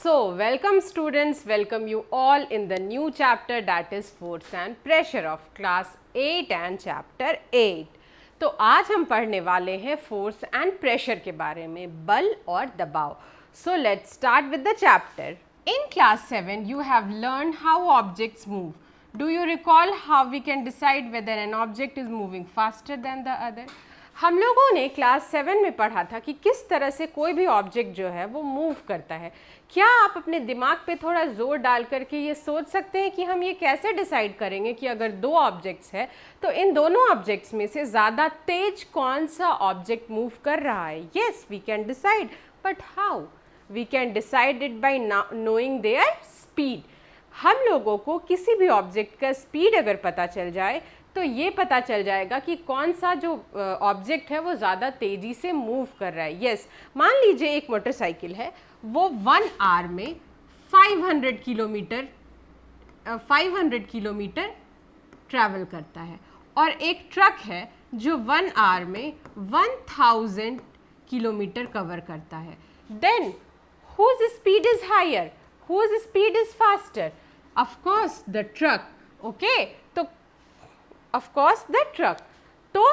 welcome students, welcome you all in the new chapter that is force and pressure of class 8 and chapter 8. तो आज हम पढ़ने वाले हैं फोर्स एंड प्रेशर के बारे में, बल और दबाव. So let's start with the chapter. In class 7 you have learned how objects move. Do you recall how we can decide whether an object is moving faster than the other? हम लोगों ने class 7 में पढ़ा था कि किस तरह से कोई भी ऑब्जेक्ट जो है वो मूव करता है. क्या आप अपने दिमाग पे थोड़ा जोर डाल करके ये सोच सकते हैं कि हम ये कैसे डिसाइड करेंगे कि अगर दो ऑब्जेक्ट्स है तो इन दोनों ऑब्जेक्ट्स में से ज़्यादा तेज कौन सा ऑब्जेक्ट मूव कर रहा है? Yes, we can decide, but how? We can decide it by knowing their speed. हम लोगों को किसी भी ऑब्जेक्ट का स्पीड अगर पता चल जाए तो ये पता चल जाएगा कि कौन सा जो ऑब्जेक्ट है वो ज़्यादा तेज़ी से मूव कर रहा है. यस, मान लीजिए एक मोटरसाइकिल है, वो 1 आवर में 500 किलोमीटर ट्रैवल करता है, और एक ट्रक है जो 1 आवर में 1000 किलोमीटर कवर करता है. Then whose speed is higher? Whose speed is faster? Of course the truck. Okay, तो ऑफ कोर्स द ट्रक. तो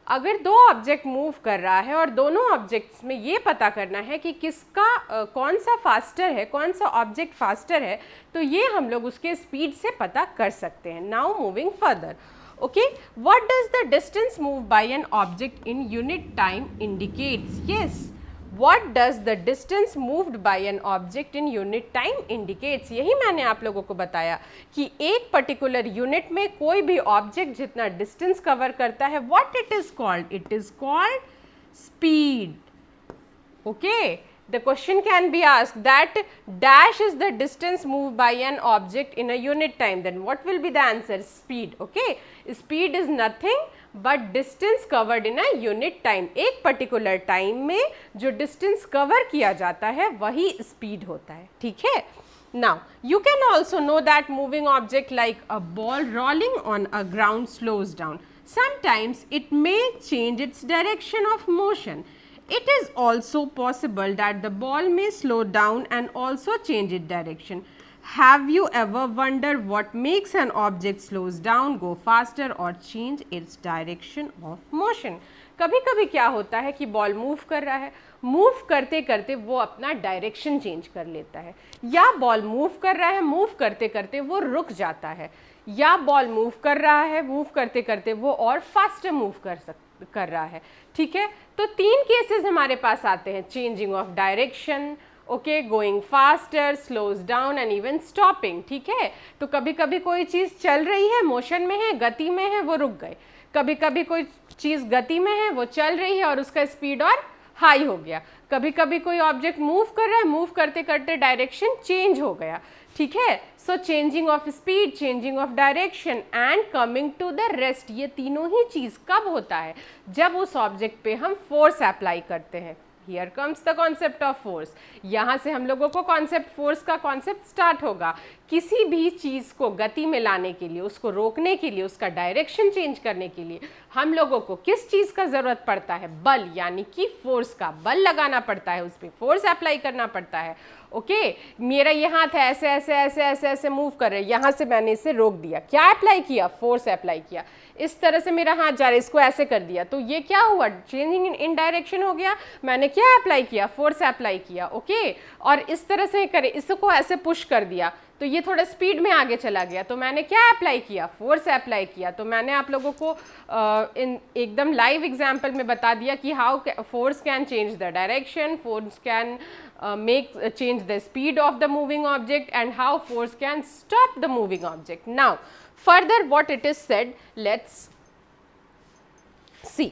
अगर दो ऑब्जेक्ट मूव कर रहा है और दोनों ऑब्जेक्ट्स में ये पता करना है कि किसका कौन सा फास्टर है, कौन सा ऑब्जेक्ट फास्टर है, तो ये हम लोग उसके स्पीड से पता कर सकते हैं. Now moving further. Okay, what does the distance move by an object in unit time indicates? Yes, What does the distance moved by an object in unit time indicates? यही मैंने आप लोगों को बताया कि एक पर्टिकुलर यूनिट में कोई भी ऑब्जेक्ट जितना डिस्टेंस कवर करता है, what it is called? It is called speed. Okay, the question can be asked that dash is the distance moved by an object in a unit time. Then what will be the answer? Speed. Okay, speed is nothing but distance covered in a unit time. एक particular time में जो distance cover किया जाता है वही speed होता है. ठीक है. Now you can also know that moving object like a ball rolling on a ground slows down. Sometimes it may change its direction of motion. It is also possible that the ball may slow down and also change its direction. Have you ever wondered what makes an object slows down, go faster or change its direction of motion? कभी कभी क्या होता है कि ball move कर रहा है, move करते करते वो अपना डायरेक्शन चेंज कर लेता है, या बॉल मूव कर रहा है, मूव करते करते वो रुक जाता है, या बॉल मूव कर रहा है, मूव करते करते वो और फास्टर मूव कर रहा है. ठीक है, तो 3 केसेस हमारे पास आते हैं: changing of direction, okay, going faster, slows down and even stopping. ठीक है, तो कभी कभी कोई चीज़ चल रही है, मोशन में है, गति में है, वो रुक गए. कभी कभी कोई चीज़ गति में है, वो चल रही है और उसका स्पीड और हाई हो गया. कभी कभी कोई ऑब्जेक्ट मूव कर रहा है, मूव करते करते डायरेक्शन चेंज हो गया. ठीक है, so changing of speed, changing of direction and coming to the rest, ये तीनों ही चीज़ कब होता है? जब उस ऑब्जेक्ट पे हम फोर्स अप्लाई करते हैं. Here comes the concept of force. यहाँ से हम लोगों को कॉन्सेप्ट फोर्स का कॉन्सेप्ट स्टार्ट होगा. किसी भी चीज़ को गति में लाने के लिए, उसको रोकने के लिए, उसका डायरेक्शन चेंज करने के लिए हम लोगों को किस चीज़ का ज़रूरत पड़ता है? बल, यानी कि फोर्स का. बल लगाना पड़ता है, उस पर फोर्स अप्लाई करना पड़ता है. ओके, मेरा ये हाथ है, ऐसे ऐसे ऐसे ऐसे ऐसे मूव कर रहे हैं, यहाँ से मैंने इसे रोक दिया, क्या अप्लाई किया? फोर्स अप्लाई किया. इस तरह से मेरा हाथ जा रहा है, इसको ऐसे कर दिया, तो ये क्या हुआ? चेंजिंग इन डायरेक्शन हो गया. मैंने क्या अप्लाई किया? फोर्स अप्लाई किया. ओके, और इस तरह से करें, इसको ऐसे पुश कर दिया तो ये थोड़ा स्पीड में आगे चला गया, तो मैंने क्या अप्लाई किया? फोर्स अप्लाई किया. तो मैंने आप लोगों को इन एकदम लाइव एग्जांपल में बता दिया कि how force can change the direction, force can make change the speed of the moving object, and how force can stop the moving object. Now further what it is said, let's see.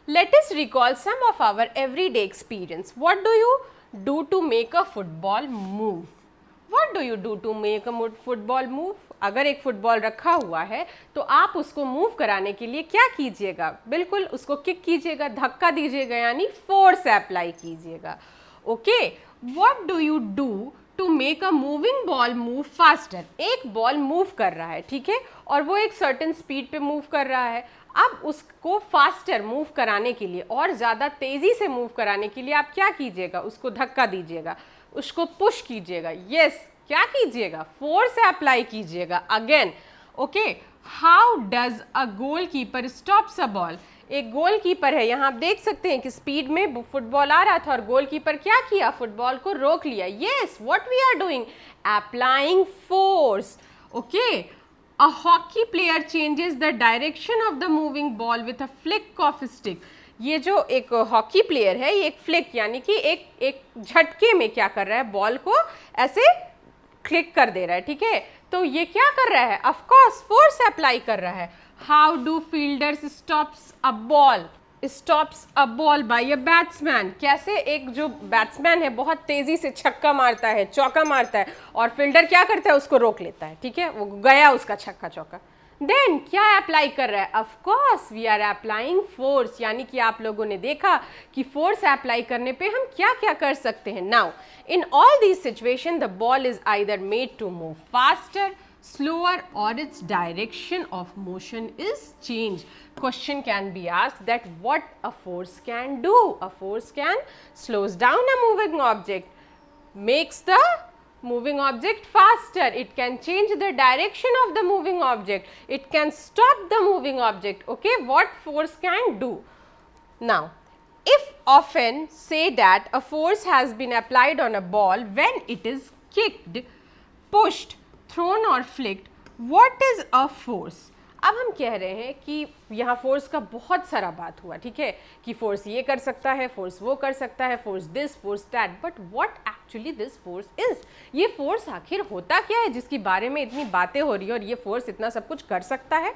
Let us recall some of our everyday experience. What do you do to make a football move? What do you do to make a football move? अगर एक football रखा हुआ है तो आप उसको move कराने के लिए क्या कीजिएगा? बिल्कुल उसको किक कीजिएगा, धक्का दीजिएगा, यानी फोर्स अप्लाई कीजिएगा. Okay, what do you do to make a moving ball move faster? एक बॉल मूव कर रहा है, ठीक है, और वो एक सर्टेन स्पीड पे मूव कर रहा है. अब उसको फास्टर मूव कराने के लिए और ज़्यादा तेज़ी से मूव कराने के लिए आप क्या कीजिएगा, उसको धक्का दीजिएगा, उसको पुश कीजिएगा, यस क्या कीजिएगा, फोर्स अप्लाई कीजिएगा again. Okay, how does a goalkeeper stops a ball? एक गोलकीपर है, यहाँ आप देख सकते हैं कि स्पीड में फुटबॉल आ रहा था और गोलकीपर क्या किया, फुटबॉल को रोक लिया। Yes, what we are doing, applying force. Okay, a hockey player changes the direction of the moving ball with a flick of stick. ये जो एक हॉकी प्लेयर है, ये एक फ्लिक यानी कि एक झटके में क्या कर रहा है, बॉल को ऐसे क्लिक कर दे रहा है, ठीक है। तो ये क्या कर रहा है, ऑफ कोर्स फोर्स अप्लाई कर रहा है। How do fielders stops a ball, stops a ball by a batsman? कैसे एक जो बैट्समैन है बहुत तेजी से छक्का मारता है, चौका मारता है, और फील्डर क्या करता है, उसको रोक लेता है, ठीक है, वो गया उसका छक्का चौका। देन क्या अप्लाई कर रहा है, of course we are applying force, यानी कि आप लोगों ने देखा कि फोर्स अप्लाई करने पे हम क्या क्या कर सकते हैं। Now in all these situation the ball is either made to move faster, slower, or its direction of motion is changed. Question can be asked that what a force can do. A force can slows down a moving object, makes the moving object faster, it can change the direction of the moving object, it can stop the moving object. Okay, what force can do? Now if often say that a force has been applied on a ball when it is kicked, pushed, thrown और flicked, what is a force? अब हम कह रहे हैं कि यहाँ force का बहुत सारा बात हुआ, ठीक है, कि फोर्स ये कर सकता है, फोर्स वो कर सकता है, force this, force that, but what actually this force is? ये फोर्स आखिर होता क्या है जिसके बारे में इतनी बातें हो रही है और ये फोर्स इतना सब कुछ कर सकता है?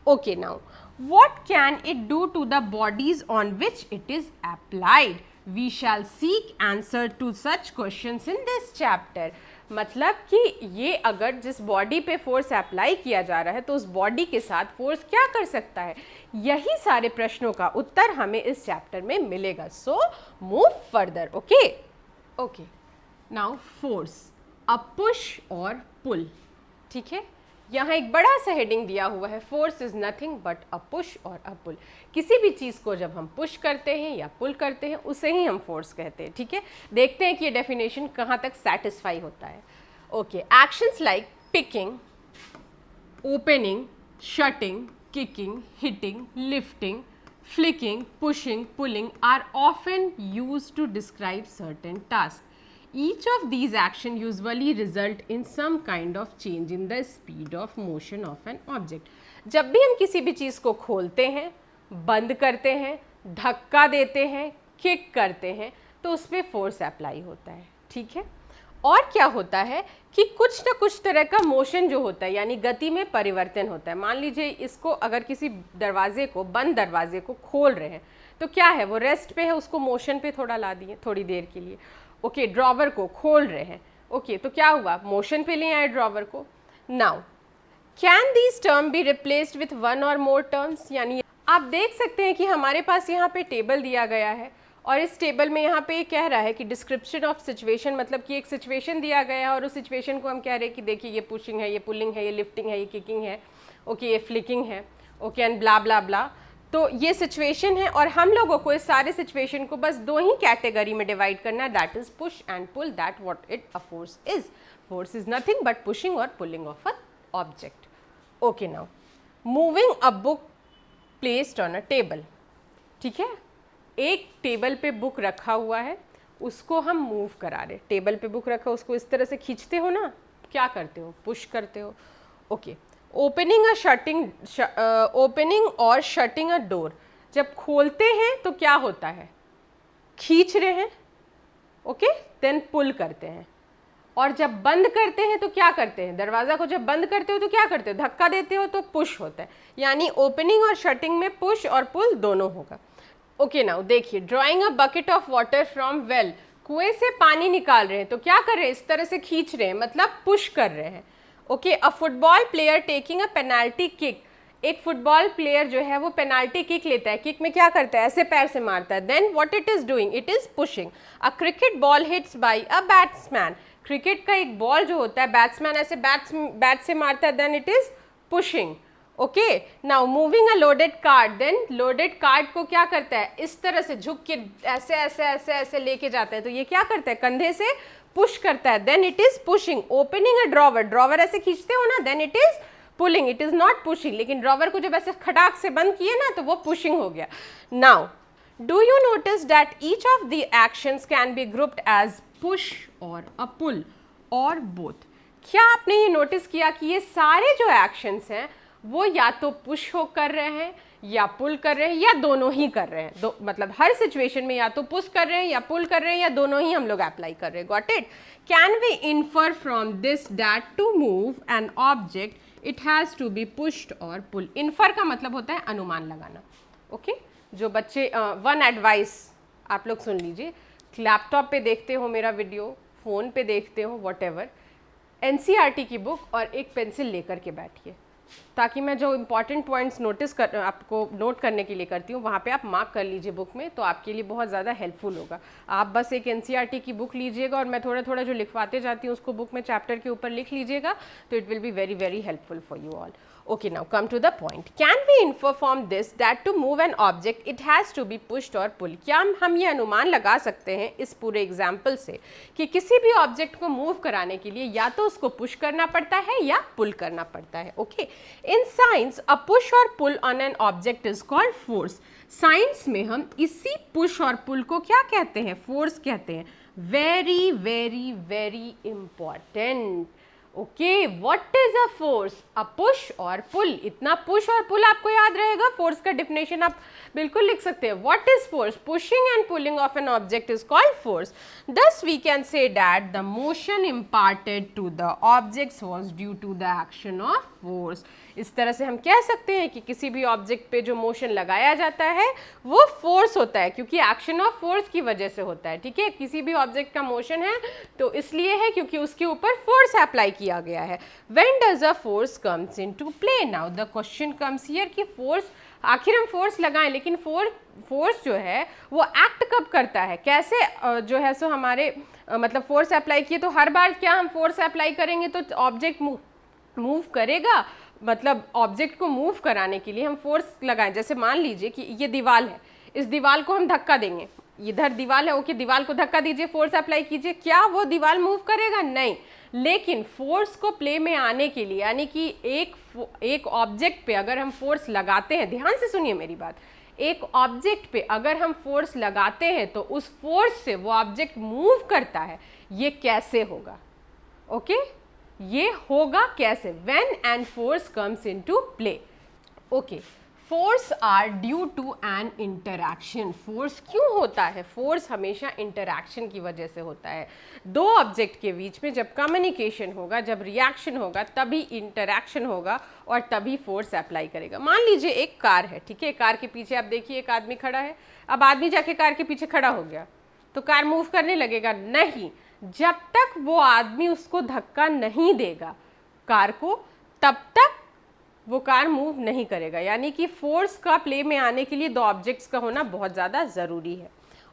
Okay, now what can it do to the bodies on which it is applied? We shall seek answer to such questions in this chapter. मतलब कि ये अगर जिस बॉडी पे फोर्स अप्लाई किया जा रहा है तो उस बॉडी के साथ फोर्स क्या कर सकता है, यही सारे प्रश्नों का उत्तर हमें इस चैप्टर में मिलेगा। So move further. Okay okay, now force, अ पुश और पुल, ठीक है। यहाँ एक बड़ा सा हेडिंग दिया हुआ है, force is nothing but a push or a पुल। किसी भी चीज़ को जब हम पुश करते हैं या पुल करते हैं उसे ही हम फोर्स कहते हैं, ठीक है। देखते हैं कि ये डेफिनेशन कहाँ तक सेटिस्फाई होता है। Okay, actions like picking, opening, shutting, kicking, hitting, lifting, flicking, pushing, pulling are often used to describe certain tasks. Each of these actions usually result in some kind of change in the speed of motion of an object. जब भी हम किसी भी चीज़ को खोलते हैं, बंद करते हैं, धक्का देते हैं, किक करते हैं, तो उस पर फोर्स अप्लाई होता है, ठीक है। और क्या होता है कि कुछ ना कुछ तरह का मोशन जो होता है, यानी गति में परिवर्तन होता है। मान लीजिए इसको अगर किसी दरवाजे को, बंद दरवाजे को खोल रहे हैं तो क्या है, वो रेस्ट पे है, उसको मोशन पे थोड़ा ला दिए थोड़ी देर के लिए। ओके, ड्रॉवर को खोल रहे हैं, ओके, तो क्या हुआ, मोशन पे ले आए ड्रॉवर को। Now can these term be replaced with one और मोर टर्म्स? यानी आप देख सकते हैं कि हमारे पास यहाँ पे टेबल दिया गया है और इस टेबल में यहाँ पे कह रहा है कि डिस्क्रिप्शन ऑफ सिचुएशन, मतलब कि एक सिचुएशन दिया गया है और उस सिचुएशन को हम कह रहे हैं कि देखिए ये पुशिंग है, ये पुलिंग है, ये लिफ्टिंग है, ये किकिंग है, ओके, ये फ्लिकिंग है, ओके, एंड ब्ला ब्ला ब्ला। तो ये सिचुएशन है और हम लोगों को इस सारे सिचुएशन को बस दो ही कैटेगरी में डिवाइड करना है, that is push and pull. That what it a force is. Force is nothing but pushing और pulling of an object. Okay, now moving a book placed on a table, ठीक है। एक table पे book रखा हुआ है, उसको हम मूव करा रहे। टेबल पे बुक रखा, उसको इस तरह से खींचते हो ना, क्या करते हो, पुश करते हो। ओके, ओपनिंग और शटिंग अ डोर, जब खोलते हैं तो क्या होता है, खींच रहे हैं, ओके, देन पुल करते हैं। और जब बंद करते हैं तो क्या करते हैं, दरवाज़ा को जब बंद करते हो तो क्या करते हो, धक्का देते हो तो पुश होता है। यानी ओपनिंग और शटिंग में पुश और पुल दोनों होगा। ओके, नाउ देखिए, drawing a bucket of water from well, कुएं से पानी निकाल रहे हैं तो क्या कर रहे हैं, इस तरह से खींच रहे हैं, मतलब पुश कर रहे हैं। Okay, a football player taking a penalty kick, एक फुटबॉल प्लेयर जो है वो पेनाल्टी किक लेता है। किक में क्या करता है, ऐसे पैर से मारता है। Then what it is doing, it is pushing. A cricket ball hits by a batsman, cricket का एक बॉल जो होता है बैट्समैन ऐसे बैट से मारता है, then it is pushing. Okay, now moving a loaded cart, then loaded cart को क्या करता है, इस तरह से झुक के ऐसे ऐसे ऐसे ऐसे लेके जाता है, तो ये क्या करता है, कंधे से पुश करता है, then it is pushing. Opening a drawer, drawer ऐसे खींचते हो ना, then it is pulling, it is not pushing, लेकिन ड्रॉवर को जब ऐसे खटाक से बंद किए ना तो वो पुशिंग हो गया। Now do you notice that each of the actions can be grouped as push or a पुल और बोथ। क्या आपने ये नोटिस किया कि ये सारे जो एक्शंस हैं वो या तो पुश हो कर रहे हैं या पुल कर रहे हैं या दोनों ही कर रहे हैं, मतलब हर सिचुएशन में या तो पुश कर रहे हैं या पुल कर रहे हैं या दोनों ही हम लोग अप्लाई कर रहे हैं। Got it? Can we infer from this that to move an object it has to be pushed or pull. Infer का मतलब होता है अनुमान लगाना। ओके जो बच्चे वन एडवाइस आप लोग सुन लीजिए, लैपटॉप पे देखते हो मेरा वीडियो, फ़ोन पे देखते हो, व्हाटएवर, एनसीईआरटी की बुक और एक पेंसिल लेकर के बैठिए, ताकि मैं जो इंपॉर्टेंट पॉइंट्स आपको नोट करने के लिए करती हूँ वहाँ पे आप मार्क कर लीजिए बुक में, तो आपके लिए बहुत ज़्यादा हेल्पफुल होगा। आप बस एक एनसीईआरटी की बुक लीजिएगा और मैं थोड़ा थोड़ा जो लिखवाते जाती हूँ उसको बुक में चैप्टर के ऊपर लिख लीजिएगा, तो it will be very very helpful for you all. Okay, now come to the point. Can we infer from this that to move an object it has to be pushed or pulled? क्या हम ये अनुमान लगा सकते हैं इस पूरे example से कि किसी भी ऑब्जेक्ट को मूव कराने के लिए या तो उसको पुश करना पड़ता है या पुल करना पड़ता है। Okay, in science a push और pull on an object is called force. Science में हम इसी पुश और पुल को क्या कहते हैं, फोर्स कहते हैं। Very very very important. Okay, what is a force? A push और पुल। इतना पुश और पुल आपको याद रहेगा, फोर्स का डिफिनेशन आप बिल्कुल लिख सकते हैं। What is force? Pushing and pulling of an object is called force. Thus we can say that the motion imparted to the objects was due to the action of force. इस तरह से हम कह सकते हैं कि किसी भी ऑब्जेक्ट पे जो मोशन लगाया जाता है वो फोर्स होता है, क्योंकि एक्शन ऑफ फोर्स की वजह से होता है। ठीक है, किसी भी ऑब्जेक्ट का मोशन है तो इसलिए है क्योंकि उसके ऊपर फोर्स अप्लाई किया गया है। When does a force comes into play? Now the question comes here कि फोर्स, आखिर हम फोर्स लगाएं, लेकिन फोर्स जो है वो एक्ट कब करता है, कैसे जो है सो हमारे मतलब फोर्स अप्लाई किए तो हर बार क्या हम फोर्स अप्लाई करेंगे तो ऑब्जेक्ट मूव करेगा? मतलब ऑब्जेक्ट को मूव कराने के लिए हम फोर्स लगाएं। जैसे मान लीजिए कि ये दीवार है, इस दीवार को हम धक्का देंगे, इधर दीवार है, ओके, दीवार को धक्का दीजिए, फोर्स अप्लाई कीजिए, क्या वो दीवार मूव करेगा? नहीं। लेकिन फोर्स को प्ले में आने के लिए, यानी कि एक ऑब्जेक्ट पे अगर हम फोर्स लगाते हैं, ध्यान से सुनिए मेरी बात, एक ऑब्जेक्ट पे अगर हम फोर्स लगाते हैं तो उस फोर्स से वो ऑब्जेक्ट मूव करता है। ये कैसे होगा? ओके, ये होगा कैसे? When an force comes into play. Okay, force are due to an interaction. Force क्यों होता है? फोर्स हमेशा इंटरैक्शन की वजह से होता है। दो ऑब्जेक्ट के बीच में जब कम्युनिकेशन होगा, जब रिएक्शन होगा, तभी इंटरैक्शन होगा और तभी फोर्स अप्लाई करेगा। मान लीजिए एक कार है, ठीक है, कार के पीछे आप देखिए एक आदमी खड़ा है। अब आदमी जाके कार के पीछे खड़ा हो गया तो कार मूव करने लगेगा? नहीं, जब तक वो आदमी उसको धक्का नहीं देगा कार को, तब तक वो कार मूव नहीं करेगा। यानी कि फोर्स का प्ले में आने के लिए दो ऑब्जेक्ट्स का होना बहुत ज़्यादा ज़रूरी है।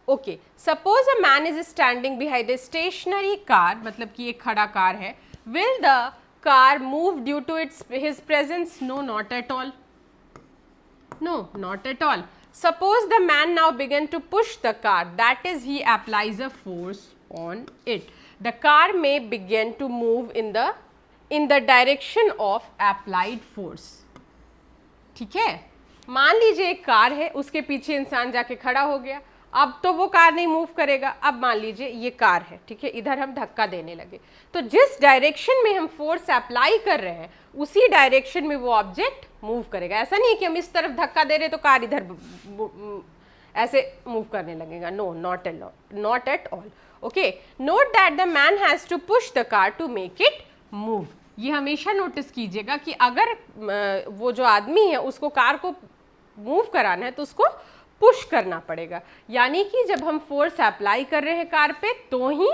Okay, suppose a man is standing behind a stationary car, मतलब कि एक खड़ा कार है। Will the car move due to his presence? No, not at all. No, not at all. Suppose the man now began to push the car, that is he applies a force on it. The car may begin to move in the direction of applied force. ठीक है, मान लीजिए एक car है, उसके पीछे इंसान जाके खड़ा हो गया, अब तो वो कार नहीं मूव करेगा। अब मान लीजिए ये कार है, ठीक है, इधर हम धक्का देने लगे, तो जिस डायरेक्शन में हम फोर्स अप्लाई कर रहे हैं उसी डायरेक्शन में वो ऑब्जेक्ट मूव करेगा। ऐसा नहीं है कि हम इस तरफ धक्का दे रहे तो कार इधर ऐसे मूव करने लगेगा। No, not at all. Okay, note that the man has to push the car to make it move. ये हमेशा नोटिस कीजिएगा कि अगर वो जो आदमी है उसको कार को मूव कराना है तो उसको पुश करना पड़ेगा। यानी कि जब हम फोर्स अप्लाई कर रहे हैं कार पे तो ही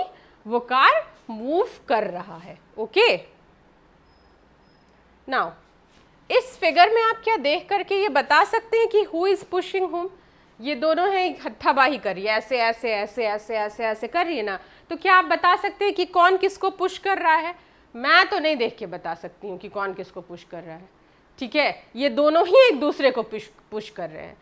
वो कार मूव कर रहा है। ओके, नाउ इस फिगर में आप क्या देख करके ये बता सकते हैं कि हु इज पुशिंग हुम? ये दोनों हैं, हथाबाही कर रही है, ऐसे ऐसे ऐसे ऐसे ऐसे ऐसे कर रही है ना, तो क्या आप बता सकते हैं कि कौन किसको पुश कर रहा है? मैं तो नहीं देख के बता सकती हूँ कि कौन किसको पुश कर रहा है। ठीक है, ये दोनों ही एक दूसरे को पुश कर रहे हैं।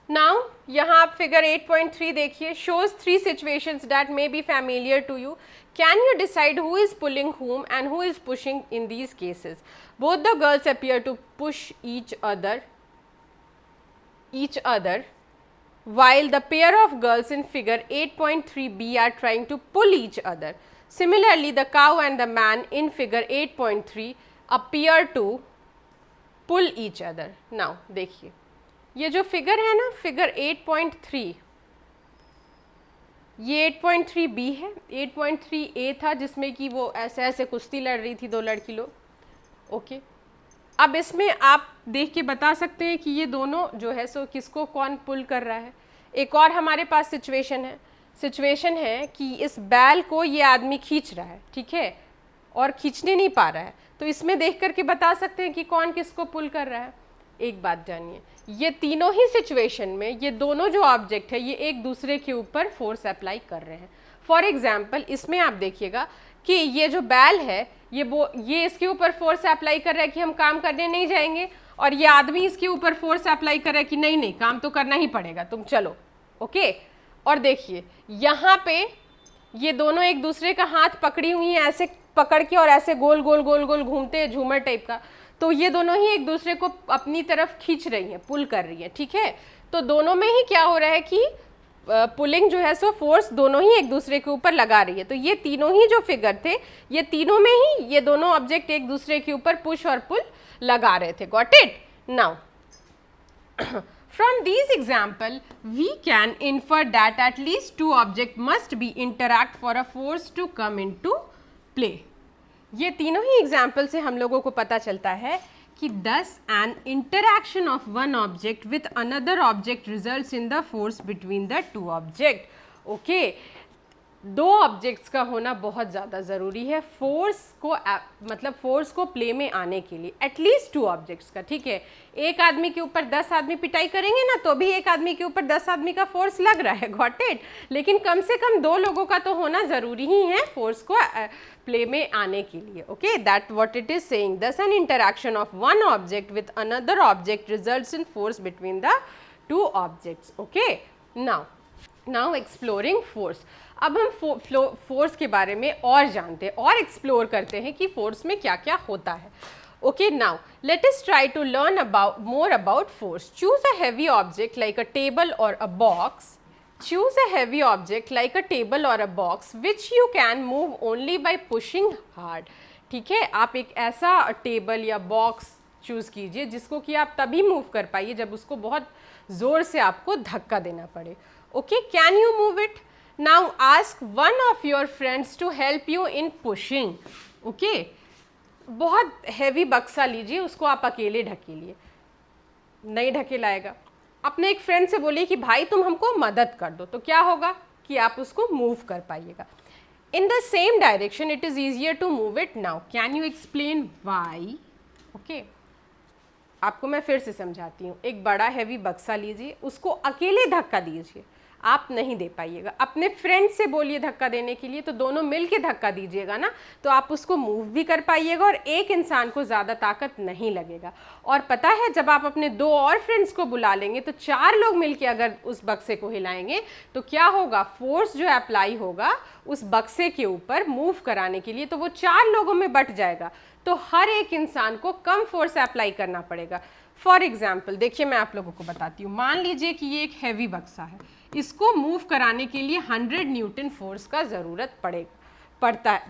नाउ यहाँ आप फिगर 8.3 देखिए, shows 3 situations that may be familiar to you, can you decide who is pulling whom and who is pushing in these cases? Both the girls appear to push each other while the pair of girls in figure 8.3b are trying to pull each other. Similarly, the cow and the man in figure 8.3 appear to pull each other. Now देखिए, ये जो figure है ना, figure 8.3, ये 8.3b है, 8.3a था जिसमें कि वो ऐसे ऐसे कुश्ती लड़ रही थी दो लड़की लोग। ओके, अब इसमें आप देख के बता सकते हैं कि ये दोनों जो है सो किसको कौन पुल कर रहा है। एक और हमारे पास सिचुएशन है कि इस बैल को ये आदमी खींच रहा है, ठीक है, और खींचने नहीं पा रहा है, तो इसमें देख करके बता सकते हैं कि कौन किसको पुल कर रहा है। एक बात जानिए, ये तीनों ही सिचुएशन में ये दोनों जो ऑब्जेक्ट है ये एक दूसरे के ऊपर फोर्स अप्लाई कर रहे हैं। फॉर एग्जाम्पल, इसमें आप देखिएगा कि ये जो बैल है ये इसके ऊपर फोर्स अप्लाई कर रहा है कि हम काम करने नहीं जाएंगे, और ये आदमी इसके ऊपर फोर्स अप्लाई कर रहा है कि नहीं नहीं काम तो करना ही पड़ेगा, तुम चलो। ओके, और देखिए यहाँ पे ये दोनों एक दूसरे का हाथ पकड़ी हुई हैं, ऐसे पकड़ के और ऐसे गोल गोल गोल गोल घूमते हैं, झूमर टाइप का। तो ये दोनों ही एक दूसरे को अपनी तरफ खींच रही हैं, पुल कर रही हैं, ठीक है। तो दोनों में ही क्या हो रहा है कि पुलिंग जो है सो फोर्स दोनों ही एक दूसरे के ऊपर लगा रही है। तो ये तीनों ही जो फिगर थे, ये तीनों में ही ये दोनों ऑब्जेक्ट एक दूसरे के ऊपर पुश और पुल लगा रहे थे। Got it? Now from these example we can infer that at least two objects must be interact for a force to come into play. ये तीनों ही एग्जाम्पल से हम लोगों को पता चलता है कि thus an interaction of one object with another object results in the force between the two object. Okay, दो ऑब्जेक्ट्स का होना बहुत ज़्यादा ज़रूरी है फोर्स को मतलब फोर्स को प्ले में आने के लिए, एटलीस्ट टू ऑब्जेक्ट्स का, ठीक है। एक आदमी के ऊपर 10 आदमी पिटाई करेंगे ना तो भी एक आदमी के ऊपर 10 आदमी का फोर्स लग रहा है, गॉट इट। लेकिन कम से कम दो लोगों का तो होना ज़रूरी ही है फोर्स को प्ले में आने के लिए। Okay, that what it is saying, thus an interaction of one object with another object results in force between the two objects. Okay, now exploring force. अब हम फोर्स के बारे में और जानते हैं और एक्सप्लोर करते हैं कि फोर्स में क्या क्या होता है। Okay, now let us try to learn more about force. Choose a heavy object like a table or a box. Choose a heavy object like a table or a box which you can move only by pushing hard. ठीक है, आप एक ऐसा table या box choose कीजिए जिसको कि आप तभी मूव कर पाइए जब उसको बहुत ज़ोर से आपको धक्का देना पड़े। Okay, can you move it? Now ask one of your friends to help you in pushing. Okay, बहुत हैवी बक्सा लीजिए, उसको आप अकेले ढकेलिए, नहीं ढकेलाएगा। अपने एक फ्रेंड से बोलिए कि भाई तुम हमको मदद कर दो, तो क्या होगा कि आप उसको मूव कर पाइएगा। In the same direction it is easier to move it. Now can you explain why? Okay, आपको मैं फिर से समझाती हूँ। एक बड़ा हैवी बक्सा लीजिए, उसको अकेले धक्का दीजिए, आप नहीं दे पाइएगा। अपने फ्रेंड से बोलिए धक्का देने के लिए, तो दोनों मिल के धक्का दीजिएगा ना, तो आप उसको मूव भी कर पाइएगा और एक इंसान को ज़्यादा ताकत नहीं लगेगा। और पता है, जब आप अपने दो और फ्रेंड्स को बुला लेंगे तो 4 लोग मिलके अगर उस बक्से को हिलाएंगे तो क्या होगा, फोर्स जो अप्लाई होगा उस बक्से के ऊपर मूव कराने के लिए, तो वो 4 लोगों में बट जाएगा। तो हर एक इंसान को कम फोर्स अप्लाई करना पड़ेगा। फॉर एग्जाम्पल देखिए, मैं आप लोगों को बताती हूँ। मान लीजिए कि ये एक हैवी बक्सा है, इसको मूव कराने के लिए 100 न्यूटन फोर्स का ज़रूरत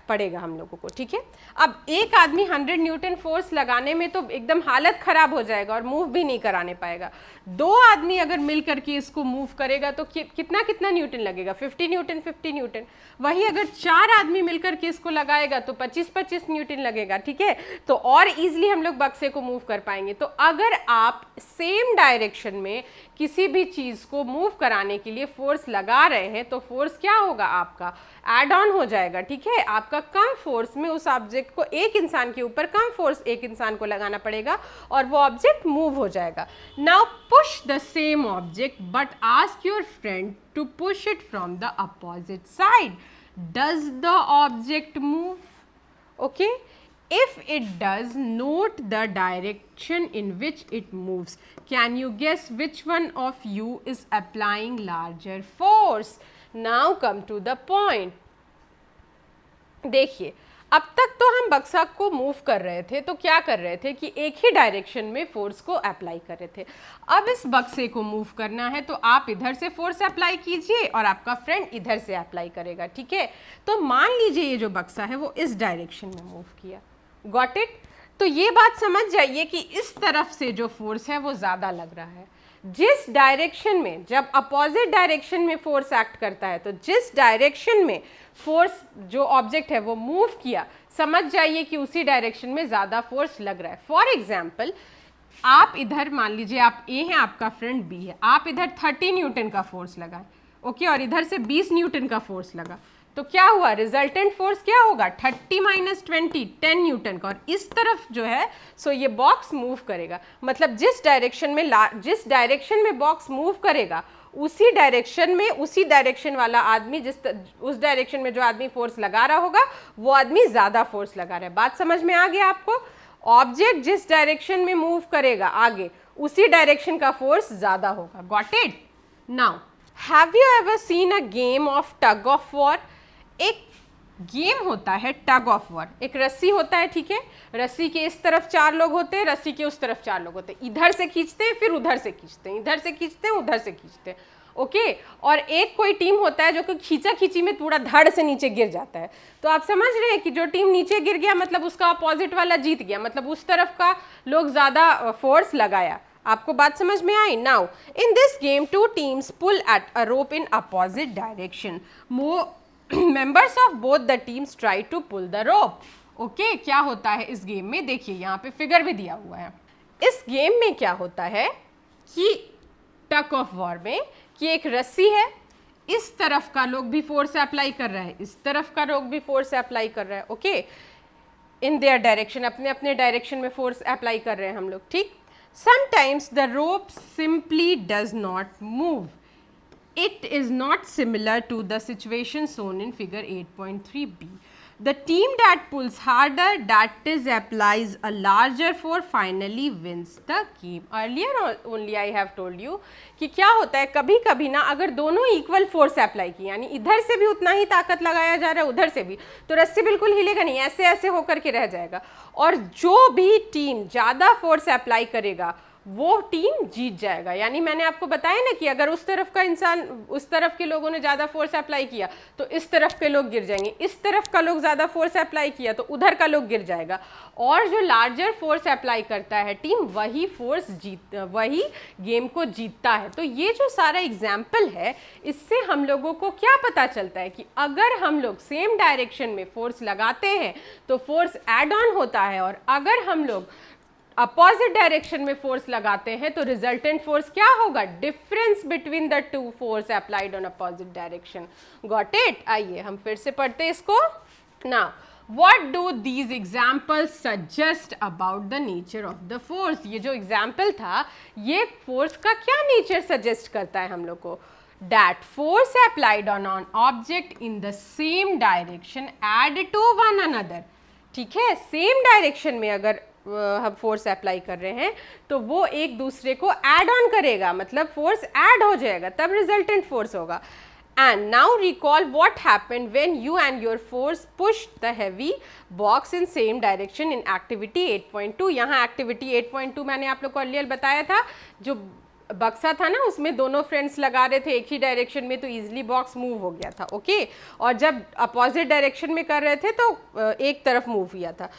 पड़ेगा हम लोगों को, ठीक है। अब एक आदमी 100 न्यूटन फोर्स लगाने में तो एकदम हालत ख़राब हो जाएगा और मूव भी नहीं कराने पाएगा। 2 आदमी अगर मिल करके इसको मूव करेगा तो कितना न्यूटन लगेगा? 50 न्यूटन 50 न्यूटन। वही अगर 4 आदमी मिल करके इसको लगाएगा तो 25 न्यूटन लगेगा, ठीक है। तो और ईजिली हम लोग बक्से को मूव कर पाएंगे। तो अगर आप सेम डायरेक्शन में किसी भी चीज़ को मूव कराने के लिए फोर्स लगा रहे हैं तो फोर्स क्या होगा, आपका एड ऑन हो जाएगा, ठीक है। आपका कम फोर्स में उस ऑब्जेक्ट को, एक इंसान के ऊपर कम फोर्स एक इंसान को लगाना पड़ेगा और वो ऑब्जेक्ट मूव हो जाएगा। Now push the same object but ask your friend to push it from the opposite side. Does the object move? Okay, If it does, note the direction in which it moves. Can you guess which one of you is applying larger force? Now come to the point. देखिए, अब तक तो हम बक्सा को move कर रहे थे, तो क्या कर रहे थे कि एक ही डायरेक्शन में फोर्स को अप्लाई कर रहे थे। अब इस बक्से को मूव करना है तो आप इधर से फोर्स अप्लाई कीजिए और आपका फ्रेंड इधर से अप्लाई करेगा, ठीक है। तो मान लीजिए ये जो बक्सा है वो इस डायरेक्शन में मूव किया, गॉट इट। तो ये बात समझ जाइए कि इस तरफ से जो फोर्स है वो ज़्यादा लग रहा है। जिस डायरेक्शन में, जब अपोजिट डायरेक्शन में फोर्स एक्ट करता है, तो जिस डायरेक्शन में फोर्स जो ऑब्जेक्ट है वो मूव किया, समझ जाइए कि उसी डायरेक्शन में ज़्यादा फोर्स लग रहा है। फॉर एग्जाम्पल, आप इधर मान लीजिए आप ए हैं, आपका फ्रेंड बी है, आप इधर 30 न्यूटन का फोर्स लगाएं, ओके, और इधर से 20 न्यूटन का फोर्स लगा, तो क्या हुआ, रिजल्टेंट फोर्स क्या होगा, 30 - 20 10 न्यूटन का। और इस तरफ जो है सो ये बॉक्स मूव करेगा, मतलब जिस डायरेक्शन में बॉक्स मूव करेगा उसी डायरेक्शन वाला आदमी, उस डायरेक्शन में जो आदमी फोर्स लगा रहा होगा वो आदमी ज़्यादा फोर्स लगा रहा है। बात समझ में आ गया आपको? ऑब्जेक्ट जिस डायरेक्शन में मूव करेगा आगे, उसी डायरेक्शन का फोर्स ज़्यादा होगा, got it. Now have you ever seen a game of tug of war? एक गेम होता है टग ऑफ वॉर, एक रस्सी होता है, ठीक है, रस्सी के इस तरफ 4 लोग होते हैं, रस्सी के उस तरफ 4 लोग होते हैं, इधर से खींचते हैं फिर उधर से खींचते हैं, इधर से खींचते हैं उधर से खींचते हैं, ओके। और एक कोई टीम होता है जो कि खींचा खींची में पूरा धड़ से नीचे गिर जाता है। तो आप समझ रहे हैं कि जो टीम नीचे गिर गया मतलब उसका अपोजिट वाला जीत गया, मतलब उस तरफ का लोग ज़्यादा फोर्स लगाया। आपको बात समझ में आई? Now in this game 2 teams pull at a rope in opposite direction. members of both the teams try to pull the rope. Okay, क्या होता है इस गेम में, देखिए यहाँ पे फिगर भी दिया हुआ है। इस गेम में क्या होता है कि टग ऑफ वॉर में कि एक रस्सी है, इस तरफ का लोग भी फोर्स अप्लाई कर रहा है, इस तरफ का लोग भी फोर्स अप्लाई कर रहा है, ओके, इन देयर डायरेक्शन, अपने अपने डायरेक्शन में फोर्स अप्लाई कर रहे हैं हम लोग, ठीक। Sometimes the rope simply does not move. It is not similar to the situation shown in figure 8.3b. The team that pulls harder, that is applies a larger force, finally wins the game. Earlier only I have told you कि क्या होता है, कभी कभी ना अगर दोनों equal force apply की, यानी इधर से भी उतना ही ताकत लगाया जा रहा है उधर से भी, तो रस्सी बिल्कुल हिलेगा नहीं, ऐसे ऐसे होकर के रह जाएगा। और जो भी टीम ज़्यादा फोर्स अप्लाई करेगा वो टीम जीत जाएगा। यानी मैंने आपको बताया ना कि अगर उस तरफ का इंसान, उस तरफ के लोगों ने ज़्यादा फोर्स अप्लाई किया तो इस तरफ के लोग गिर जाएंगे, इस तरफ का लोग ज़्यादा फोर्स अप्लाई किया तो उधर का लोग गिर जाएगा, और जो लार्जर फोर्स अप्लाई करता है टीम, वही गेम को जीतता है। तो ये जो सारा एग्जाम्पल है, इससे हम लोगों को क्या पता चलता है कि अगर हम लोग सेम डायरेक्शन में फोर्स लगाते हैं तो फोर्स एड ऑन होता है, और अगर हम लोग अपोजिट डायरेक्शन में फोर्स लगाते हैं तो रिजल्टेंट फोर्स क्या होगा, difference between the two force applied on opposite direction, got it. आइए हम फिर से पढ़ते हैं इसको। Now what do these examples suggest about the nature of the force? ये जो एग्जाम्पल था ये फोर्स का क्या नेचर सजेस्ट करता है हम लोग को? That force applied on an object in the same direction add to one another. ठीक है, सेम डायरेक्शन में अगर हम फोर्स अप्लाई कर रहे हैं तो वो एक दूसरे को ऐड ऑन करेगा, मतलब फोर्स ऐड हो जाएगा, तब रिजल्टेंट फोर्स होगा। And now recall what happened when you and your force pushed the heavy box in same direction in activity 8.2। यहाँ एक्टिविटी 8.2 मैंने आप लोग को अर्लियर बताया था, जो बक्सा था ना उसमें दोनों फ्रेंड्स लगा रहे थे एक ही डायरेक्शन में तो इजीली बॉक्स मूव हो गया था, ओके। और जब अपोजिट डायरेक्शन में कर रहे थे तो एक तरफ मूव किया था।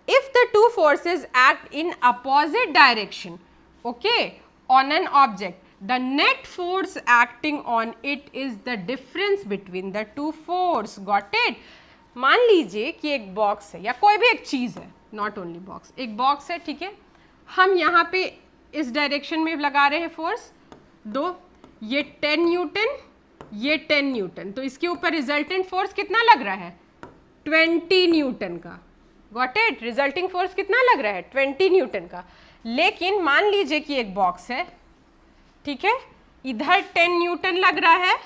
If the two forces act in opposite direction, okay, on an object, the net force acting on it is the difference between the two force. Got it? मान लीजिए कि एक बॉक्स है या कोई भी एक चीज़ है, नॉट ओनली बॉक्स, एक बॉक्स है, ठीक है। हम यहाँ पे इस डायरेक्शन में लगा रहे हैं फोर्स दो, ये 10 न्यूटन, ये 10 न्यूटन, तो इसके ऊपर रिजल्टेंट फोर्स कितना लग रहा है, 20 न्यूटन का। Got it? रिजल्टिंग फोर्स कितना लग रहा है, 20 न्यूटन का। लेकिन मान लीजिए कि एक बॉक्स है, ठीक है, इधर 10 न्यूटन लग रहा है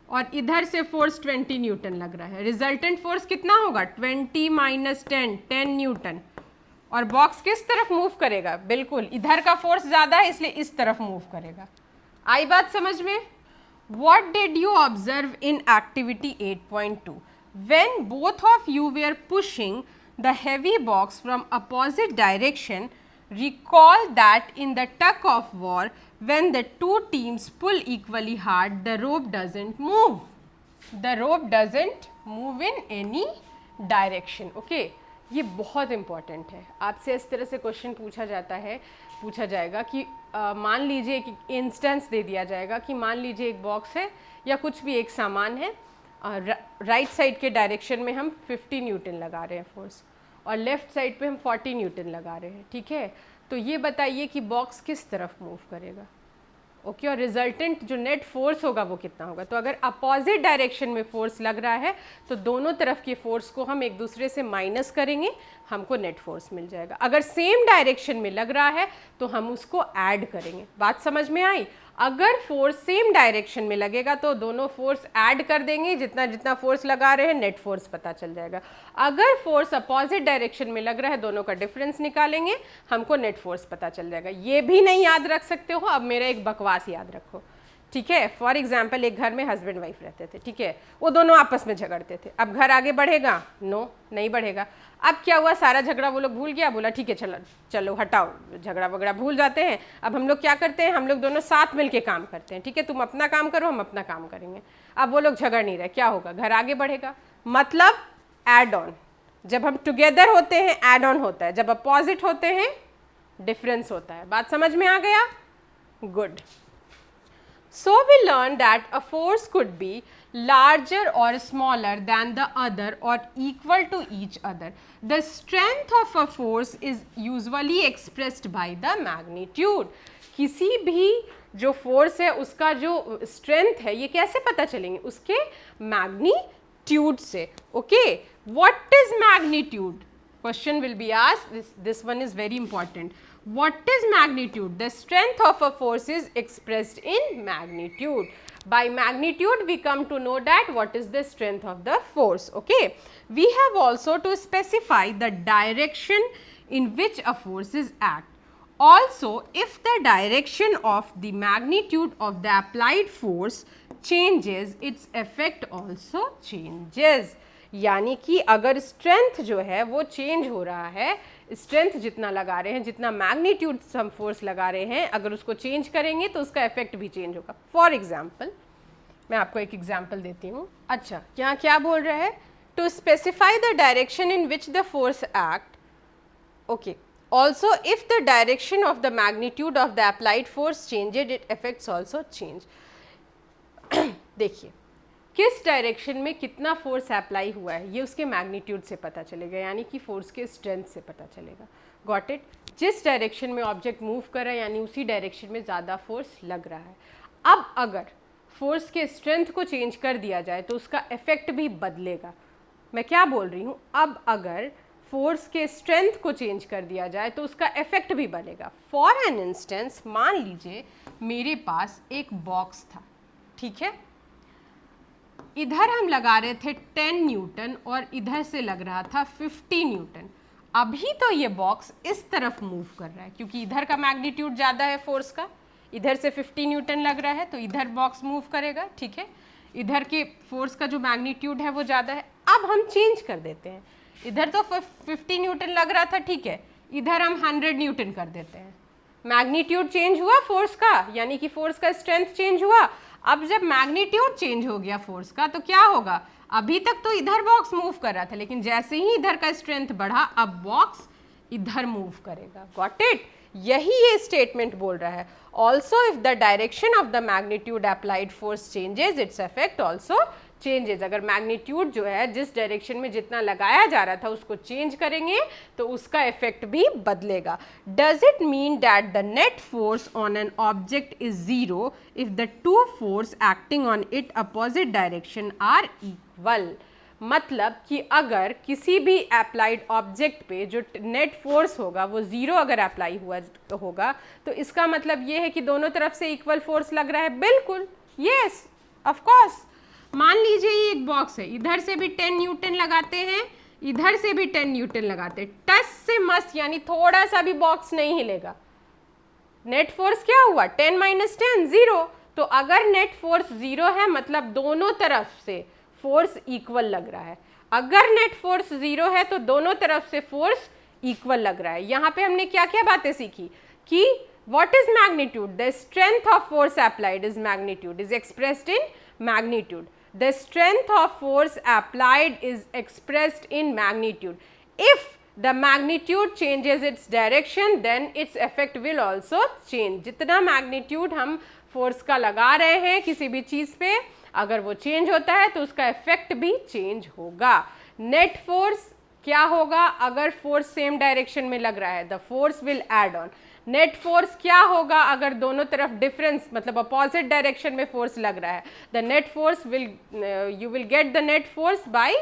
और इधर से फोर्स 20 न्यूटन लग रहा है। रिजल्टेंट फोर्स कितना होगा? 20 माइनस 10, 10 न्यूटन। और बॉक्स किस तरफ मूव करेगा? बिल्कुल इधर का फोर्स ज़्यादा है इसलिए इस तरफ मूव करेगा। आई बात समझ में? What did you observe in activity 8.2? When both of you were pushing the heavy box from opposite direction, recall that in the tug of war, when the two teams pull equally hard, the rope doesn't move. The rope doesn't move in any direction. Okay? ये बहुत important है। आपसे इस तरह से question पूछा जाएगा कि मान लीजिए कि इंस्टेंस दे दिया जाएगा कि मान लीजिए एक बॉक्स है या कुछ भी एक सामान है, राइट साइड के डायरेक्शन में हम 50 न्यूटन लगा रहे हैं फोर्स और लेफ्ट साइड पे हम 40 न्यूटन लगा रहे हैं, ठीक है। तो ये बताइए कि बॉक्स किस तरफ मूव करेगा, ओके। और रिजल्टेंट जो नेट फोर्स होगा वो कितना होगा। तो अगर अपोजिट डायरेक्शन में फोर्स लग रहा है तो दोनों तरफ के फोर्स को हम एक दूसरे से माइनस करेंगे, हमको नेट फोर्स मिल जाएगा। अगर सेम डायरेक्शन में लग रहा है तो हम उसको ऐड करेंगे। बात समझ में आई? अगर फोर्स सेम डायरेक्शन में लगेगा तो दोनों फोर्स ऐड कर देंगे, जितना जितना फोर्स लगा रहे हैं नेट फोर्स पता चल जाएगा। अगर फोर्स अपोजिट डायरेक्शन में लग रहा है दोनों का डिफरेंस निकालेंगे, हमको नेट फोर्स पता चल जाएगा। ये भी नहीं याद रख सकते हो, अब मेरा एक बकवास याद रखो, ठीक है। फॉर एग्जाम्पल एक घर में हस्बैंड वाइफ रहते थे, ठीक है, वो दोनों आपस में झगड़ते थे। अब घर आगे बढ़ेगा? नो, नहीं बढ़ेगा। अब क्या हुआ, सारा झगड़ा वो लोग भूल गया, बोला ठीक है चलो हटाओ, झगड़ा वगड़ा भूल जाते हैं। अब हम लोग क्या करते हैं, हम लोग दोनों साथ मिलके काम करते हैं, ठीक है, तुम अपना काम करो हम अपना काम करेंगे। अब वो लोग झगड़ नहीं रहे, क्या होगा, घर आगे बढ़ेगा। मतलब एड ऑन। जब हम टुगेदर होते हैं एड ऑन होता है, जब अपोजिट होते हैं डिफरेंस होता है। बात समझ में आ गया? Good. So we learned that a force could be larger or smaller than the other or equal to each other. The strength of a force is usually expressed by the magnitude. किसी भी जो force है उसका जो strength है ये कैसे पता चलेंगे? उसके मैग्नीट्यूड से। Okay, what is magnitude? Question will be asked. This one is very important. What is magnitude? The strength of a force is expressed in magnitude. By magnitude, we come to know that what is the strength of the force. Okay. We have also to specify the direction in which a force is act. Also, if the direction of the magnitude of the applied force changes, its effect also changes. यानी कि अगर strength जो है वो change हो रहा है, strength जितना लगा रहे हैं, जितना मैग्नीट्यूड हम फोर्स लगा रहे हैं, अगर उसको चेंज करेंगे तो उसका इफेक्ट भी चेंज होगा। फॉर एग्जाम्पल, मैं आपको एक एग्जाम्पल देती हूँ। अच्छा, यहाँ क्या बोल रहा है? To specify the direction in which the force act. Okay, also if the direction of the magnitude of the applied force changed, it effects also change. देखिए, किस डायरेक्शन में कितना फोर्स अप्लाई हुआ है ये उसके मैग्नीट्यूड से पता चलेगा, यानी कि फोर्स के स्ट्रेंथ से पता चलेगा। Got it? जिस डायरेक्शन में ऑब्जेक्ट मूव कर रहा है यानी उसी डायरेक्शन में ज़्यादा फोर्स लग रहा है। अब अगर फोर्स के स्ट्रेंथ को चेंज कर दिया जाए तो उसका इफेक्ट भी बदलेगा। मैं क्या बोल रही हूँ? अब अगर फोर्स के स्ट्रेंथ को चेंज कर दिया जाए तो उसका इफेक्ट भी बदलेगा। फॉर एन इंस्टेंस, मान लीजिए मेरे पास एक बॉक्स था, ठीक है, इधर हम लगा रहे थे 10 न्यूटन और इधर से लग रहा था 50 न्यूटन। अभी तो ये बॉक्स इस तरफ मूव कर रहा है क्योंकि इधर का मैग्नीट्यूड ज़्यादा है फोर्स का, इधर से 50 न्यूटन लग रहा है तो इधर बॉक्स मूव करेगा, ठीक है। इधर के फोर्स का जो मैग्नीट्यूड है वो ज़्यादा है। अब हम चेंज कर देते हैं, इधर तो 50 न्यूटन लग रहा था, ठीक है, इधर हम 100 न्यूटन कर देते हैं। मैग्नीट्यूड चेंज हुआ फोर्स का, यानी कि फोर्स का स्ट्रेंथ चेंज हुआ। अब जब मैग्नीट्यूड चेंज हो गया फोर्स का तो क्या होगा? अभी तक तो इधर बॉक्स मूव कर रहा था, लेकिन जैसे ही इधर का स्ट्रेंथ बढ़ा अब बॉक्स इधर मूव करेगा। Got it? यही ये स्टेटमेंट बोल रहा है। Also if the direction of the magnitude applied force changes, its effect also changes. अगर मैग्नीट्यूड जो है जिस डायरेक्शन में जितना लगाया जा रहा था उसको चेंज करेंगे तो उसका इफेक्ट भी बदलेगा। Does it mean that the net force on an object is zero if the two force acting on it opposite direction are equal? मतलब कि अगर किसी भी अप्लाइड ऑब्जेक्ट पे जो नेट फोर्स होगा वो जीरो अगर अप्लाई हुआ होगा तो इसका मतलब ये है कि दोनों तरफ से इक्वल फोर्स लग रहा है। बिल्कुल, यस, ऑफ कोर्स। एक बॉक्स है, इधर से भी 10 न्यूटन लगाते हैं, इधर से भी 10 न्यूटन लगाते हैं, टस से मस यानी थोड़ा सा भी बॉक्स नहीं हिलेगा। नेट फोर्स क्या हुआ? 10 माइनस 10 0। तो अगर नेट फोर्स 0 है मतलब दोनों तरफ से फोर्स इक्वल लग रहा है। अगर नेट फोर्स 0 है तो दोनों तरफ से फोर्स इक्वल लग रहा है। यहाँ पे हमने क्या क्या बातें सीखी कि what is magnitude? The strength of force applied is magnitude, is expressed in magnitude. The strength of force applied is expressed in magnitude. If the magnitude changes its direction, then its effect will also change. जितना magnitude हम force का लगा रहे हैं किसी भी चीज़ पे, अगर वो change होता है तो उसका effect भी change होगा। Net force क्या होगा? अगर फोर्स सेम डायरेक्शन में लग रहा है, the force will add on. Net force क्या होगा? अगर दोनों तरफ डिफरेंस मतलब अपोजिट डायरेक्शन में फोर्स लग रहा है, the net force will, you will get the net force by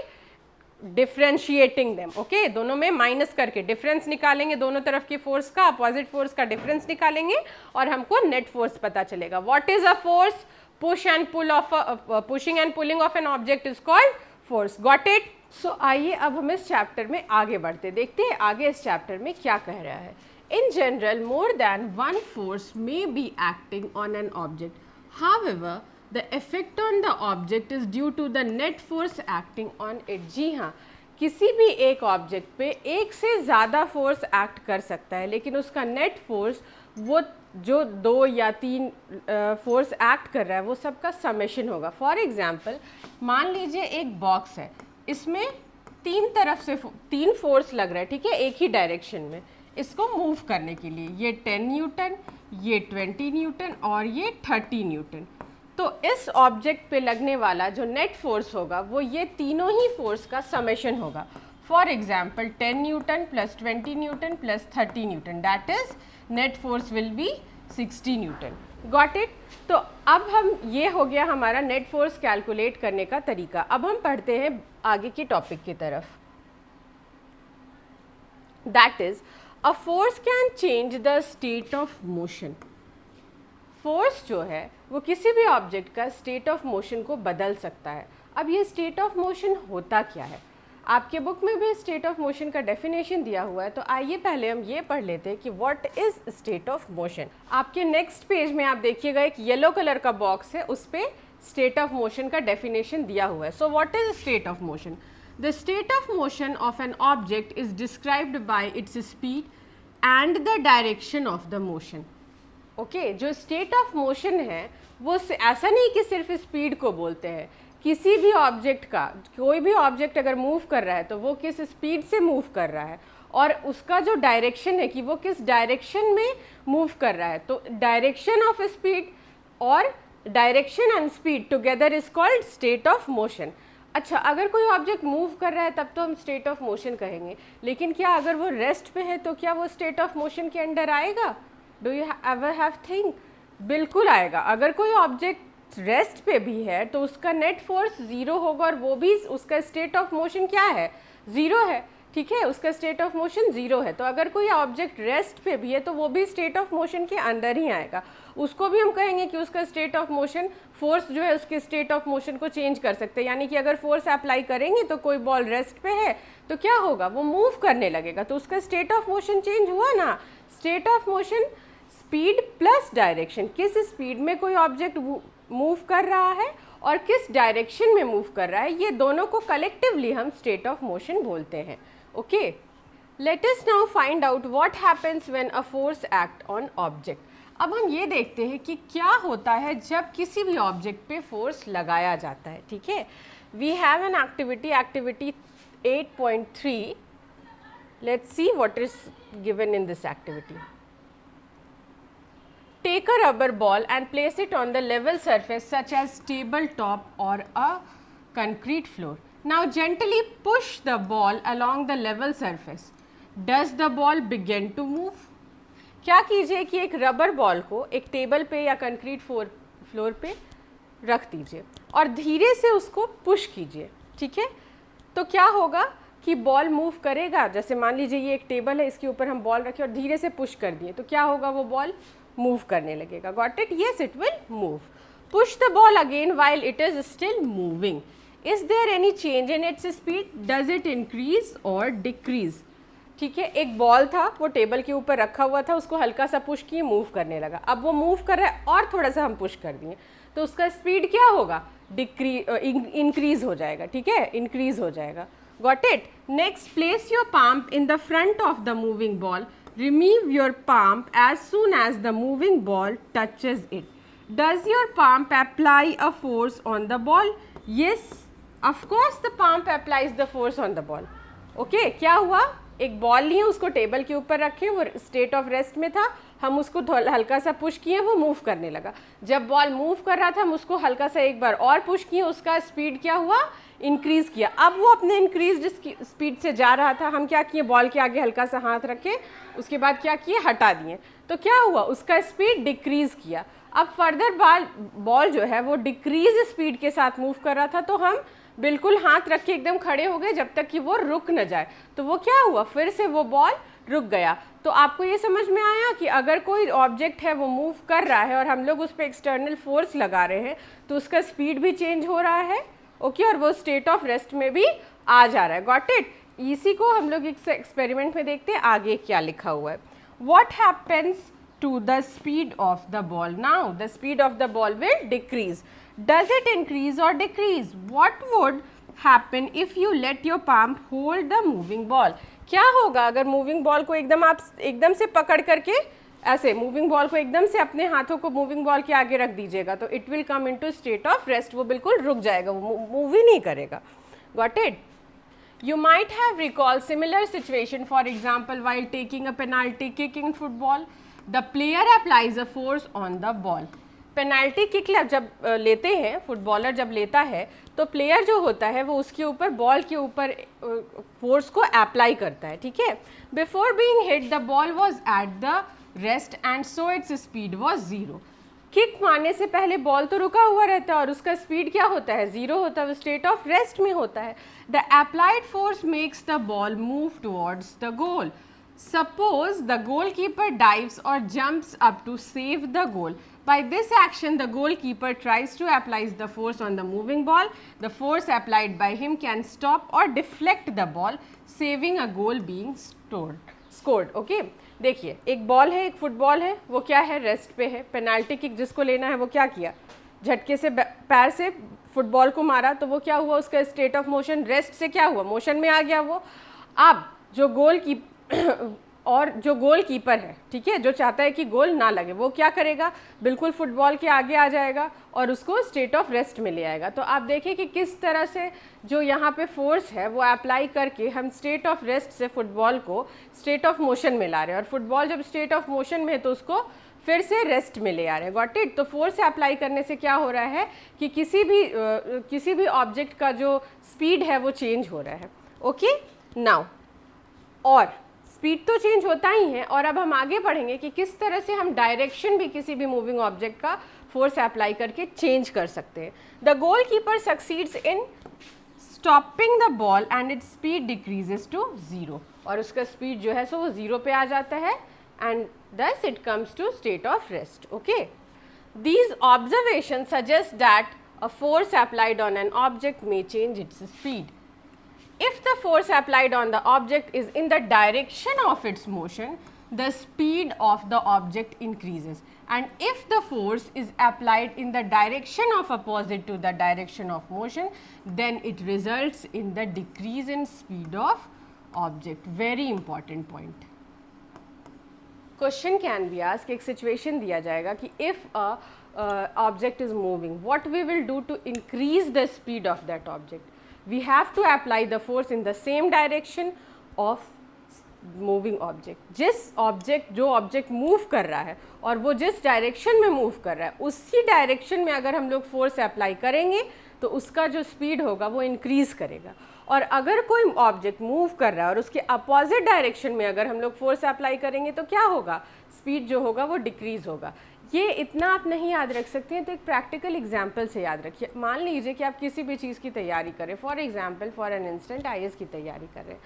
differentiating them. Okay, दोनों में माइनस करके डिफरेंस निकालेंगे, दोनों तरफ की फोर्स का, अपोजिट फोर्स का डिफरेंस निकालेंगे और हमको नेट फोर्स पता चलेगा। What is a force? Push and pull of pushing and pulling of an object is called force. Got it? So आइए अब हम इस चैप्टर में आगे बढ़ते, देखते हैं आगे इस चैप्टर में क्या कह रहा है। In general more than one force may be acting on an object, however the effect on the object is due to the net force acting on it. जी हाँ, किसी भी एक ऑब्जेक्ट पे एक से ज़्यादा फोर्स एक्ट कर सकता है, लेकिन उसका नेट फोर्स वो जो 2 या 3 फोर्स एक्ट कर रहा है वो सबका समेशन होगा। फॉर एग्जाम्पल मान लीजिए एक बॉक्स है, इसमें 3 तरफ से 3 फोर्स लग रहा है, ठीक है, एक ही डायरेक्शन में इसको मूव करने के लिए। ये 10 न्यूटन, ये 20 न्यूटन और ये 30 न्यूटन। तो इस ऑब्जेक्ट पे लगने वाला जो नेट फोर्स होगा वो ये तीनों ही फोर्स का समेशन होगा। For example 10 Newton plus 20 Newton plus 30 Newton, that is net force will be 60 Newton. Got it? तो अब हम, ये हो गया हमारा नेट फोर्स कैलकुलेट करने का तरीका। अब हम पढ़ते हैं आगे की टॉपिक की तरफ। That is a force can change the state of motion. Force जो है वो किसी भी ऑब्जेक्ट का स्टेट ऑफ मोशन को बदल सकता है। अब ये स्टेट ऑफ मोशन होता क्या है? आपके बुक में भी स्टेट ऑफ मोशन का डेफिनेशन दिया हुआ है, तो आइए पहले हम ये पढ़ लेते हैं कि what is state of motion. आपके नेक्स्ट पेज में आप देखिएगा एक येलो कलर का बॉक्स है, उस पर स्टेट ऑफ मोशन का डेफिनेशन दिया हुआ है। So what is state of motion? The state of motion of an object is described bye its speed and the direction of the motion. Okay, जो state of motion है वो ऐसा नहीं कि सिर्फ स्पीड को बोलते हैं। किसी भी ऑब्जेक्ट का, कोई भी ऑब्जेक्ट अगर मूव कर रहा है तो वो किस स्पीड से मूव कर रहा है, और उसका जो डायरेक्शन है कि वो किस डायरेक्शन में मूव कर रहा है। तो डायरेक्शन ऑफ स्पीड और direction and speed together is called state of motion. अच्छा, अगर कोई ऑब्जेक्ट मूव कर रहा है तब तो हम स्टेट ऑफ मोशन कहेंगे, लेकिन क्या अगर वो रेस्ट पे है तो क्या वो स्टेट ऑफ मोशन के अंडर आएगा? Do you ever have think? बिल्कुल आएगा। अगर कोई ऑब्जेक्ट रेस्ट पे भी है तो उसका नेट फोर्स 0 होगा और वो भी, उसका स्टेट ऑफ मोशन क्या है? 0 है, ठीक है, उसका स्टेट ऑफ मोशन 0 है। तो अगर कोई ऑब्जेक्ट रेस्ट पे भी है तो वो भी स्टेट ऑफ मोशन के अंदर ही आएगा। उसको भी हम कहेंगे कि उसका स्टेट ऑफ मोशन, फोर्स जो है उसके स्टेट ऑफ मोशन को चेंज कर सकते हैं। यानी कि अगर फोर्स अप्लाई करेंगे तो कोई बॉल रेस्ट पे है तो क्या होगा? वो मूव करने लगेगा, तो उसका स्टेट ऑफ मोशन चेंज हुआ ना। State of motion speed plus direction, किस स्पीड में कोई ऑब्जेक्ट मूव कर रहा है और किस डायरेक्शन में मूव कर रहा है, ये दोनों को कलेक्टिवली हम स्टेट ऑफ मोशन बोलते हैं। Okay, let us now find out what happens when a force act on object. अब हम ये देखते हैं कि क्या होता है जब किसी भी ऑब्जेक्ट पे फोर्स लगाया जाता है। ठीक है, we have an activity 8.3। Let's see what is given in this activity. Take a rubber ball and place it on the level surface such as tabletop or a concrete floor. Now gently push the ball along the level surface. Does the ball begin to move? क्या कीजिए कि एक rubber ball को एक table पे या concrete floor पे रख दीजिए और धीरे से उसको पुश कीजिए। ठीक है, तो क्या होगा कि बॉल मूव करेगा। जैसे मान लीजिए ये एक टेबल है, इसके ऊपर हम बॉल रखे और धीरे से पुश कर दिए, तो क्या होगा? वो बॉल मूव करने लगेगा। Got it? Yes, it will move. Push the ball again while it is still moving. Is there any change in its speed, does it increase or decrease. ठीक है, एक बॉल था, वो टेबल के ऊपर रखा हुआ था, उसको हल्का सा पुश किए, मूव करने लगा। अब वो मूव कर रहा है और थोड़ा सा हम पुश कर दिए तो उसका स्पीड क्या होगा, इंक्रीज हो जाएगा। ठीक है, इंक्रीज हो जाएगा। Got it. Next, place your palm in the front of the moving ball, remove your palm as soon as the moving ball touches it. Does your palm apply a force on the ball? Yes, of course the palm applies the force on the ball. Okay, क्या हुआ, एक ball लिए, उसको table के ऊपर रखे, वो state of rest में था, हम उसको हल्का सा पुश किए, वो मूव करने लगा। जब बॉल मूव कर रहा था, हम उसको हल्का सा एक बार और पुश किए, उसका स्पीड क्या हुआ, इंक्रीज किया। अब वो अपने इंक्रीज स्पीड से जा रहा था, हम क्या किए, बॉल के आगे हल्का सा हाथ रखे, उसके बाद क्या किए, हटा दिए, तो क्या हुआ, उसका स्पीड डिक्रीज किया। अब फर्दर बॉल जो है वो डिक्रीज स्पीड के साथ मूव कर रहा था, तो हम बिल्कुल हाथ रख के एकदम खड़े हो गए जब तक कि वो रुक न जाए। तो वो क्या हुआ, फिर से वो बॉल रुक गया। तो आपको ये समझ में आया कि अगर कोई ऑब्जेक्ट है वो मूव कर रहा है और हम लोग उस पर एक्सटर्नल फोर्स लगा रहे हैं तो उसका स्पीड भी चेंज हो रहा है। ओके, और वो स्टेट ऑफ रेस्ट में भी आ जा रहा है। Got it. इसी को हम लोग एक एक्सपेरिमेंट में देखते हैं आगे क्या लिखा हुआ है। What happens to the speed of the ball? Now the speed of the ball will decrease. Does it increase or decrease? What would happen if you let your palm hold the moving ball? क्या होगा अगर moving ball को आप एकदम से पकड़ करके ऐसे मूविंग बॉल को एकदम से अपने हाथों को मूविंग बॉल के आगे रख दीजिएगा तो it will come into state of rest, वो बिल्कुल रुक जाएगा, वो मूव ही नहीं करेगा। Got it. You might have recalled similar situation, for example, while taking a penalty kick in football. The player applies a force on the ball. Penalty kick जब लेते हैं, फुटबॉलर जब लेता है तो प्लेयर जो होता है वो उसके ऊपर, बॉल के ऊपर फोर्स को अप्लाई करता है। ठीक है, before being hit the ball was at the rest and so its speed was 0। Kick मारने से पहले बॉल तो रुका हुआ रहता है और उसका स्पीड क्या होता है, 0 होता है, वो स्टेट ऑफ रेस्ट में होता है। The applied force makes the ball move towards the goal. Suppose the goalkeeper dives or jumps up to save the goal. By this action, the goalkeeper tries to apply the force on the moving ball. The force applied by him can stop or deflect the ball, saving a goal being scored. Okay? देखिए, एक ball है, एक football है, वो क्या है, rest पे है। पेनाल्टी किक जिसको लेना है वो क्या किया, झटके से पैर से फुटबॉल को मारा, तो वो क्या हुआ, उसका स्टेट ऑफ मोशन रेस्ट से क्या हुआ, मोशन में आ गया वो। अब जो गोल कीपर है, ठीक है, जो चाहता है कि गोल ना लगे, वो क्या करेगा, बिल्कुल फुटबॉल के आगे आ जाएगा और उसको स्टेट ऑफ रेस्ट में ले आएगा। तो आप देखिए कि किस तरह से जो यहाँ पे फोर्स है वो अप्लाई करके हम स्टेट ऑफ रेस्ट से फुटबॉल को स्टेट ऑफ मोशन में ला रहे हैं, और फुटबॉल जब स्टेट ऑफ मोशन में है तो उसको फिर से रेस्ट में ले आ रहे हैं। Got it. तो फोर्स अप्लाई करने से क्या हो रहा है कि किसी भी ऑब्जेक्ट का जो स्पीड है वो चेंज हो रहा है। ओके, नाउ और स्पीड तो चेंज होता ही है, और अब हम आगे बढ़ेंगे कि किस तरह से हम डायरेक्शन भी किसी भी मूविंग ऑब्जेक्ट का फोर्स अप्लाई करके चेंज कर सकते हैं। The goalkeeper succeeds in stopping the ball and its speed decreases to 0, और उसका स्पीड जो है सो वो 0 पे आ जाता है, and thus it comes to state of rest. Okay, these observations suggest that a force applied on an object may change its speed. If the force applied on the object is in the direction of its motion, the speed of the object increases, and if the force is applied in the direction of opposite to the direction of motion, then it results in the decrease in speed of object. Very important point. Question can be asked, एक situation दिया जाएगा कि if a object is moving, what we will do to increase the speed of that object? We have to apply the force in the same direction of moving object. जो object move कर रहा है और वो जिस direction में move कर रहा है उसी डायरेक्शन में अगर हम लोग फोर्स अप्लाई करेंगे तो उसका जो स्पीड होगा वो इंक्रीज करेगा, और अगर कोई ऑब्जेक्ट मूव कर रहा है और उसके अपोजिट डायरेक्शन में अगर हम लोग फोर्स अप्लाई करेंगे तो क्या होगा, स्पीड जो होगा वो डिक्रीज होगा। ये इतना आप नहीं याद रख सकते हैं तो एक प्रैक्टिकल एग्जांपल से याद रखिए। मान लीजिए कि आप किसी भी चीज़ की तैयारी करें, for example for an instant IAS की तैयारी कर रहे हैं।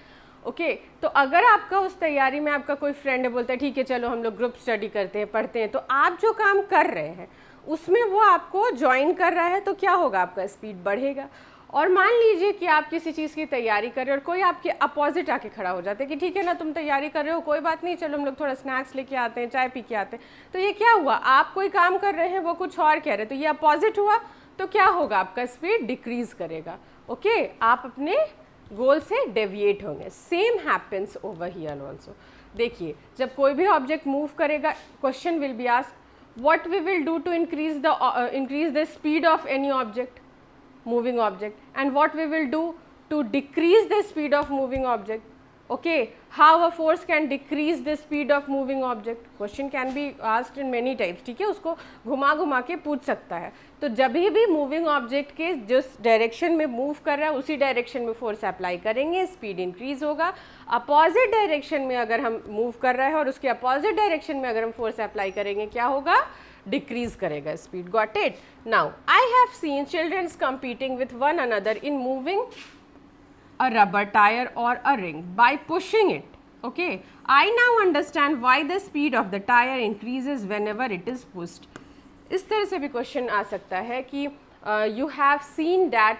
ओके, तो अगर आपका उस तैयारी में आपका कोई फ्रेंड है, बोलता है ठीक है चलो हम लोग ग्रुप स्टडी करते हैं, पढ़ते हैं, तो आप जो काम कर रहे हैं उसमें वो आपको ज्वाइन कर रहा है तो क्या होगा, आपका स्पीड बढ़ेगा। और मान लीजिए कि आप किसी चीज़ की तैयारी कर रहे हो और कोई आपके अपोजिट आके खड़ा हो जाता है कि ठीक है ना, तुम तैयारी कर रहे हो, कोई बात नहीं, चलो हम लोग थोड़ा स्नैक्स लेके आते हैं, चाय पी के आते हैं। तो ये क्या हुआ, आप कोई काम कर रहे हैं, वो कुछ और कह रहे हैं, तो ये अपोजिट हुआ, तो क्या होगा, आपका स्पीड डिक्रीज करेगा। ओके, आप अपने गोल से डेविएट होंगे। Same happens over here also. देखिए, जब कोई भी ऑब्जेक्ट मूव करेगा, question will be asked what we will do to increase the speed of any object, moving object, and what we will do to decrease the speed of moving object. Okay, how a force can decrease the speed of moving object? Question can be asked in many types. ठीक है, उसको घुमा घुमा के पूछ सकता है। तो जब भी मूविंग ऑब्जेक्ट के जिस डायरेक्शन में मूव कर रहा है उसी डायरेक्शन में फोर्स अप्लाई करेंगे, स्पीड इंक्रीज होगा। अपोजिट डायरेक्शन में अगर हम मूव कर रहे हैं और उसके अपोजिट डायरेक्शन में अगर हम फोर्स अप्लाई करेंगे, क्या होगा, डिक्रीज करेगा speed. Got it? Now I have seen childrens competing with one another in moving a rubber tire or a ring by pushing it. Okay, I now understand why the speed of the tire increases whenever it is pushed. इस तरह से भी question आ सकता है कि you have seen that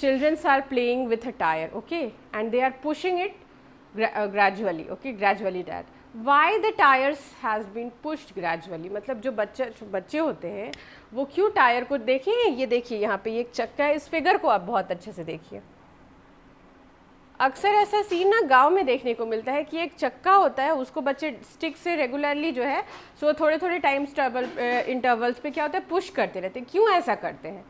children are playing with a tire, okay, and they are pushing it gradually, okay, gradually that. Why the tires has been pushed gradually? मतलब जो बच्चे होते हैं वो क्यों टायर को, देखिए ये देखिए यहाँ पे एक चक्का है, इस फिगर को आप बहुत अच्छे से देखिए। अक्सर ऐसा सीन ना गांव में देखने को मिलता है कि एक चक्का होता है, उसको बच्चे स्टिक से रेगुलरली जो है सो थोड़े थोड़े टाइम इंटरवल्स पे क्या होता है, पुश करते रहते हैं। क्यों ऐसा करते हैं?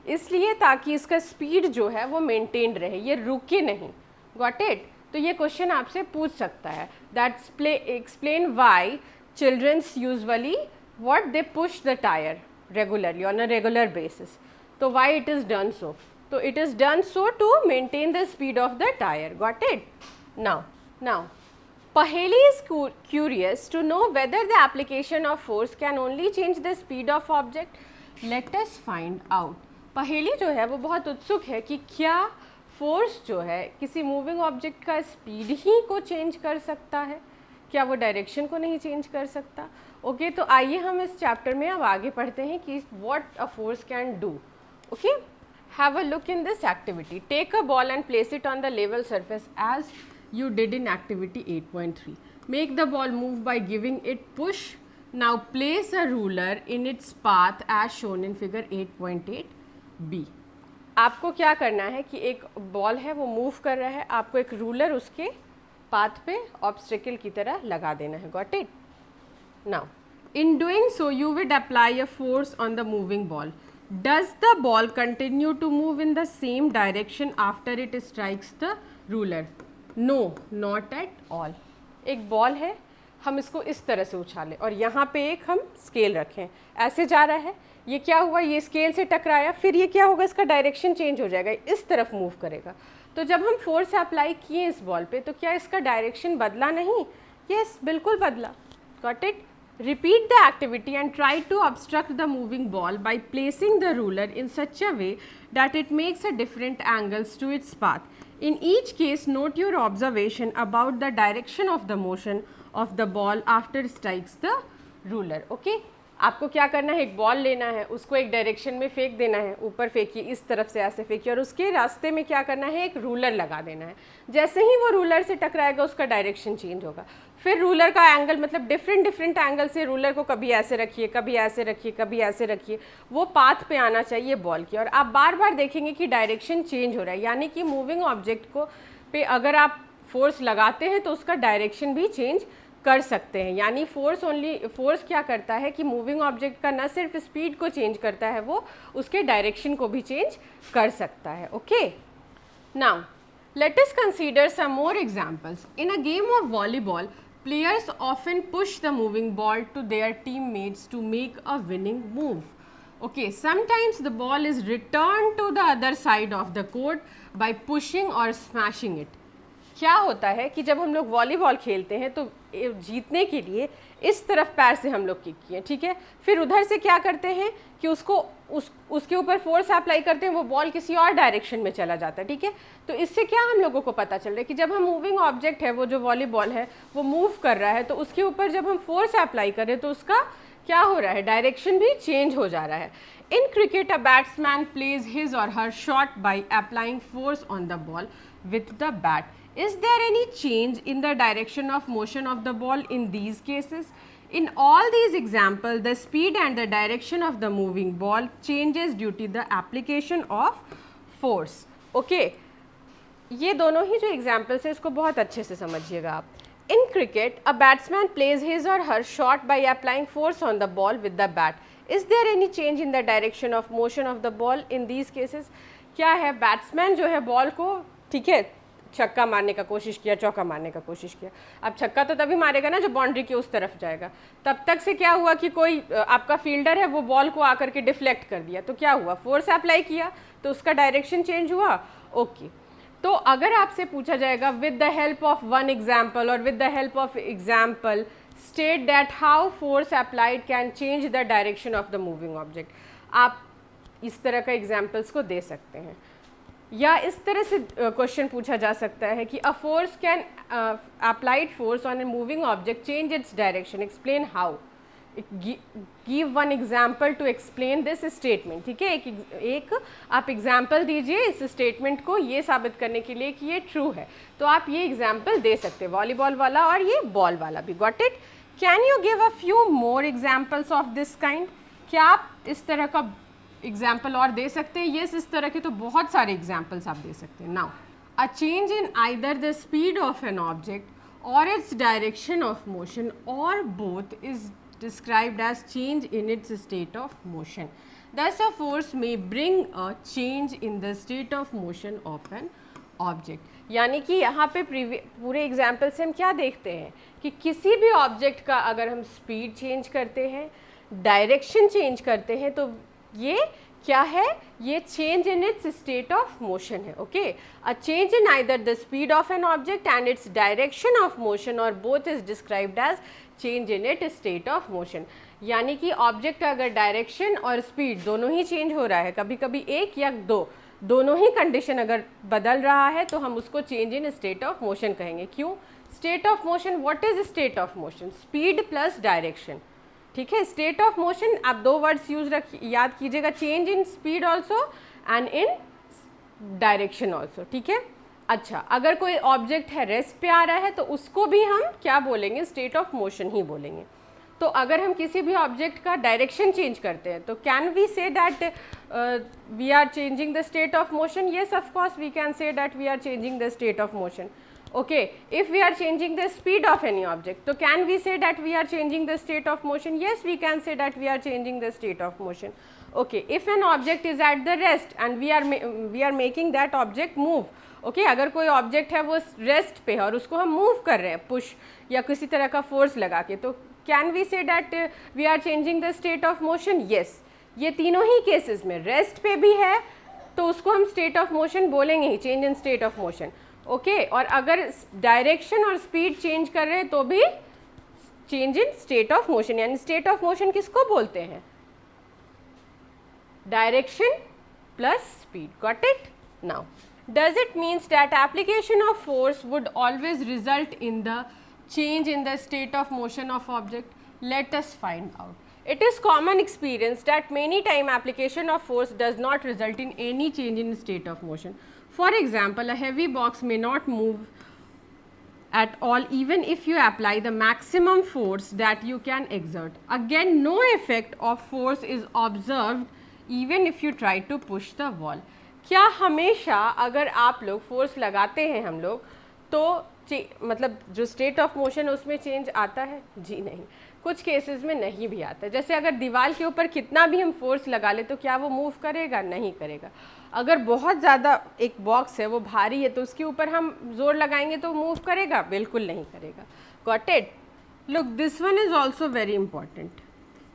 इसलिए ताकि इसका स्पीड जो है वो मेंटेन रहे, ये रुके नहीं। Got it? तो ये क्वेश्चन आपसे पूछ सकता है that explain why children's usually what they push the tyre regularly on a regular basis. तो why it is done so? तो it is done so to maintain the speed of the tire. Got it? Now, Paheli is curious to know whether the application of force can only change the speed of object. Let us find out. पहेली जो है वो बहुत उत्सुक है कि क्या force जो है किसी मूविंग ऑब्जेक्ट का स्पीड ही को चेंज कर सकता है, क्या वो डायरेक्शन को नहीं चेंज कर सकता? ओके, तो आइए हम इस चैप्टर में अब आगे पढ़ते हैं कि what a force can do. Okay, have a look in this activity. Take a ball and place it on the level surface as you did in activity 8.3. Make the ball move by giving it push. Now place a ruler in its path as shown in figure 8.8b. आपको क्या करना है कि एक ball है वो move कर रहा है, आपको एक रूलर उसके पाथ पे ऑब्स्टेकल की तरह लगा देना है। Got it? Now, in doing so, you will apply a force on the moving ball. Does the ball continue to move in the same direction after it strikes the ruler? No, not at all. एक ball है, हम इसको इस तरह से उछालें और यहाँ पे एक हम स्केल रखें, ऐसे जा रहा है, ये क्या हुआ, ये स्केल से टकराया, फिर ये क्या होगा, इसका डायरेक्शन चेंज हो जाएगा, इस तरफ मूव करेगा। तो जब हम फोर्स अप्लाई किए इस बॉल पे तो क्या इसका डायरेक्शन बदला नहीं? यस, बिल्कुल बदला। Got it? Repeat the activity and try to obstruct the moving ball by placing the ruler in such a way that it makes a different angles to its path. In each case, note your observation about the direction of the motion of the ball after it strikes the ruler. Okay? आपको क्या करना है, एक ball लेना है, उसको एक direction में फेंक देना है, ऊपर फेंकिए, इस तरफ से ऐसे फेंकिए और उसके रास्ते में क्या करना है, एक रूलर लगा देना है। जैसे ही वो रूलर से टकराएगा उसका डायरेक्शन चेंज होगा। फिर रूलर का एंगल, मतलब डिफरेंट एंगल से रूलर को कभी ऐसे रखिए, कभी ऐसे रखिए, कभी ऐसे रखिए, वो पाथ पे आना चाहिए बॉल की, और आप बार बार देखेंगे कि डायरेक्शन चेंज हो रहा है। यानी कि मूविंग ऑब्जेक्ट को पे अगर आप फोर्स लगाते हैं तो उसका डायरेक्शन भी चेंज कर सकते हैं। यानी फोर्स क्या करता है कि मूविंग ऑब्जेक्ट का न सिर्फ स्पीड को चेंज करता है, वो उसके डायरेक्शन को भी चेंज कर सकता है। Okay, now let us consider some more examples. In a game of volleyball, players often push the moving ball to their teammates to make a winning move. Okay, sometimes the ball is returned to the other side of the court by pushing or smashing it. क्या होता है कि जब हम लोग volleyball खेलते हैं तो जीतने के लिए इस तरफ पैर से हम लोग किक किए, ठीक है, फिर उधर से क्या करते हैं कि उसके ऊपर फोर्स अप्लाई करते हैं, वो बॉल किसी और डायरेक्शन में चला जाता है, ठीक है। तो इससे क्या हम लोगों को पता चल रहा है कि जब हम मूविंग ऑब्जेक्ट है, वो जो वॉलीबॉल है वो मूव कर रहा है, तो उसके ऊपर जब हम फोर्स अप्लाई करें तो उसका क्या हो रहा है, डायरेक्शन भी चेंज हो जा रहा है। In cricket, a batsman plays his or her shot by applying force on the ball with the bat. Is there any change in the direction of motion of the ball in these cases? In all these examples, the speed and the direction of the moving ball changes due to the application of force. Okay, ये दोनों ही जो examples है इसको बहुत अच्छे से समझिएगा आप. In cricket, a batsman plays his or her shot by applying force on the ball with the bat. Is there any change in the direction of motion of the ball in these cases? क्या है, batsman जो है ball को, ठीक है, छक्का मारने का कोशिश किया, चौका मारने का कोशिश किया. अब छक्का तो तभी मारेगा ना जो बाउंड्री के उस तरफ जाएगा. तब तक से क्या हुआ कि कोई आपका फील्डर है वो बॉल को आकर के डिफ्लेक्ट कर दिया, तो क्या हुआ, फोर्स अप्लाई किया तो उसका डायरेक्शन चेंज हुआ. ओके, तो अगर आपसे पूछा जाएगा with the help of one example or with the help of example state that how force applied can change the direction of the moving object, आप इस तरह का एग्जाम्पल्स को दे सकते हैं. या इस तरह से क्वेश्चन पूछा जा सकता है कि a force can applied force on a moving object change its direction, explain how. Give one example to explain this statement. ठीक है, एक आप एग्जाम्पल दीजिए इस स्टेटमेंट को ये साबित करने के लिए कि ये ट्रू है. तो आप ये एग्जाम्पल दे सकते हैं, वॉलीबॉल वाला और ये बॉल वाला भी. Got it? Can you give a few more examples of this kind? क्या आप इस तरह का एग्जाम्पल और दे सकते हैं? येस, इस तरह के तो बहुत सारे एग्जाम्पल्स आप दे सकते हैं. Now, a change in either the speed of an object और it's direction of motion or both is described as change in its state of motion. Thus, a force may bring a change in the state of motion of an object. यानी कि यहाँ पे पूरे example से हम क्या देखते हैं कि किसी भी ऑब्जेक्ट का अगर हम स्पीड चेंज करते हैं, डायरेक्शन चेंज करते हैं, तो ये क्या है, ये change in its state of motion है. Okay, a change in either the speed of an object and its direction of motion or both is described as change in it state of motion. यानी कि object का अगर direction और speed दोनों ही change हो रहा है, कभी कभी एक या दोनों ही कंडीशन अगर बदल रहा है, तो हम उसको change in state of motion कहेंगे. क्यों? State of motion, what is state of motion? Speed plus direction. ठीक है, स्टेट ऑफ मोशन आप दो वर्ड्स याद कीजिएगा, change in speed also and in direction also. ठीक है. अच्छा, अगर कोई ऑब्जेक्ट है रेस्ट पे आ रहा है तो उसको भी हम क्या बोलेंगे, स्टेट ऑफ मोशन ही बोलेंगे. तो अगर हम किसी भी ऑब्जेक्ट का डायरेक्शन चेंज करते हैं तो can we say that we are changing the state of motion? Yes, of course we can say that we are changing the state of motion. Okay, if we are changing the speed of any object, so can we say that we are changing the state of motion? Yes, we can say that we are changing the state of motion. Okay, if an object is at the rest and we are making that object move. Okay, अगर कोई object है वो rest पे है और उसको हम move कर रहे हैं पुश या किसी तरह का फोर्स लगा के, तो can we say that we are changing the state of motion? Yes, ये तीनों ही केसेस में रेस्ट पे भी है तो उसको हम स्टेट ऑफ मोशन बोलेंगे ही, change in state of motion. Okay, और अगर डायरेक्शन और स्पीड चेंज कर रहे हैं तो भी change in state of motion. यानी स्टेट ऑफ मोशन किसको बोलते हैं? Direction plus speed. Got it? Now, does it means that application of force would always result in the change in the state of motion of object? Let us find out. It is common experience that many time application of force does not result in any change in state of motion. For example, a heavy box may not move at all even if you apply the maximum force that you can exert. Again, no effect of force is observed even if you try to push the wall. क्या हमेशा अगर आप लोग force लगाते हैं हम लोग तो मतलब जो स्टेट ऑफ मोशन है उसमें चेंज आता है? जी नहीं, कुछ केसेस में नहीं भी आता. जैसे अगर दीवार के ऊपर कितना भी हम फोर्स लगा ले तो क्या वो मूव करेगा? नहीं करेगा. अगर बहुत ज़्यादा एक बॉक्स है वो भारी है तो उसके ऊपर हम जोर लगाएंगे तो मूव करेगा? बिल्कुल नहीं करेगा. Got it? Look, this one is also very important,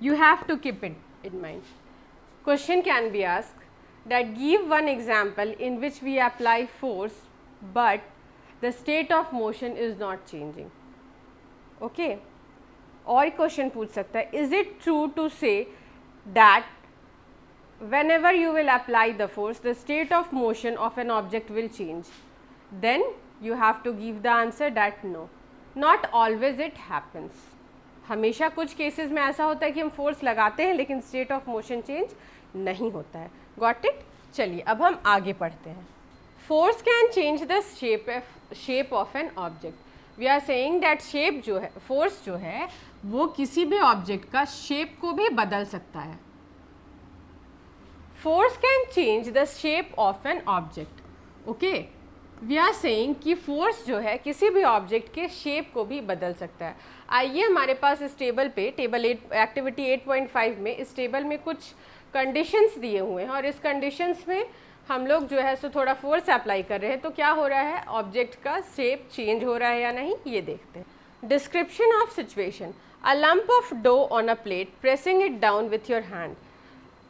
you have to keep it in mind. Question can be asked that give one example in which we apply force but the state of motion is not changing. Okay, और question पूछ सकता है, is it true to say that whenever you will apply the force the state of motion of an object will change? Then you have to give the answer that no, not always it happens. हमेशा कुछ cases में ऐसा होता है कि हम force लगाते हैं लेकिन स्टेट ऑफ मोशन चेंज नहीं होता है। Got it? चलिए अब हम आगे पढ़ते हैं। Force can change the shape of an object. We are saying that shape जो है, फोर्स जो है वो किसी भी ऑब्जेक्ट का शेप को भी बदल सकता है। Force can change the shape of an object. Okay, we are saying कि फोर्स जो है किसी भी ऑब्जेक्ट के शेप को भी बदल सकता है। आइए हमारे पास इस टेबल पे, टेबल 8 एक्टिविटी 8.5 में इस टेबल में कुछ कंडीशंस दिए हुए हैं और इस कंडीशंस में हम लोग जो है सो थोड़ा फोर्स अप्लाई कर रहे हैं, तो क्या हो रहा है, ऑब्जेक्ट का शेप चेंज हो रहा है या नहीं, ये देखते हैं। Description of situation. A lump of dough on a plate, pressing it down with your hand.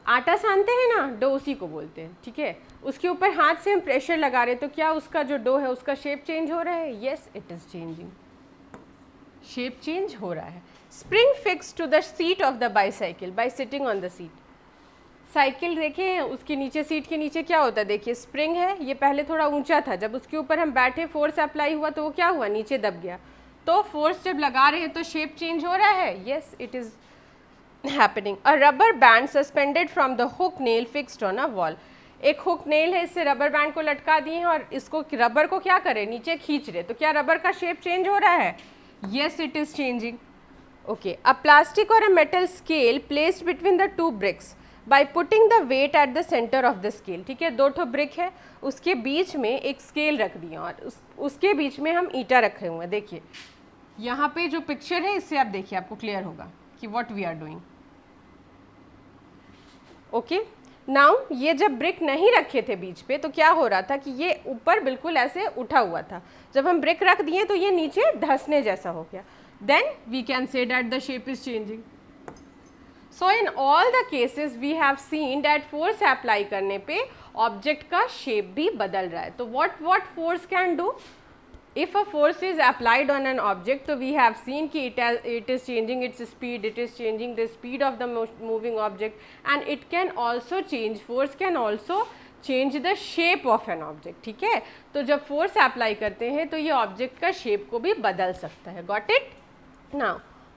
आटा सानते हैं ना, डो उसी को बोलते हैं, ठीक है। उसके ऊपर हाथ से हम प्रेशर लगा रहे हैं, तो क्या उसका जो डो है उसका शेप चेंज हो रहा है? Yes, it is changing, shape change हो रहा है। Spring fix to the seat of the bicycle by sitting on the seat. Cycle देखे, उसके नीचे, सीट के नीचे क्या होता है, देखिए स्प्रिंग है, ये पहले थोड़ा ऊंचा था, जब उसके ऊपर हम बैठे फोर्स अप्लाई हुआ तो वो क्या हुआ, नीचे दब गया। तो फोर्स जब लगा रहे हैं तो शेप चेंज हो रहा है। Yes, it is happening. A rubber band suspended from the hook nail fixed on a wall. एक हुक नेल है, इससे रबर बैंड को लटका दिए हैं और इसको, रबर को क्या करें, नीचे खींच रहे, तो क्या रबर का शेप चेंज हो रहा है? Yes, it is changing. Okay, a plastic or a metal scale placed between the two bricks by putting the weight at the centre of the scale. ठीक है, दो ठो ब्रिक है, उसके बीच में एक स्केल रख दिया और उसके बीच में हम ईटा रखे हुए हैं। देखिए यहाँ पे जो पिक्चर है, इससे आप देखिए, आपको क्लियर होगा कि what we are doing. Okay, now ये जब ब्रिक नहीं रखे थे बीच पे तो क्या हो रहा था कि ये ऊपर बिल्कुल ऐसे उठा हुआ था, जब हम ब्रिक रख दिए तो ये नीचे धंसने जैसा हो गया। Then we can say that the shape is changing. So in all the cases we have seen that force apply करने पे ऑब्जेक्ट का शेप भी बदल रहा है। तो what force can do? If a force is applied on an object, so we have seen कि it is changing its speed, it is changing the speed of the moving object, and it can also change, force can also change the shape of an object। ठीक है, तो जब force apply करते हैं तो ये object का shape को भी बदल सकता है। Got it? Now,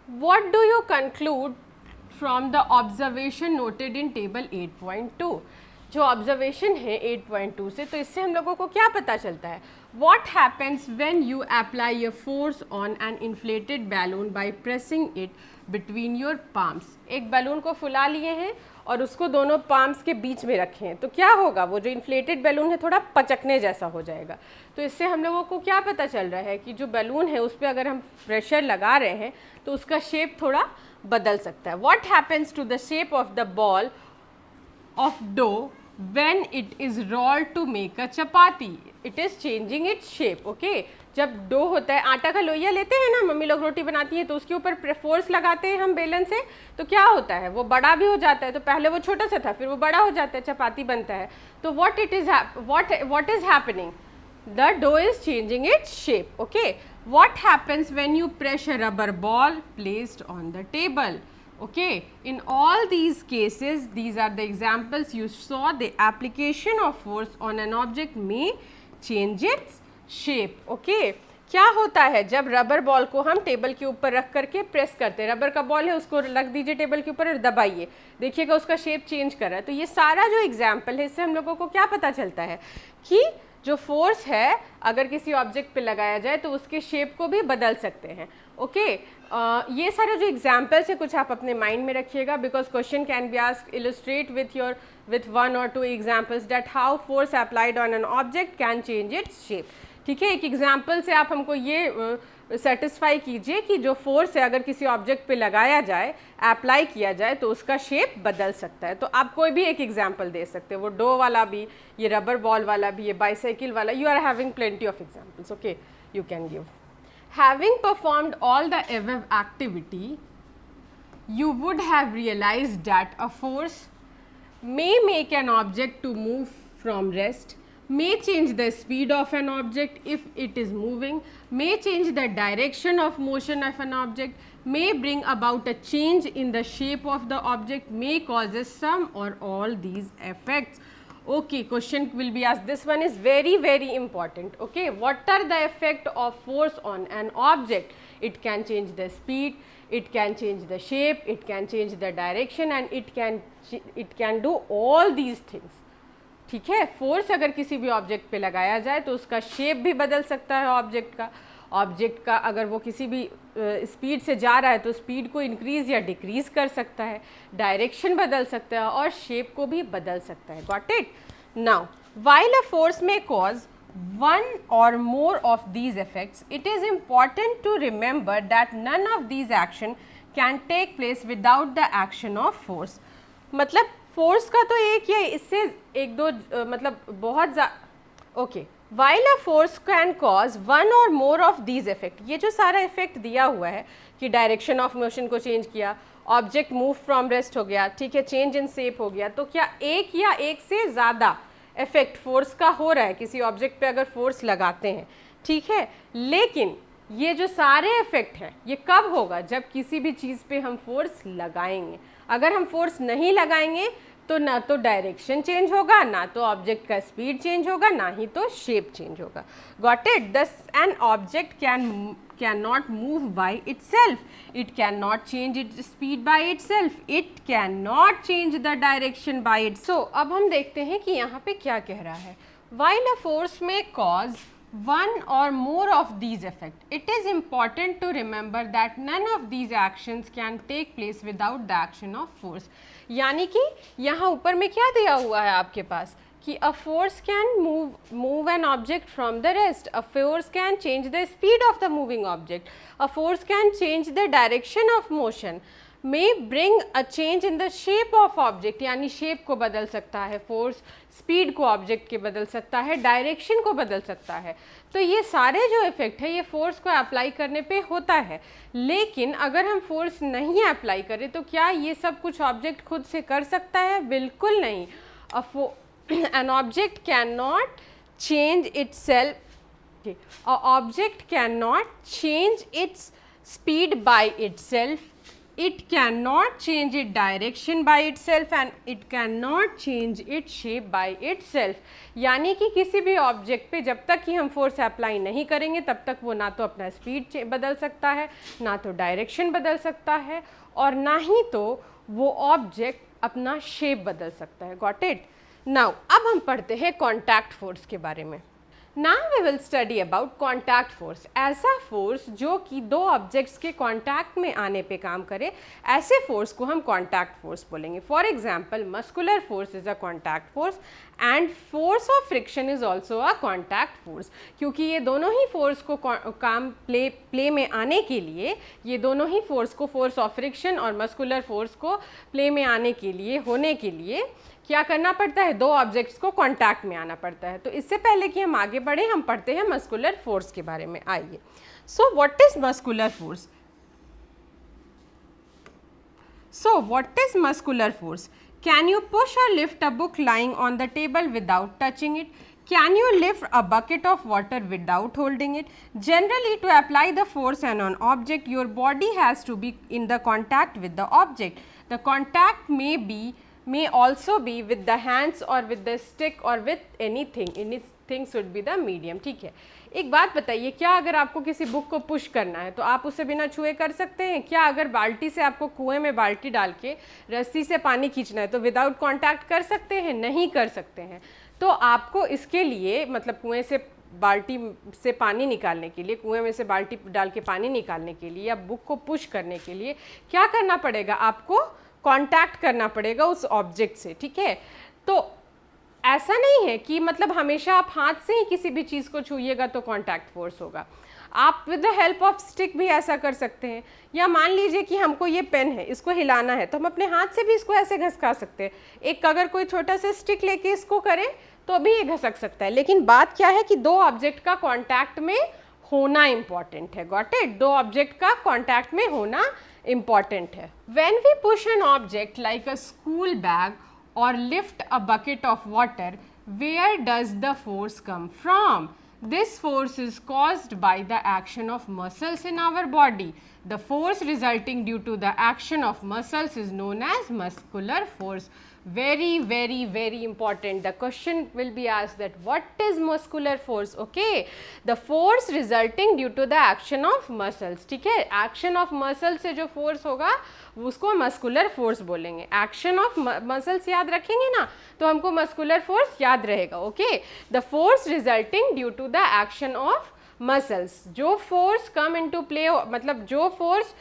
what do you conclude from the observation noted in table 8.2? जो ऑब्जर्वेशन है 8.2 से, तो इससे हम लोगों को क्या पता चलता है? What happens when you apply a force on an inflated balloon by pressing it between your palms? एक बैलून को फुला लिए हैं और उसको दोनों पाम्स के बीच में रखे हैं, तो क्या होगा, वो जो इन्फ्लेटेड बैलून है थोड़ा पचकने जैसा हो जाएगा। तो इससे हम लोगों को क्या पता चल रहा है कि जो बैलून है उस पर अगर हम प्रेशर लगा रहे हैं तो उसका शेप थोड़ा बदल सकता है। What happens to the shape of the ball of dough when it is rolled to make a chapati? It is changing its shape। okay, जब डो होता है, आटा का लोइया लेते हैं ना, मम्मी लोग रोटी बनाती है तो उसके ऊपर फोर्स लगाते हैं हम बेलन से, तो क्या होता है, वो बड़ा भी हो जाता है। तो पहले वो छोटा सा था, फिर वो बड़ा हो जाता है, चपाती बनता है। तो what is happening? The dough is changing its shape। okay, what happens when you press a rubber ball placed on the table? Okay, in all these cases, these are the examples you saw, the application of force on an object may change its shape। okay, क्या होता है जब rubber ball को हम table के ऊपर रख करके प्रेस करते हैं, रबर का बॉल है उसको रख दीजिए टेबल के ऊपर और दबाइए, देखिएगा उसका शेप चेंज कर रहा है। तो ये सारा जो एग्जाम्पल है, इससे हम लोगों को क्या पता चलता है कि जो फोर्स है अगर किसी ऑब्जेक्ट पे लगाया जाए तो उसके शेप को भी बदल सकते हैं। ओके, ये सारे जो एग्जाम्पल्स है कुछ आप अपने माइंड में रखिएगा, because question can be asked, illustrate with 1 or 2 examples that how force applied on an object can change its shape। ठीक है, एक एग्जाम्पल से आप हमको ये सेटिस्फाई कीजिए कि जो फोर्स है अगर किसी ऑब्जेक्ट पे लगाया जाए, अप्लाई किया जाए, तो उसका शेप बदल सकता है। तो आप कोई भी एक एग्जाम्पल दे सकते हैं, वो डो वाला भी, ये रबर बॉल वाला भी, ये बाईसाइकिल वाला, you are having plenty of examples. Okay, you can give. Having performed all the above activity, you would have realized that a force may make an object to move from rest, may change the speed of an object if it is moving, may change the direction of motion of an object, may bring about a change in the shape of the object, may causes some or all these effects। Okay, question will be asked. This one is very, very important. Okay, what are the effect of force on an object? It can change the speed, it can change the shape, it can change the direction, and it can do all these things. ठीक है, force अगर किसी भी object पे लगाया जाए तो उसका शेप भी बदल सकता है ऑब्जेक्ट का अगर वो किसी भी स्पीड से जा रहा है तो स्पीड को इंक्रीज़ या डिक्रीज़ कर सकता है, डायरेक्शन बदल सकता है और शेप को भी बदल सकता है. Got it? Now while a force में cause one or more of these effects, it is important to remember that none of these action can take place without the action of force. मतलब force का तो एक या इससे एक दो मतलब बहुत okay. While a force can cause one or more of these effect, ये जो सारा इफेक्ट दिया हुआ है कि डायरेक्शन ऑफ मोशन को चेंज किया, ऑब्जेक्ट मूव फ्रॉम रेस्ट हो गया, ठीक है, चेंज इन शेप हो गया, तो क्या एक या एक से ज़्यादा इफेक्ट फोर्स का हो रहा है किसी ऑब्जेक्ट पे अगर फोर्स लगाते हैं, ठीक है. लेकिन ये जो सारे इफेक्ट हैं ये कब होगा? जब किसी भी चीज़ पे हम फोर्स लगाएंगे. अगर हम फोर्स नहीं लगाएंगे तो ना तो डायरेक्शन चेंज होगा, ना तो ऑब्जेक्ट का स्पीड चेंज होगा, ना ही तो शेप चेंज होगा. Got it? Thus an object can not move by itself, it can not change its speed by itself, it can not change the direction by it. So अब हम देखते हैं कि यहाँ पे क्या कह रहा है. वाइल अ फोर्स में cause one or more of these effects, it is important to remember that none of these actions can take place without the action of force. यानी कि यहाँ ऊपर में क्या दिया हुआ है आपके पास कि a force can move an object from the rest, a force can change the speed of the moving object, a force can change the direction of motion, may bring a change in the shape of object, यानी shape को बदल सकता है force, speed को object के बदल सकता है, डायरेक्शन को बदल सकता है. तो ये सारे जो इफेक्ट है ये फोर्स को अप्लाई करने पे होता है. लेकिन अगर हम फोर्स नहीं अप्लाई करें तो क्या ये सब कुछ ऑब्जेक्ट खुद से कर सकता है? बिल्कुल नहीं. An object cannot change itself. Okay. A object cannot change its speed by itself. It cannot change its direction by itself and it cannot change its shape by itself. यानी कि किसी भी ऑब्जेक्ट पे जब तक कि हम फोर्स अप्लाई नहीं करेंगे तब तक वो ना तो अपना स्पीड बदल सकता है, ना तो डायरेक्शन बदल सकता है, और ना ही तो वो ऑब्जेक्ट अपना शेप बदल सकता है. Got it? नाउ अब हम पढ़ते हैं कॉन्टैक्ट फोर्स के बारे में. Now we will study about contact force. ऐसा फोर्स जो कि दो ऑब्जेक्ट्स के कांटेक्ट में आने पे काम करे, ऐसे फोर्स को हम कॉन्टैक्ट फोर्स बोलेंगे. For example muscular force is a contact force and force of friction is also a contact force. क्योंकि ये दोनों ही फोर्स को काम प्ले में आने के लिए, ये दोनों ही फोर्स को, फोर्स ऑफ फ्रिक्शन और मस्कुलर फोर्स को प्ले में आने के लिए, होने के लिए क्या करना पड़ता है? दो ऑब्जेक्ट्स को कांटेक्ट में आना पड़ता है. तो इससे पहले कि हम आगे बढ़े हम पढ़ते हैं मस्कुलर फोर्स के बारे में. आइए. So what is muscular force? So what is muscular force? Can you push or lift a book lying on the table without touching it? Can you lift a bucket of water without holding it? Generally, to apply the force on an object, your body has to be in the contact with the object. The contact may also be with the hands or with the stick or with anything. Anything should be the medium. ठीक है. एक बात बताइए, क्या अगर आपको किसी book को पुश करना है तो आप उसे बिना छुए कर सकते हैं? क्या अगर बाल्टी से आपको कुएं में बाल्टी डाल के रस्सी से पानी खींचना है तो विदाउट कांटेक्ट कर सकते हैं? नहीं कर सकते हैं. तो आपको इसके लिए, मतलब कुएं से बाल्टी से पानी निकालने के लिए, कुएं में से बाल्टी डाल के पानी निकालने के लिए या बुक को पुश करने के लिए क्या करना पड़ेगा? आपको कांटेक्ट करना पड़ेगा उस ऑब्जेक्ट से. ठीक है. तो ऐसा नहीं है कि मतलब हमेशा आप हाथ से ही किसी भी चीज़ को छूइएगा तो कांटेक्ट फोर्स होगा. आप with the help of stick भी ऐसा कर सकते हैं. या मान लीजिए कि हमको ये पेन है, इसको हिलाना है, तो हम अपने हाथ से भी इसको ऐसे घसका सकते हैं. एक अगर कोई छोटा सा स्टिक लेके इसको करें तो भी ये घसक सकता है. लेकिन बात क्या है कि दो ऑब्जेक्ट का कांटेक्ट में होना इम्पॉर्टेंट है. Got it? दो ऑब्जेक्ट का कांटेक्ट में होना इम्पॉर्टेंट है. When we push an object like a school bag or lift a bucket of water, where does the force come from? This force is caused by the action of muscles in our body. The force resulting due to the action of muscles is known as muscular force. very very very important. The question will be asked that what is muscular force? Okay, the force resulting due to the action of muscles. ठीक है, action of muscle से जो force होगा उसको muscular force बोलेंगे. action of muscles याद रखेंगे ना तो हमको muscular force याद रहेगा. okay, the force resulting due to the action of muscles. जो force come into play मतलब जो force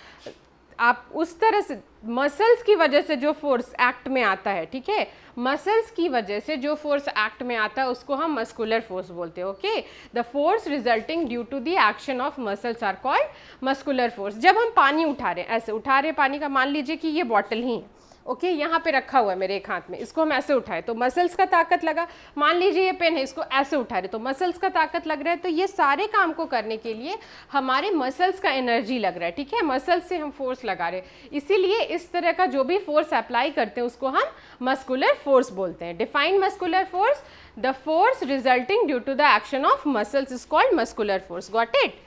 आप उस तरह से मसल्स की वजह से जो फोर्स एक्ट में आता है, ठीक है, मसल्स की वजह से जो फोर्स एक्ट में आता है उसको हम मस्कुलर फोर्स बोलते हैं. Okay, the force resulting due to the action of muscles are called muscular force. जब हम पानी उठा रहे हैं, ऐसे उठा रहे हैं पानी का, मान लीजिए कि ये बॉटल ही है, ओके, यहाँ पे रखा हुआ है मेरे एक हाथ में, इसको हम ऐसे उठाए तो मसल्स का ताकत लगा. मान लीजिए ये पेन है, इसको ऐसे उठा रहे तो मसल्स का ताकत लग रहा है. तो ये सारे काम को करने के लिए हमारे मसल्स का एनर्जी लग रहा है. ठीक है, मसल्स से हम फोर्स लगा रहे हैं, इसीलिए इस तरह का जो भी फोर्स अप्लाई करते हैं उसको हम मस्कुलर फोर्स बोलते हैं. Define muscular force, the force resulting due to the action of muscles is called muscular force. Got it?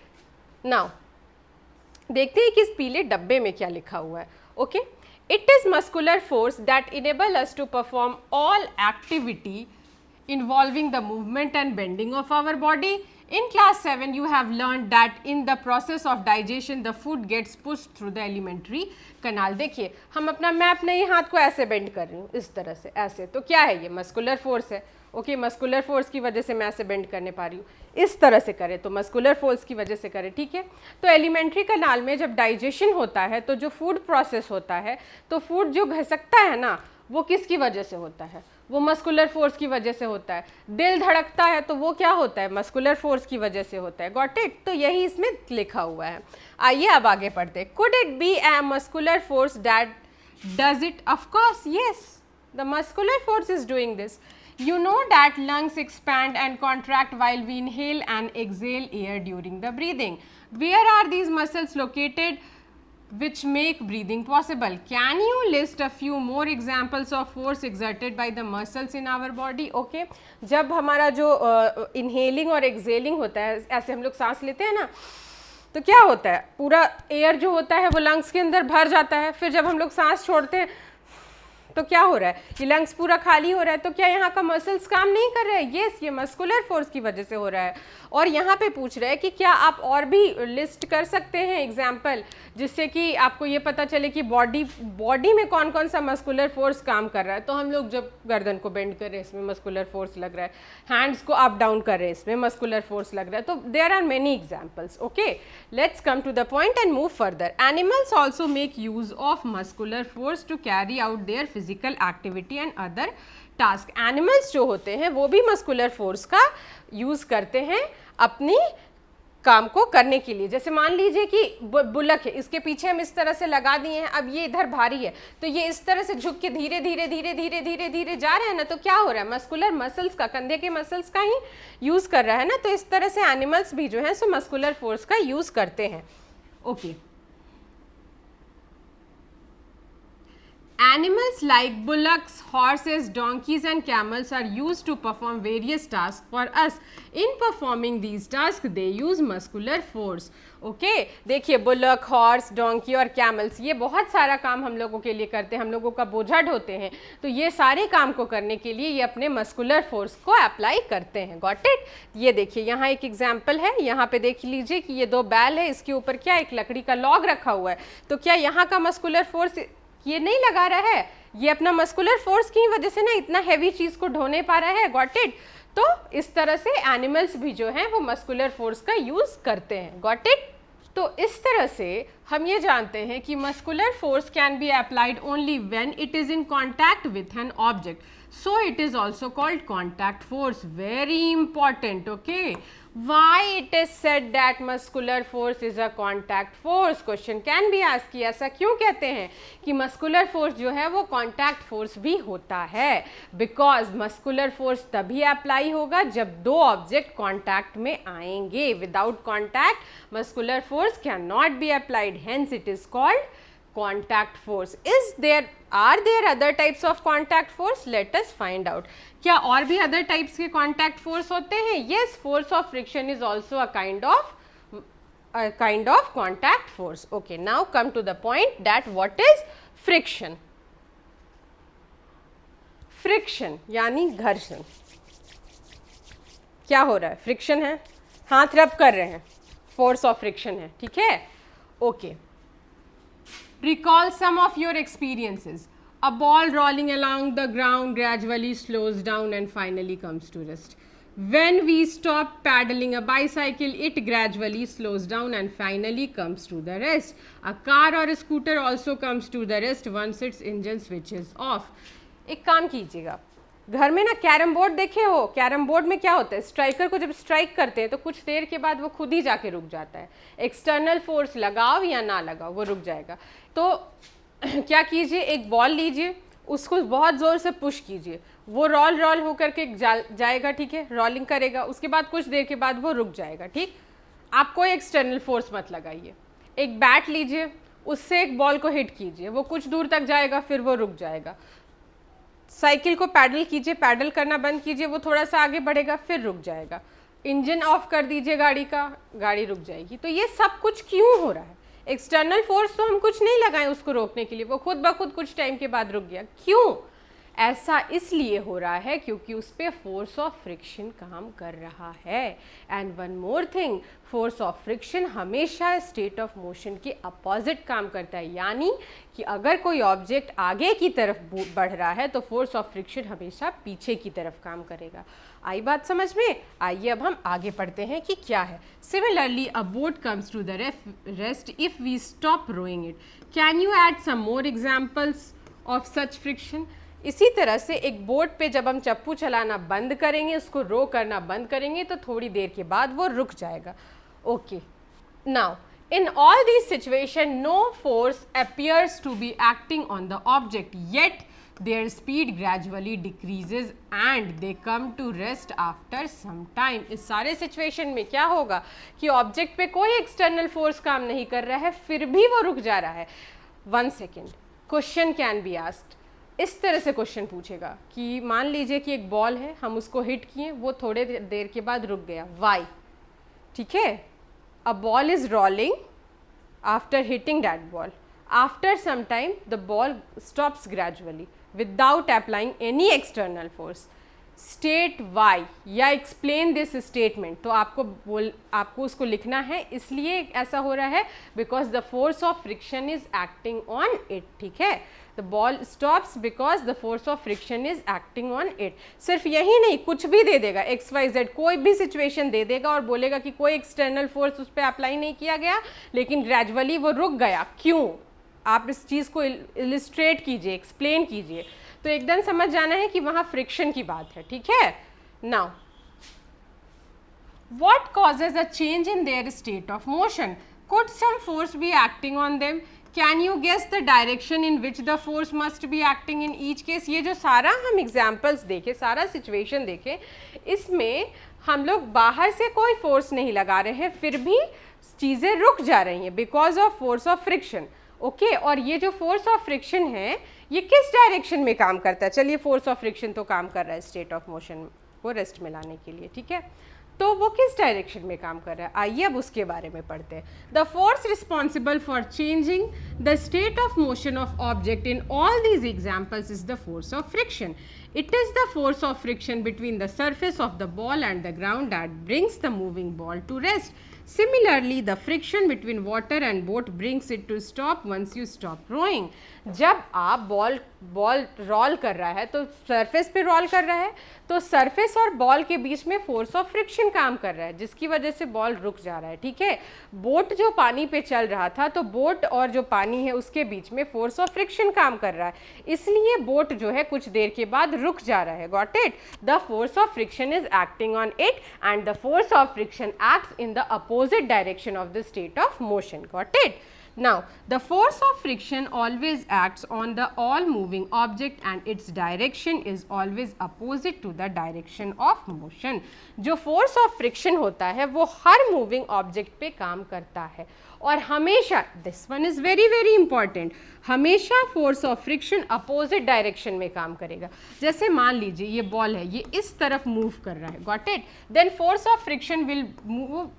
Now देखते हैं कि इस पीले डब्बे में क्या लिखा हुआ है. Okay, it is muscular force that enable us to perform all activity involving the movement and bending of our body. In class 7 you have learned that in the process of digestion the food gets pushed through the alimentary canal. देखिए हम अपना map नहीं, हाथ को ऐसे bend कर रही हूँ इस तरह से, ऐसे, तो क्या है ये? मस्कुलर फोर्स है. ओके, मस्कुलर फोर्स की वजह से मैं ऐसे बेंड करने पा रही हूँ. इस तरह से करें तो मस्कुलर फोर्स की वजह से करें. ठीक है, तो एलिमेंट्री कनाल में जब डाइजेशन होता है तो जो फूड प्रोसेस होता है, तो फूड जो घसकता है ना, वो किसकी वजह से होता है? वो मस्कुलर फोर्स की वजह से होता है. दिल धड़कता है तो वो क्या होता है? मस्कुलर फोर्स की वजह से होता है. Got it? तो यही इसमें लिखा हुआ है. आइए अब आगे पढ़ते हैं. Could it be a muscular force that does it? Of course yes, the muscular force is doing this. You know that lungs expand and contract while we inhale and exhale air during the breathing. Where are these muscles located which make breathing possible? Can you list a few more examples of force exerted by the muscles in our body? Okay, जब हमारा जो inhaling और exhaling होता है, ऐसे हम लोग सांस लेते हैं ना, तो क्या होता है? पूरा एयर जो होता है वो लंग्स के अंदर भर जाता है. फिर जब हम लोग सांस छोड़ते हैं तो क्या हो रहा है? ये लंग्स पूरा खाली हो रहा है. तो क्या यहाँ का मसल्स काम नहीं कर रहे हैं? यस, ये मस्कुलर फोर्स की वजह से हो रहा है. और यहाँ पे पूछ रहे हैं कि क्या आप और भी लिस्ट कर सकते हैं एग्जाम्पल, जिससे कि आपको ये पता चले कि बॉडी में कौन कौन सा मस्कुलर फोर्स काम कर रहा है. तो हम लोग जब गर्दन को बेंड कर रहे हैं इसमें मस्कुलर फोर्स लग रहा है, हैंड्स को अप डाउन कर रहे हैं इसमें मस्कुलर फोर्स लग रहा है. तो there are many examples. Okay, let's come to the point and move further. Animals also make use of muscular force to carry out their physical activity and other task. Animals जो होते हैं वो भी muscular force का use करते हैं अपनी काम को करने के लिए. जैसे मान लीजिए कि बुलक है, इसके पीछे हम इस तरह से लगा दिए हैं, अब ये इधर भारी है तो ये इस तरह से झुक के धीरे धीरे धीरे धीरे धीरे धीरे जा रहे हैं ना, तो क्या हो रहा है? मस्कुलर मसल्स का, कंधे के मसल्स का ही यूज कर रहा है ना. तो इस तरह से एनिमल्स भी जो है सो मस्कुलर फोर्स का यूज करते हैं. Okay, animals like bullocks, horses, donkeys and camels are used to perform various tasks for us. In performing these tasks they use muscular force. Okay, देखिए बुलक, हॉर्स, डोंकी और camels ये बहुत सारा काम हम लोगों के लिए करते हैं, हम लोगों का बोझा ढोते हैं. तो ये सारे काम को करने के लिए ये अपने मस्कुलर फोर्स को अप्लाई करते हैं. Got it? ये देखिए यहाँ एक एग्जाम्पल है, यहाँ पे देख लीजिए कि ये 2 बैल है, इसके ऊपर क्या एक लकड़ी का लॉग रखा हुआ है. तो क्या यहाँ का मस्कुलर फोर्स ये नहीं लगा रहा है? ये अपना मस्कुलर फोर्स की वजह से ना इतना हैवी चीज को ढोने पा रहा है. Got it? तो इस तरह से एनिमल्स भी जो हैं वो मस्कुलर फोर्स का यूज करते हैं. Got it? तो इस तरह से हम ये जानते हैं कि muscular force can be applied only when it is in contact with an object, so it is also called contact force. Very important. Okay, why it is said that muscular force is a contact force? Question can be asked कि ऐसा क्यों कहते हैं कि muscular force जो है वो contact force भी होता है? Because muscular force तभी अप्लाई होगा जब 2 ऑब्जेक्ट कॉन्टैक्ट में आएंगे. Without contact muscular force cannot be applied, hence it is called contact force. Are there other types of contact force? Let us find out. क्या और भी other types के contact force होते हैं? Yes, force of friction is also a kind of contact force. Okay, now come to the point that what is friction. Friction यानी घर्षण। क्या हो रहा है? फ्रिक्शन है, हाथ रब कर रहे हैं, फोर्स ऑफ फ्रिक्शन है, ठीक है। Okay, recall some of your experiences. A ball rolling along the ground gradually slows down and finally comes to rest. When we stop paddling a bicycle, it gradually slows down and finally comes to the rest. A car or a scooter also comes to the rest once its engine switches off. एक काम कीजिएगा, घर में ना carrom board देखे हो? Carrom board में क्या होता है, स्ट्राइकर को जब स्ट्राइक करते हैं तो कुछ देर के बाद वो खुद ही जाके रुक जाता है। एक्सटर्नल फोर्स लगाओ या ना लगाओ वो रुक जाएगा। तो क्या कीजिए, एक बॉल लीजिए, उसको बहुत ज़ोर से पुश कीजिए, वो रोल होकर के जाएगा, ठीक है, रोलिंग करेगा, उसके बाद कुछ देर के बाद वो रुक जाएगा, ठीक। आप कोई एक्सटर्नल फोर्स मत लगाइए। एक बैट लीजिए, उससे एक बॉल को हिट कीजिए, वो कुछ दूर तक जाएगा, फिर वो रुक जाएगा। साइकिल को पैडल कीजिए, पैडल करना बंद कीजिए, वो थोड़ा सा आगे बढ़ेगा, फिर रुक जाएगा। इंजन ऑफ कर दीजिए गाड़ी का, गाड़ी रुक जाएगी। तो ये सब कुछ क्यों हो रहा है? एक्सटर्नल फोर्स तो हम कुछ नहीं लगाएं उसको रोकने के लिए, वो खुद ब खुद कुछ टाइम के बाद रुक गया। क्यों? ऐसा इसलिए हो रहा है क्योंकि उस पर फोर्स ऑफ फ्रिक्शन काम कर रहा है। And one more thing, force of friction हमेशा स्टेट ऑफ मोशन के अपोजिट काम करता है, यानी कि अगर कोई ऑब्जेक्ट आगे की तरफ बढ़ रहा है तो फोर्स ऑफ फ्रिक्शन हमेशा पीछे की तरफ काम करेगा। आई बात समझ में? आइए अब हम आगे पढ़ते हैं कि क्या है। Similarly a boat comes to the rest if we stop rowing it. Can you add some more examples of such friction? इसी तरह से एक बोट पे जब हम चप्पू चलाना बंद करेंगे, उसको रो करना बंद करेंगे, तो थोड़ी देर के बाद वो रुक जाएगा। Okay, now in all these situations no force appears to be acting on the object, yet their speed gradually decreases and they come to rest after some time. इस सारे सिचुएशन में क्या होगा कि ऑब्जेक्ट पे कोई एक्सटर्नल फोर्स काम नहीं कर रहा है, फिर भी वो रुक जा रहा है। 1 second, question can be asked. इस तरह से क्वेश्चन पूछेगा कि मान लीजिए कि एक बॉल है, हम उसको हिट किए, वो थोड़े देर के बाद रुक गया, वाई? ठीक है, a ball is rolling after hitting that ball. After some time the ball stops gradually without applying any external force. State why या explain this statement. तो आपको उसको लिखना है, इसलिए ऐसा हो रहा है because the force of friction is acting on it, ठीक है। The ball stops because the force of friction is acting on it. सिर्फ यही नहीं, कुछ भी दे देगा, XYZ कोई भी सिचुएशन दे देगा और बोलेगा कि कोई एक्सटर्नल फोर्स उस पर अप्लाई नहीं किया गया, लेकिन ग्रेजुअली वो रुक गया। क्यों? आप इस चीज़ को इलिस्ट्रेट कीजिए, एक्सप्लेन कीजिए, तो एकदम समझ जाना है कि वहाँ फ्रिक्शन की बात है, ठीक है। Now what causes a change in their state of motion? Could some force be acting on them? Can you guess the direction in which the force must be acting in each case? ये जो सारा हम examples देखे, सारा situation देखे, इसमें हम लोग बाहर से कोई फोर्स नहीं लगा रहे हैं, फिर भी चीज़ें रुक जा रही हैं because of force of friction. Okay, और ये जो फोर्स ऑफ फ्रिक्शन है ये किस डायरेक्शन में काम करता है? चलिए, फोर्स ऑफ फ्रिक्शन तो काम कर रहा है स्टेट ऑफ मोशन को रेस्ट में लाने के लिए, ठीक है, तो वो किस डायरेक्शन में काम कर रहा है? आइए अब उसके बारे में पढ़ते हैं। The force responsible for changing the state of motion of object in all these examples is the force of friction. It is the force of friction between the surface of the ball and the ground that brings the moving ball to rest. Similarly, the friction between water and boat brings it to stop once you stop rowing. जब आप ball role कर रहा है तो surface पे role कर रहा है, तो सरफेस और बॉल के बीच में फोर्स ऑफ फ्रिक्शन काम कर रहा है, जिसकी वजह से बॉल रुक जा रहा है, ठीक है। बोट जो पानी पे चल रहा था, तो बोट और जो पानी है उसके बीच में फोर्स ऑफ फ्रिक्शन काम कर रहा है, इसलिए बोट जो है कुछ देर के बाद रुक जा रहा है। Got it? The force of friction is acting on it and the force of friction acts in the opposite direction of the state of motion. Got it? Now, the force of friction always acts on the all moving object and its direction is always opposite to the direction of motion. जो force of friction होता है वो हर moving object पे काम करता है और हमेशा, this one is very very important, हमेशा force of friction opposite direction में काम करेगा. जैसे मान लीजिए ये बॉल है, ये इस तरफ मूव कर रहा है, got it? Then force of friction will move,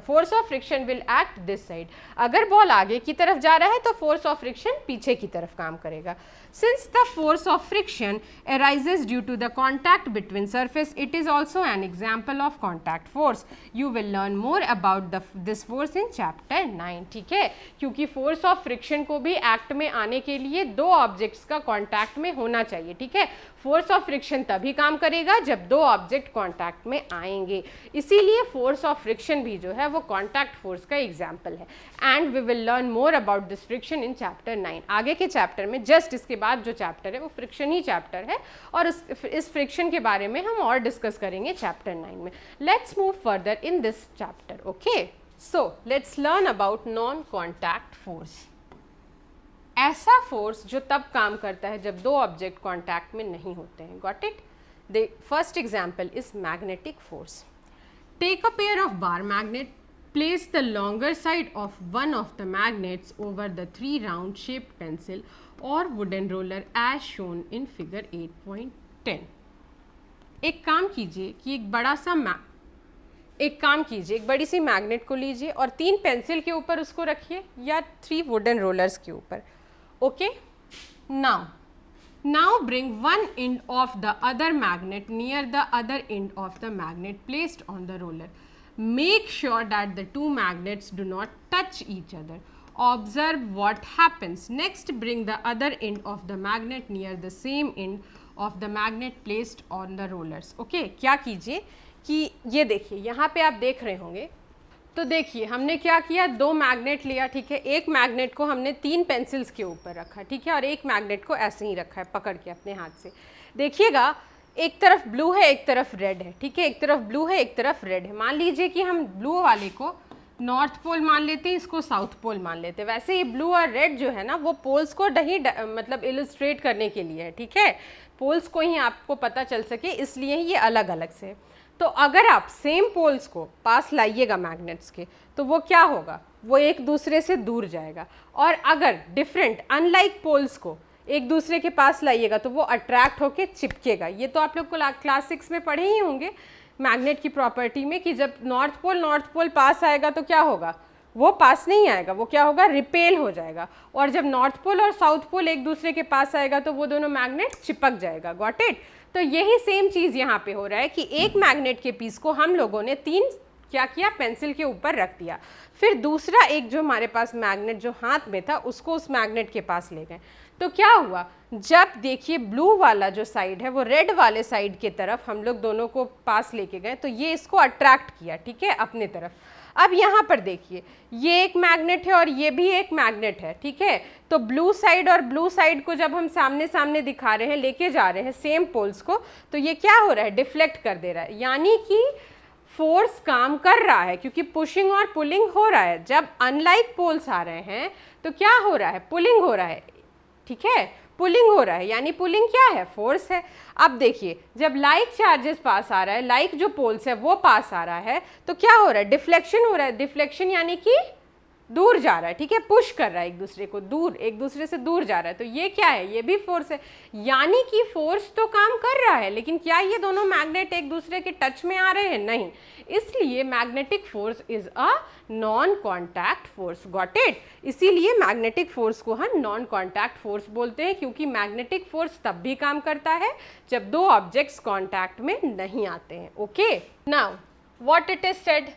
force of friction will act this side. अगर बॉल आगे की तरफ जा रहा है तो फोर्स ऑफ फ्रिक्शन पीछे की तरफ काम करेगा। Since the force of friction arises due to the contact between surface, it is also an example of contact force. You will learn more about this force in chapter 9. ठीक है, क्योंकि force of friction को भी act में आने के लिए दो ऑब्जेक्ट्स का कॉन्टैक्ट में होना चाहिए। ठीक है, फोर्स ऑफ फ्रिक्शन तभी काम करेगा जब दो ऑब्जेक्ट कॉन्टैक्ट में आएंगे, इसीलिए फोर्स ऑफ फ्रिक्शन भी जो है वो कॉन्टैक्ट फोर्स का एग्जाम्पल है। And we will learn more about this friction in chapter 9। आगे के चैप्टर में, जस्ट इसके बाद जो चैप्टर है वो फ्रिक्शन ही चैप्टर है, और इस फ्रिक्शन के बारे में हम और डिस्कस करेंगे चैप्टर 9 में। Let's move further in this chapter. Okay, so let's learn about non contact force. ऐसा फोर्स जो तब काम करता है जब दो ऑब्जेक्ट कॉन्टैक्ट में नहीं होते हैं। Got it? The first example is magnetic force. Take a pair of bar magnet, place the longer side of one of the magnets over the three round shaped pencil or wooden roller as shown in figure 8.10. एक काम कीजिए कि एक बड़ी सी magnet को लीजिए और 3 pencil के ऊपर उसको रखिए या 3 वुडन रोलर्स के ऊपर। Okay, now bring one end of the other magnet near the other end of the magnet placed on the roller. Make sure that the two magnets do not touch each other. Observe what happens. Next, bring the other end of the magnet near the same end of the magnet placed on the rollers. Okay, क्या कीजिए कि ये देखिए, यहाँ पे आप देख रहे होंगे, तो देखिए हमने क्या किया, 2 मैग्नेट लिया। ठीक है, एक मैग्नेट को हमने 3 पेंसिल्स के ऊपर रखा। ठीक है, और एक मैग्नेट को ऐसे ही रखा है पकड़ के अपने हाथ से। देखिएगा, एक तरफ ब्लू है, एक तरफ रेड है। ठीक है, एक तरफ ब्लू है, एक तरफ रेड है। मान लीजिए कि हम ब्लू वाले को नॉर्थ पोल मान लेते हैं, इसको साउथ पोल मान लेते हैं। वैसे ये ब्लू और रेड जो है ना, वो पोल्स को नहीं मतलब इलस्ट्रेट करने के लिए है। ठीक है, पोल्स को ही आपको पता चल सके, इसलिए ही ये अलग अलग से। तो अगर आप सेम पोल्स को पास लाइएगा मैग्नेट्स के, तो वो क्या होगा, वो एक दूसरे से दूर जाएगा। और अगर डिफरेंट अनलाइक पोल्स को एक दूसरे के पास लाइएगा तो वो अट्रैक्ट होके चिपकेगा। ये तो आप लोग को क्लास 6 में पढ़े ही होंगे मैग्नेट की प्रॉपर्टी में, कि जब नॉर्थ पोल पास आएगा तो क्या होगा, वो पास नहीं आएगा, वो क्या होगा, रिपेल हो जाएगा। और जब नॉर्थ पोल और साउथ पोल एक दूसरे के पास आएगा तो वो दोनों मैग्नेट चिपक जाएगा। Got it? तो यही सेम चीज़ यहाँ पे हो रहा है कि एक मैग्नेट के पीस को हम लोगों ने 3 क्या किया, पेंसिल के ऊपर रख दिया। फिर दूसरा एक जो हमारे पास मैग्नेट जो हाथ में था, उसको उस मैग्नेट के पास ले गए। तो क्या हुआ, जब देखिए ब्लू वाला जो साइड है वो रेड वाले साइड के तरफ हम लोग दोनों को पास लेके गए, तो ये इसको अट्रैक्ट किया। ठीक है, अपने तरफ। अब यहाँ पर देखिए, ये एक मैग्नेट है और ये भी एक मैग्नेट है। ठीक है, तो ब्लू साइड और ब्लू साइड को जब हम सामने सामने दिखा रहे हैं, लेके जा रहे हैं सेम पोल्स को, तो ये क्या हो रहा है, डिफ्लेक्ट कर दे रहा है। यानी कि फोर्स काम कर रहा है, क्योंकि पुशिंग और पुलिंग हो रहा है। जब अनलाइक पोल्स आ रहे हैं तो क्या हो रहा है, पुलिंग हो रहा है। ठीक है, पुलिंग हो रहा है, यानी पुलिंग क्या है, फोर्स है। अब देखिए, जब लाइक चार्जेस पास आ रहा है, लाइक जो पोल्स है वो पास आ रहा है, तो क्या हो रहा है, डिफ्लेक्शन हो रहा है। डिफ्लेक्शन यानी कि दूर जा रहा है। ठीक है, पुश कर रहा है एक दूसरे को दूर, एक दूसरे से दूर जा रहा है। तो ये क्या है, ये भी फोर्स है। यानी कि फोर्स तो काम कर रहा है, लेकिन क्या ये दोनों मैग्नेट एक दूसरे के टच में आ रहे हैं, नहीं। इसलिए magnetic force is a non contact force. Got it? इसीलिए मैग्नेटिक फोर्स को हम नॉन कॉन्टैक्ट फोर्स बोलते हैं, क्योंकि मैग्नेटिक फोर्स तब भी काम करता है जब दो ऑब्जेक्ट्स कॉन्टैक्ट में नहीं आते हैं। Okay, now what it is said,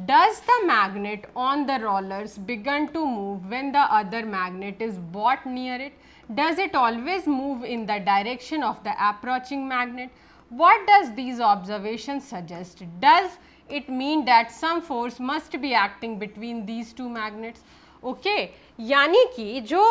does the magnet on the rollers begin to move when the other magnet is brought near it? Does it always move in the direction of the approaching magnet? What does these observations suggest? Does it mean that some force must be acting between these two magnets? Okay, यानी कि जो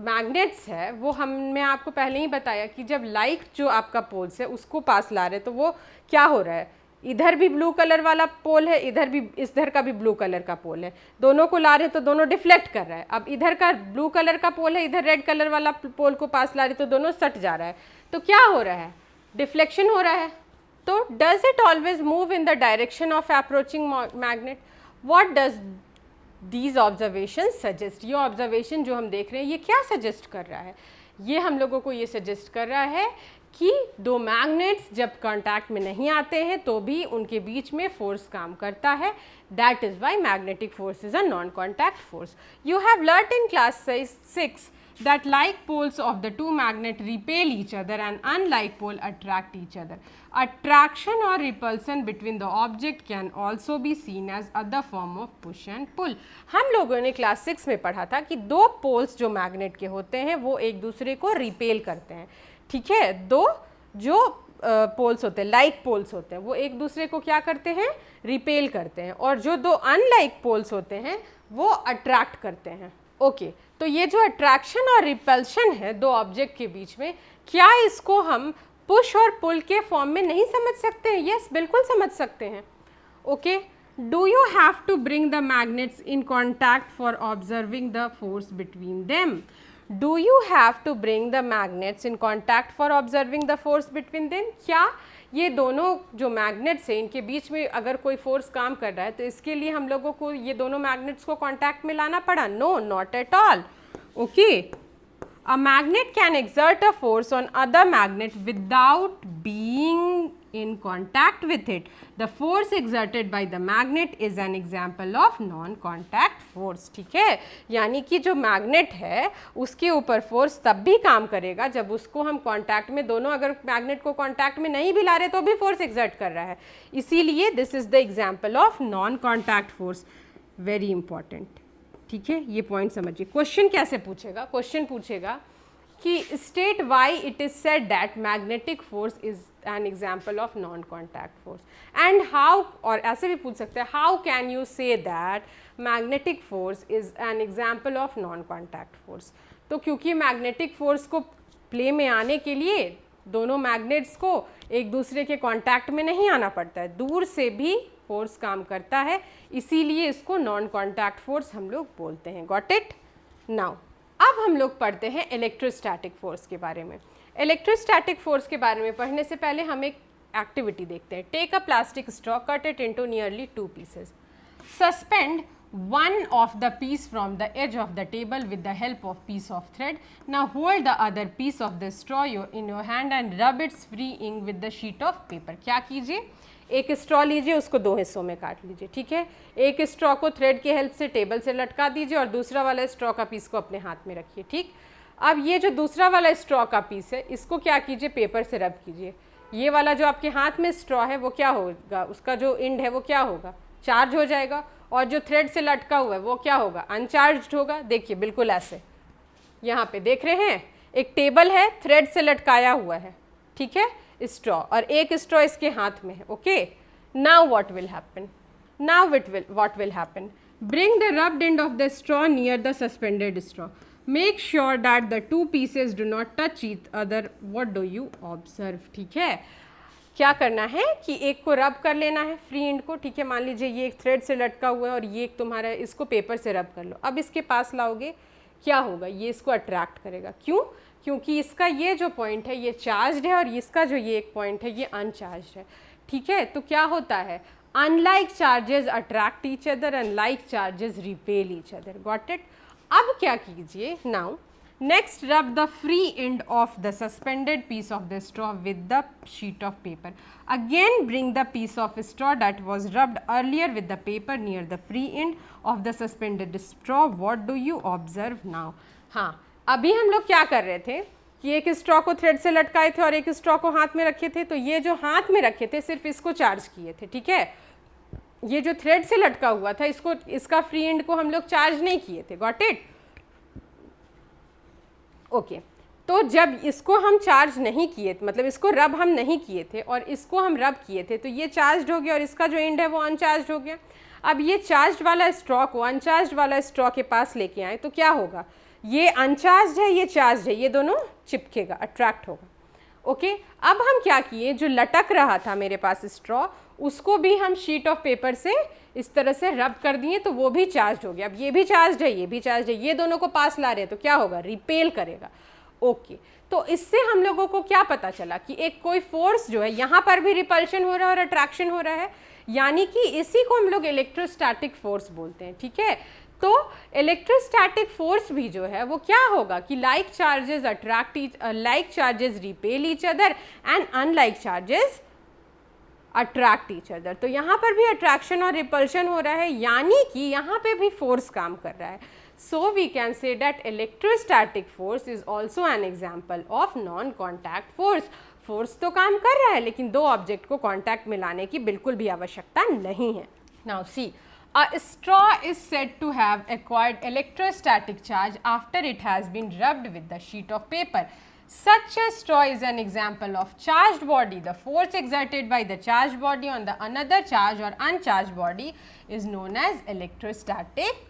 magnets है वो मैं आपको पहले ही बताया कि जब लाइक जो आपका पोल्स है उसको पास ला रहे, तो वो क्या हो रहा है, इधर भी ब्लू कलर वाला पोल है, इधर का भी ब्लू कलर का पोल है, दोनों को ला रहे तो दोनों डिफ्लेक्ट कर रहा है। अब इधर का ब्लू कलर का पोल है, इधर रेड कलर वाला पोल को पास ला रहे तो दोनों सट जा रहा है। तो क्या हो रहा है, डिफ्लेक्शन हो रहा है। तो does it always move in the direction of approaching magnet? What does these observation suggest? ये ऑब्जर्वेशन जो हम देख रहे हैं ये क्या सजेस्ट कर रहा है? ये हम लोगों को ये सजेस्ट कर रहा है कि दो मैग्नेट्स जब कांटेक्ट में नहीं आते हैं तो भी उनके बीच में फोर्स काम करता है. That is why magnetic force is a non contact force. You have learn in class 6 that like poles of the two magnet repel each other and unlike pole attract each other. Attraction or repulsion between the object can also be seen as other form of push and pull. हम लोगों ने class 6 में पढ़ा था कि दो poles जो magnet के होते हैं वो एक दूसरे को रिपेल करते हैं. ठीक है, दो जो पोल्स होते हैं, लाइक पोल्स होते हैं, वो एक दूसरे को क्या करते हैं, रिपेल करते हैं, और जो दो अनलाइक पोल्स होते हैं वो अट्रैक्ट करते हैं. ओके, तो ये जो अट्रैक्शन और रिपल्शन है दो ऑब्जेक्ट के बीच में, क्या इसको हम पुश और पुल के फॉर्म में नहीं समझ सकते हैं? यस, बिल्कुल समझ सकते हैं. Okay, do you have to bring the magnets in contact for observing the force between them? Do you have to bring the magnets in contact for observing the force between them? क्या ये दोनों जो magnets हैं इनके बीच में अगर कोई force काम कर रहा है तो इसके लिए हम लोगों को ये दोनों मैग्नेट्स को कांटेक्ट में लाना पड़ा? No, not at all. Okay, a magnet can exert a force on other magnet without being in contact with it. The force exerted by the magnet is an example of non-contact force. ठीक है, यानी कि जो magnet है उसके ऊपर force तब भी काम करेगा जब उसको हम कांटेक्ट में, दोनों अगर मैग्नेट को कांटेक्ट में नहीं भी ला रहे तो भी फोर्स एक्सर्ट कर रहा है. इसीलिए this is the example of non contact force. Very important. ठीक है, ये पॉइंट समझिए. क्वेश्चन कैसे पूछेगा? क्वेश्चन पूछेगा कि state why it is said that magnetic force is an example of non contact force and how, और ऐसे भी पूछ सकते हैं how can you say that magnetic force is an example of non contact force. तो क्योंकि magnetic force को play में आने के लिए दोनों मैग्नेट्स को एक दूसरे के कॉन्टैक्ट में नहीं आना पड़ता है, दूर से भी फोर्स काम करता है, इसीलिए इसको नॉन कॉन्टैक्ट फोर्स हम लोग बोलते हैं. Got it? नाउ अब हम लोग पढ़ते हैं इलेक्ट्रोस्टैटिक फोर्स के बारे में. इलेक्ट्रोस्टैटिक फोर्स के बारे में पढ़ने से पहले हम एक एक्टिविटी देखते हैं. Take a plastic straw, cut it into nearly 2 pieces. Suspend one of the piece from the edge of the table with the help of piece of thread. Now hold the other piece of the straw in your hand and rub its free ink with the sheet of paper. क्या कीजिए, एक straw लीजिए, उसको 2 हिस्सों में काट लीजिए. ठीक है, एक स्ट्रॉ को थ्रेड की हेल्प से टेबल से लटका दीजिए और दूसरा वाला स्ट्रॉ का पीस को अपने हाथ में रखिए. ठीक, अब ये जो दूसरा वाला स्ट्रॉ का पीस है इसको क्या कीजिए, पेपर से रब कीजिए. ये वाला जो आपके हाथ में स्ट्रॉ है वो क्या होगा, उसका जो एंड है वो क्या होगा, चार्ज हो जाएगा, और जो थ्रेड से लटका हुआ है वो क्या होगा, अनचार्ज्ड होगा. देखिए बिल्कुल ऐसे, यहाँ पे देख रहे हैं एक टेबल है, थ्रेड से लटकाया हुआ है. ठीक है, स्ट्रॉ, और एक स्ट्रॉ इसके हाथ में है. Okay, now what will happen? Now what will happen? Bring the rubbed and of the straw near the suspended straw. Make sure that the 2 pieces do not touch each other. What do you observe? ठीक है, क्या करना है कि एक को रब कर लेना है, फ्री एंड को. ठीक है, मान लीजिए ये एक थ्रेड से लटका हुआ है और ये एक तुम्हारा, इसको पेपर से रब कर लो. अब इसके पास लाओगे, क्या होगा, ये इसको अट्रैक्ट करेगा. क्यों? क्योंकि इसका ये जो पॉइंट है ये चार्ज्ड है और इसका जो ये एक पॉइंट है ये अनचार्ज्ड है. ठीक है, तो क्या होता है, unlike charges attract each other and like charges repel each other. Got it? अब क्या कीजिए, now next rub the free end of the suspended piece of the straw with the sheet of paper. Again bring the piece of straw that was rubbed earlier with the paper near the free end of the suspended straw. What do you observe now? हाँ, अभी हम लोग क्या कर रहे थे कि एक स्ट्रॉ को थ्रेड से लटकाए थे और एक स्ट्रॉ को हाथ में रखे थे. तो ये जो हाथ में रखे थे सिर्फ इसको चार्ज किए थे. ठीक है, ये जो थ्रेड से लटका हुआ था इसको, इसका फ्री एंड को हम लोग चार्ज नहीं किए थे. Got it? ओके, तो जब इसको हम चार्ज नहीं किए, मतलब इसको रब हम नहीं किए थे और इसको हम रब किए थे, तो ये चार्ज हो गया और इसका जो एंड है वो अनचार्ज हो गया. अब ये चार्ज वाला स्ट्रॉ को अनचार्ज वाला स्ट्रॉ के पास लेके आए तो क्या होगा, ये अनचार्ज है, ये चार्ज है, ये दोनों चिपकेगा, अट्रैक्ट होगा. ओके, अब हम क्या किए, जो लटक रहा था मेरे पास स्ट्रॉ, उसको भी हम शीट ऑफ पेपर से इस तरह से रब कर दिए तो वो भी चार्ज हो गया. अब ये भी चार्ज है, ये भी चार्ज है, ये दोनों को पास ला रहे हैं तो क्या होगा, रिपेल करेगा. ओके, तो इससे हम लोगों को क्या पता चला कि एक कोई फोर्स जो है यहाँ पर भी रिपल्शन हो रहा है और अट्रैक्शन हो रहा है, यानी कि इसी को हम लोग इलेक्ट्रोस्टैटिक फोर्स बोलते हैं. ठीक है, तो इलेक्ट्रोस्टैटिक फोर्स भी जो है वो क्या होगा कि like charges like charges repel each other and unlike charges attract each other. तो यहाँ पर भी अट्रैक्शन और रिपल्शन हो रहा है, यानी कि यहाँ पे भी फोर्स काम कर रहा है। So we can say that electrostatic force is also an example of non contact force. Force तो काम कर रहा है लेकिन दो ऑब्जेक्ट को कॉन्टैक्ट में लाने की बिल्कुल भी आवश्यकता नहीं है। Now see, a straw is said to have acquired electrostatic charge after it has been rubbed with the sheet of paper. Such a straw is an example of charged body. The force exerted by the charged body on the another charged or uncharged body is known as electrostatic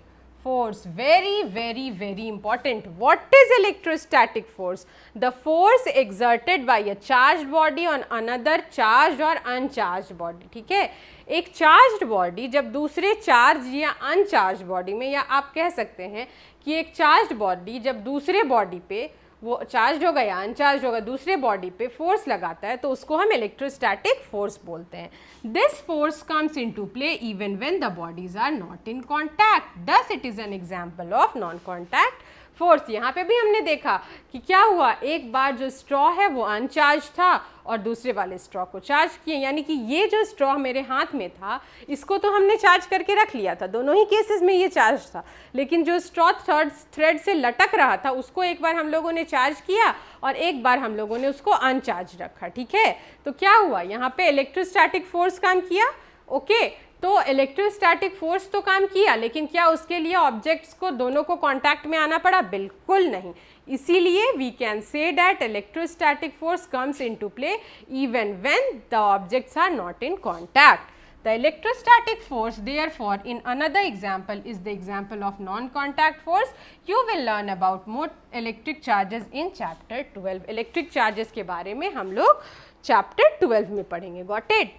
force. Very important. What is electrostatic force? The force exerted by a charged body on another charged or uncharged body. ठीक है, एक charged body जब दूसरे charge या uncharged body में, या आप कह सकते हैं कि एक चार्ज्ड बॉडी जब दूसरे बॉडी पे, वो चार्ज होगा या अनचार्ज होगा, दूसरे बॉडी पे फोर्स लगाता है तो उसको हम इलेक्ट्रोस्टैटिक फोर्स बोलते हैं। This force comes into play even when the bodies are not in contact, thus it is an example of non contact force. यहाँ पे भी हमने देखा कि क्या हुआ, एक बार जो स्ट्रॉ है वो अनचार्ज था और दूसरे वाले स्ट्रॉ को चार्ज किए, यानी कि ये जो स्ट्रॉ मेरे हाथ में था इसको तो हमने चार्ज करके रख लिया था, दोनों ही केसेस में ये चार्ज था, लेकिन जो स्ट्रॉ थ्रेड से लटक रहा था उसको एक बार हम लोगों ने चार्ज किया और एक बार हम लोगों ने उसको अनचार्ज रखा। ठीक है, तो क्या हुआ, यहाँ पे इलेक्ट्रोस्टैटिक फोर्स काम किया। ओके, तो इलेक्ट्रोस्टैटिक फोर्स तो काम किया, लेकिन क्या उसके लिए ऑब्जेक्ट्स को दोनों को कांटेक्ट में आना पड़ा? बिल्कुल नहीं। इसीलिए we can say that electrostatic force comes into play even when the objects are not in contact. The electrostatic force therefore in another example is the example of non-contact force. You will learn about more electric charges in chapter 12. Electric charges के बारे में हम लोग chapter 12 में पढ़ेंगे। Got it?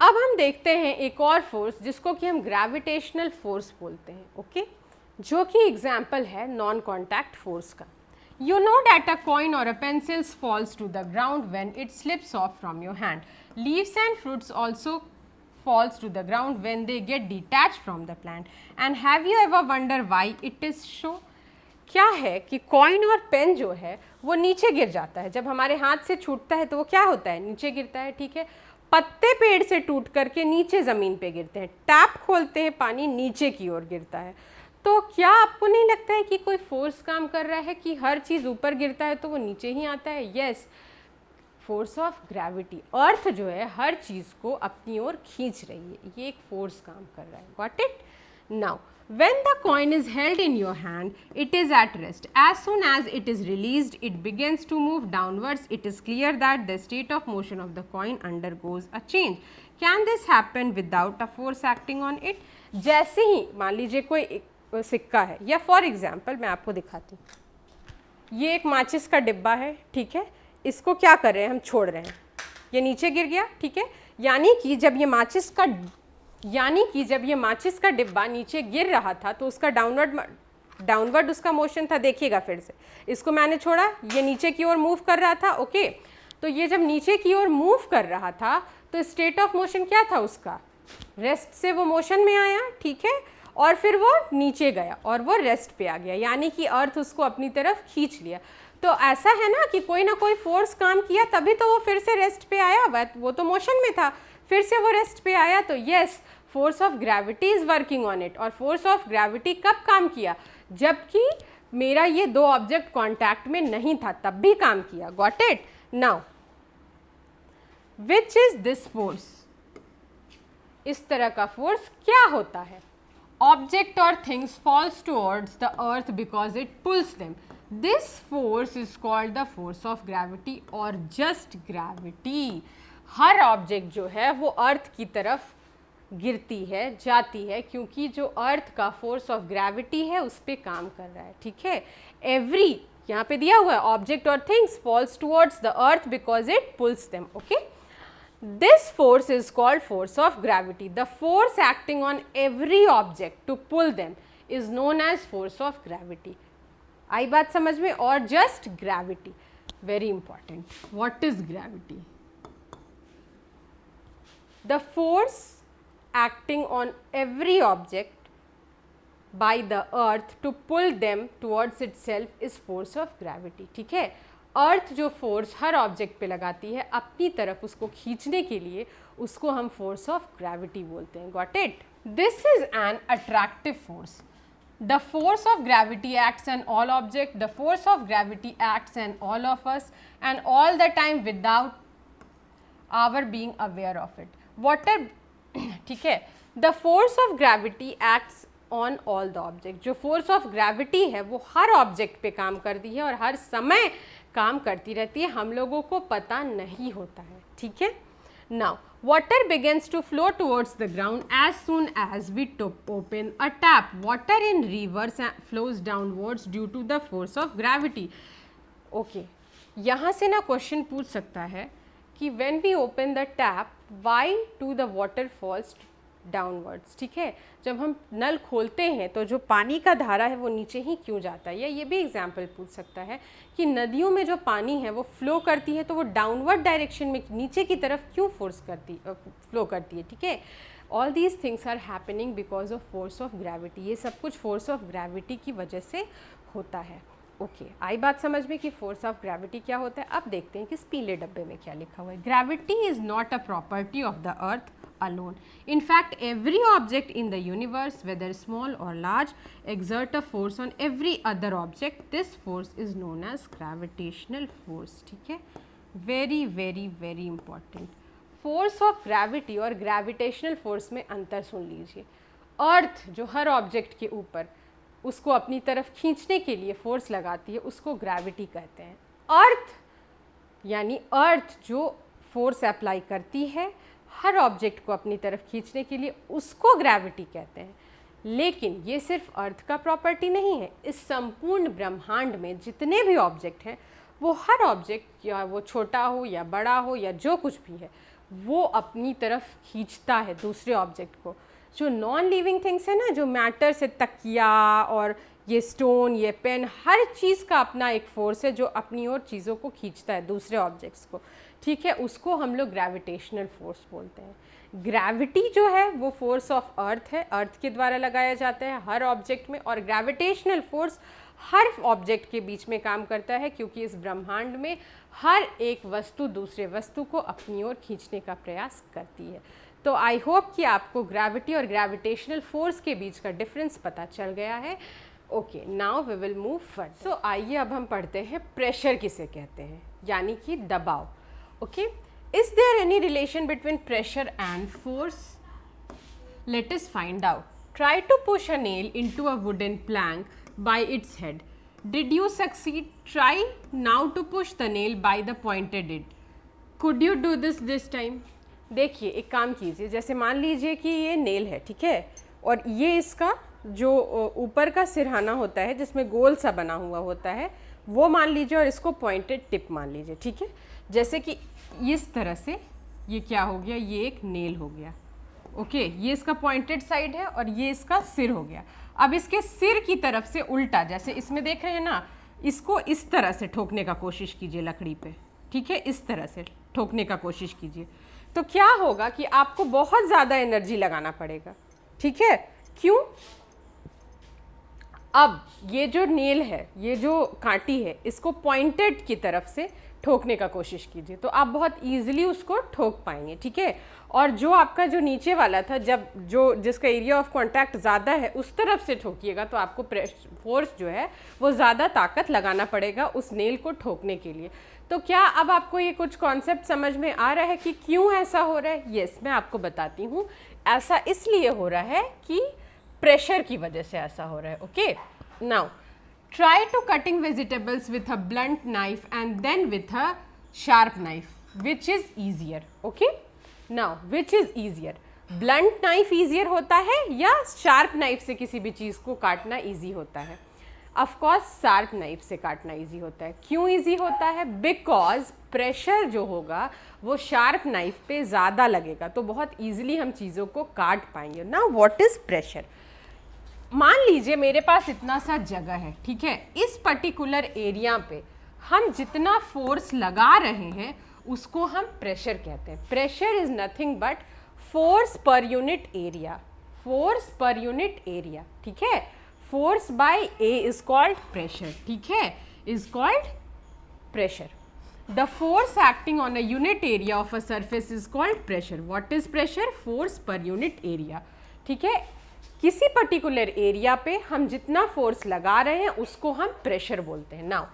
अब हम देखते हैं एक और फोर्स जिसको कि हम ग्रेविटेशनल फोर्स बोलते हैं। ओके, जो कि एग्जाम्पल है नॉन कॉन्टैक्ट फोर्स का। You know that a coin or a pencil falls to the ground when it slips off from your hand. Leaves and fruits also falls to the ground when they get detached from the plant. And have you ever wondered why it is so? क्या है कि coin और pen जो है वो नीचे गिर जाता है, जब हमारे हाथ से छूटता है तो वो क्या होता है, नीचे गिरता है। ठीक है, पत्ते पेड़ से टूट करके नीचे ज़मीन पे गिरते हैं, टैप खोलते हैं पानी नीचे की ओर गिरता है। तो क्या आपको नहीं लगता है कि कोई फोर्स काम कर रहा है कि हर चीज़ ऊपर गिरता है तो वो नीचे ही आता है? यस, फोर्स ऑफ ग्रेविटी, अर्थ जो है हर चीज़ को अपनी ओर खींच रही है, ये एक फोर्स काम कर रहा है। Got it? Now when the coin is held in your hand, it is at rest. As soon as it is released, it begins to move downwards. It is clear that the state of motion of the coin undergoes a change. Can this happen without a force acting on it? जैसे ही मान लीजिए कोई एक सिक्का है, या for example मैं आपको दिखाती हूँ, ये एक माचिस का डिब्बा है। ठीक है, इसको क्या कर रहे हैं, हम छोड़ रहे हैं, ये नीचे गिर गया। ठीक है, यानी कि जब ये माचिस का डिब्बा नीचे गिर रहा था तो उसका डाउनवर्ड उसका मोशन था। देखिएगा फिर से, इसको मैंने छोड़ा, ये नीचे की ओर मूव कर रहा था। ओके, तो ये जब नीचे की ओर मूव कर रहा था तो स्टेट ऑफ मोशन क्या था उसका, रेस्ट से वो मोशन में आया। ठीक है, और फिर वो नीचे गया और वो रेस्ट पे आ गया, यानी कि अर्थ उसको अपनी तरफ खींच लिया। तो ऐसा है ना कि कोई ना कोई फोर्स काम किया तभी तो वो फिर से रेस्ट पे आया, वो तो मोशन में था, फिर से वो रेस्ट पे आया। तो yes, force of gravity is working on it. और फोर्स ऑफ ग्रेविटी कब काम किया, जबकि मेरा ये दो ऑब्जेक्ट कांटेक्ट में नहीं था, तब भी काम किया। Got it? Now which is this force, इस तरह का फोर्स क्या होता है? ऑब्जेक्ट और things falls towards the earth because it pulls them. This force is called the force of gravity और जस्ट ग्रेविटी। हर ऑब्जेक्ट जो है वो अर्थ की तरफ गिरती है, जाती है, क्योंकि जो अर्थ का फोर्स ऑफ ग्रेविटी है उस पर काम कर रहा है। ठीक है, एवरी, यहाँ पे दिया हुआ है, ऑब्जेक्ट और things falls towards the earth because it pulls them. Okay, this force is called force of gravity. The force acting on every object to pull them is known as force of gravity. आई बात समझ में? और just gravity, very important. What is gravity? The force acting on every object by the earth to pull them towards itself is force of gravity. ठीक है, अर्थ जो force her object पे लगाती है अपनी तरफ उसको खींचने के लिए, उसको हम फोर्स ऑफ ग्रेविटी बोलते हैं। Got it? This is an attractive force. The force of gravity acts on all objects. The force of gravity acts on all of us and all the time without our being aware of it. Water, ठीक है, the force of gravity acts on all the objects. जो force of gravity है वो हर object पे काम करती है और हर समय काम करती रहती है, हम लोगों को पता नहीं होता है। ठीक है, now water begins to flow towards the ground as soon as we open a tap. Water in rivers flows downwards due to the force of gravity. Okay, यहाँ से ना क्वेश्चन पूछ सकता है कि when we open the tap, why do the water falls downwards. ठीक है, जब हम नल खोलते हैं तो जो पानी का धारा है वो नीचे ही क्यों जाता है, या ये भी एग्जाम्पल पूछ सकता है कि नदियों में जो पानी है वो फ्लो करती है तो वो डाउनवर्ड डायरेक्शन में नीचे की तरफ क्यों फ्लो करती है। ठीक है, all these things are happening because of force of gravity. ये सब कुछ फोर्स ऑफ ग्रेविटी की वजह से होता है। ओके, आई बात समझ में कि फोर्स ऑफ ग्रेविटी क्या होता है। अब देखते हैं कि इस पीले डब्बे में क्या लिखा हुआ है। Gravity is not a property of the earth alone. In fact, every object in the universe, whether small or large, exert a force on every other object. This force is known as gravitational force. ठीक है, very very very important. Force of gravity और gravitational force में अंतर सुन लीजिए। अर्थ जो हर object के ऊपर उसको अपनी तरफ खींचने के लिए फोर्स लगाती है उसको ग्रेविटी कहते हैं। अर्थ यानी अर्थ जो फोर्स अप्लाई करती है हर ऑब्जेक्ट को अपनी तरफ खींचने के लिए उसको ग्रेविटी कहते हैं। लेकिन ये सिर्फ अर्थ का प्रॉपर्टी नहीं है, इस संपूर्ण ब्रह्मांड में जितने भी ऑब्जेक्ट हैं वो हर ऑब्जेक्ट, या वो छोटा हो या बड़ा हो या जो कुछ भी है, वो अपनी तरफ खींचता है दूसरे ऑब्जेक्ट को। जो नॉन लिविंग थिंग्स है ना, जो मैटर से तकिया और ये स्टोन, ये पेन, हर चीज़ का अपना एक फोर्स है जो अपनी और चीज़ों को खींचता है दूसरे ऑब्जेक्ट्स को। ठीक है, उसको हम लोग ग्रेविटेशनल फोर्स बोलते हैं। ग्रेविटी जो है वो फोर्स ऑफ अर्थ है, अर्थ के द्वारा लगाया जाता है हर ऑब्जेक्ट में, और ग्रेविटेशनल फोर्स हर ऑब्जेक्ट के बीच में काम करता है क्योंकि इस ब्रह्मांड में हर एक वस्तु दूसरे वस्तु को अपनी ओर खींचने का प्रयास करती है। तो आई होप कि आपको ग्रेविटी और ग्रेविटेशनल फोर्स के बीच का डिफरेंस पता चल गया है। Okay, now we will move further. So आइए अब हम पढ़ते हैं प्रेशर किसे कहते हैं, यानी कि दबाव। Okay, is there any relation between pressure and force? Let us find out. Try to push a nail into a wooden plank by its head. Did you succeed? Try now to push the nail by the pointed end. Could you do this time? देखिए, एक काम कीजिए, जैसे मान लीजिए कि ये nail है, ठीक है, और ये इसका जो ऊपर का सिरहाना होता है जिसमें गोल सा बना हुआ होता है वो मान लीजिए, और इसको पॉइंटेड टिप मान लीजिए। ठीक है, जैसे कि इस तरह से ये क्या हो गया, ये एक नेल हो गया। ओके, ये इसका पॉइंटेड साइड है और ये इसका सिर हो गया। अब इसके सिर की तरफ से उल्टा, जैसे इसमें देख रहे हैं ना, इसको इस तरह से ठोकने का कोशिश कीजिए लकड़ी पे। ठीक है, इस तरह से ठोकने का कोशिश कीजिए, तो क्या होगा कि आपको बहुत ज़्यादा एनर्जी लगाना पड़ेगा। ठीक है, क्यों? अब ये जो नेल है, ये जो कांटी है, इसको पॉइंटेड की तरफ से ठोकने का कोशिश कीजिए तो आप बहुत ईजिली उसको ठोक पाएंगे। ठीक है, और जो आपका जो नीचे वाला था, जिसका एरिया ऑफ कांटेक्ट ज़्यादा है उस तरफ से ठोकिएगा तो आपको फोर्स जो है वो ज़्यादा ताकत लगाना पड़ेगा उस नेल को ठोकने के लिए। तो क्या अब आपको ये कुछ कॉन्सेप्ट समझ में आ रहा है कि क्यों ऐसा हो रहा है? यस, मैं आपको बताती हूँ। ऐसा इसलिए हो रहा है कि प्रेशर की वजह से ऐसा हो रहा है। Okay, now try to cutting vegetables with a blunt knife and then with a sharp knife, which is easier? Okay, now which is easier? blunt knife easier होता है या sharp knife से किसी भी चीज़ को काटना easy होता है? Of course sharp knife से काटना easy होता है। क्यों easy होता है? Because pressure जो होगा वो sharp knife पे ज़्यादा लगेगा, तो बहुत easily हम चीज़ों को काट पाएंगे। Now what is pressure? मान लीजिए मेरे पास इतना सा जगह है, ठीक है, इस पर्टिकुलर एरिया पे हम जितना फोर्स लगा रहे हैं उसको हम प्रेशर कहते हैं। Pressure is nothing but force per unit area, force per unit area. ठीक है, force by A is called pressure, ठीक है, is called pressure. The force acting on a unit area of a surface is called pressure. What is pressure? Force per unit area. ठीक है, किसी particular area पे हम जितना force लगा रहे हैं उसको हम प्रेशर बोलते हैं. Now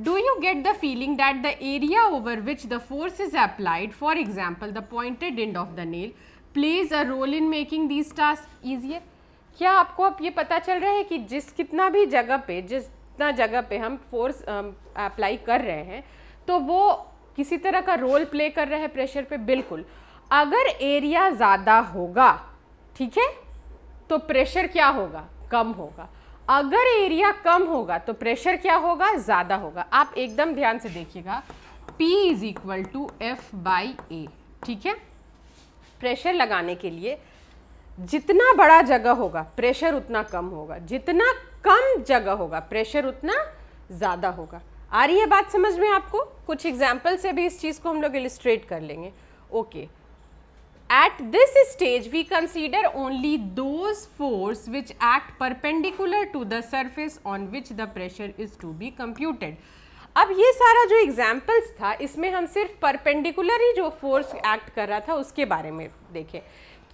do you get the feeling that the area over which the force is applied, for example the pointed end of the nail, plays a role in making these tasks easier? क्या आपको अब ये पता चल रहा है कि जितना जगह पे हम फोर्स अप्लाई कर रहे हैं तो वो किसी तरह का रोल प्ले कर रहा है प्रेशर पे? बिल्कुल. अगर एरिया ज़्यादा होगा, ठीक है, तो प्रेशर क्या होगा? कम होगा. अगर एरिया कम होगा तो प्रेशर क्या होगा? ज़्यादा होगा. आप एकदम ध्यान से देखिएगा, P is equal to F by A, ठीक है. प्रेशर लगाने के लिए जितना बड़ा जगह होगा प्रेशर उतना कम होगा, जितना कम जगह होगा प्रेशर उतना ज़्यादा होगा. आ रही है बात समझ में आपको? कुछ एग्जाम्पल से भी इस चीज़ को हम लोग इलिस्ट्रेट कर लेंगे. Okay, at this stage we consider only those force which act perpendicular to the surface on which the pressure is to be computed. अब ये सारा जो एग्जाम्पल्स था इसमें हम सिर्फ परपेंडिकुलर ही जो फोर्स एक्ट कर रहा था उसके बारे में देखें,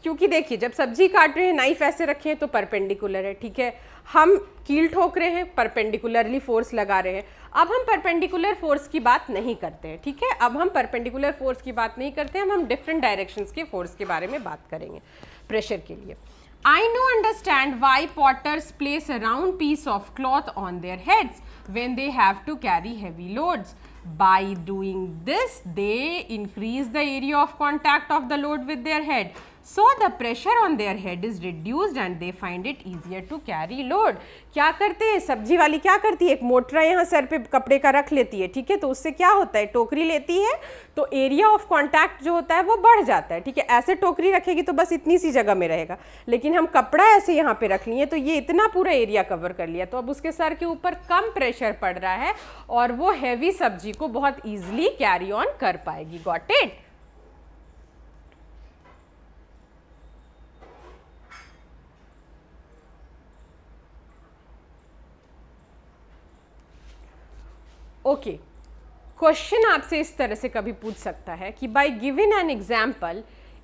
क्योंकि देखिए जब सब्जी काट रहे हैं नाइफ ऐसे रखे हैं तो परपेंडिकुलर है, ठीक है. हम कील ठोक रहे हैं परपेंडिकुलरली फोर्स लगा रहे हैं. अब हम परपेंडिकुलर फोर्स की बात नहीं करते हैं, ठीक है. अब हम परपेंडिकुलर फोर्स की बात नहीं करते हैं, हम डिफरेंट डायरेक्शंस के फोर्स के बारे में बात करेंगे प्रेशर के लिए. I now understand why potters place a round piece of cloth on their heads when they have to carry heavy loads. By doing this, they increase the area of contact of the load with their head. So the pressure on their head is reduced and they find it easier to carry load. क्या करते हैं सब्जी वाली, क्या करती है, एक मोटरा यहाँ सर पे कपड़े का रख लेती है, ठीक है. तो उससे क्या होता है, टोकरी लेती है तो एरिया ऑफ कांटेक्ट जो होता है वो बढ़ जाता है, ठीक है. ऐसे टोकरी रखेगी तो बस इतनी सी जगह में रहेगा, लेकिन हम कपड़ा ऐसे यहाँ पे रख लिए तो ये इतना पूरा एरिया कवर कर लिया, तो अब उसके सर के ऊपर कम प्रेशर पड़ रहा है और वो हैवी सब्जी को बहुत ईजिली कैरी ऑन कर पाएगी. Got it? ओके, क्वेश्चन आपसे इस तरह से कभी पूछ सकता है कि by given an example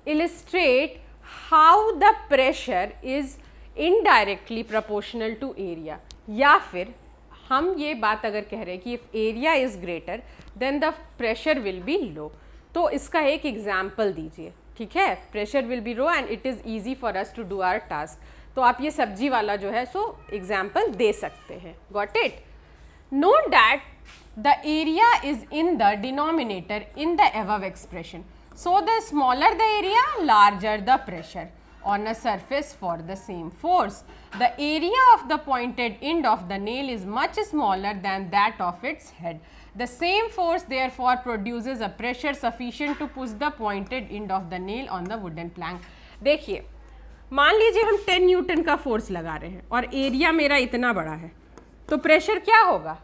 illustrate how the pressure is indirectly proportional to area. या फिर हम ये बात अगर कह रहे हैं कि if area is greater then the pressure will be low, तो इसका एक एग्जाम्पल दीजिए, ठीक है. Pressure will be low and it is easy for us to do our task. तो आप ये सब्जी वाला जो है सो एग्जाम्पल दे सकते हैं. Got it? Note that the area is in the denominator in the above expression. So the smaller the area, larger the pressure on a surface for the same force. The area of the pointed end of the nail is much smaller than that of its head. The same force therefore produces a pressure sufficient to push the pointed end of the nail on the wooden plank. देखिए, मान लीजिए हम 10 Newton का force लगा रहे हैं और area मेरा इतना बड़ा है, तो प्रेशर क्या होगा?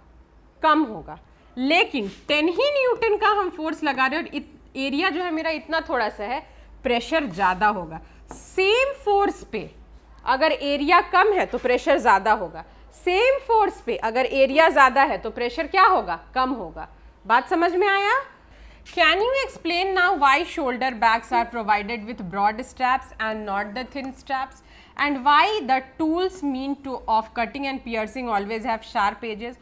कम होगा. लेकिन 10 ही न्यूटन का हम फोर्स लगा रहे हैं और एरिया जो है मेरा इतना थोड़ा सा है, प्रेशर ज़्यादा होगा. सेम फोर्स पे अगर एरिया कम है तो प्रेशर ज़्यादा होगा, सेम फोर्स पे अगर एरिया ज़्यादा है तो प्रेशर क्या होगा? कम होगा. बात समझ में आया? Can you explain now why shoulder bags are provided with broad straps and not the thin straps, and why the tools of cutting and piercing always have sharp edges?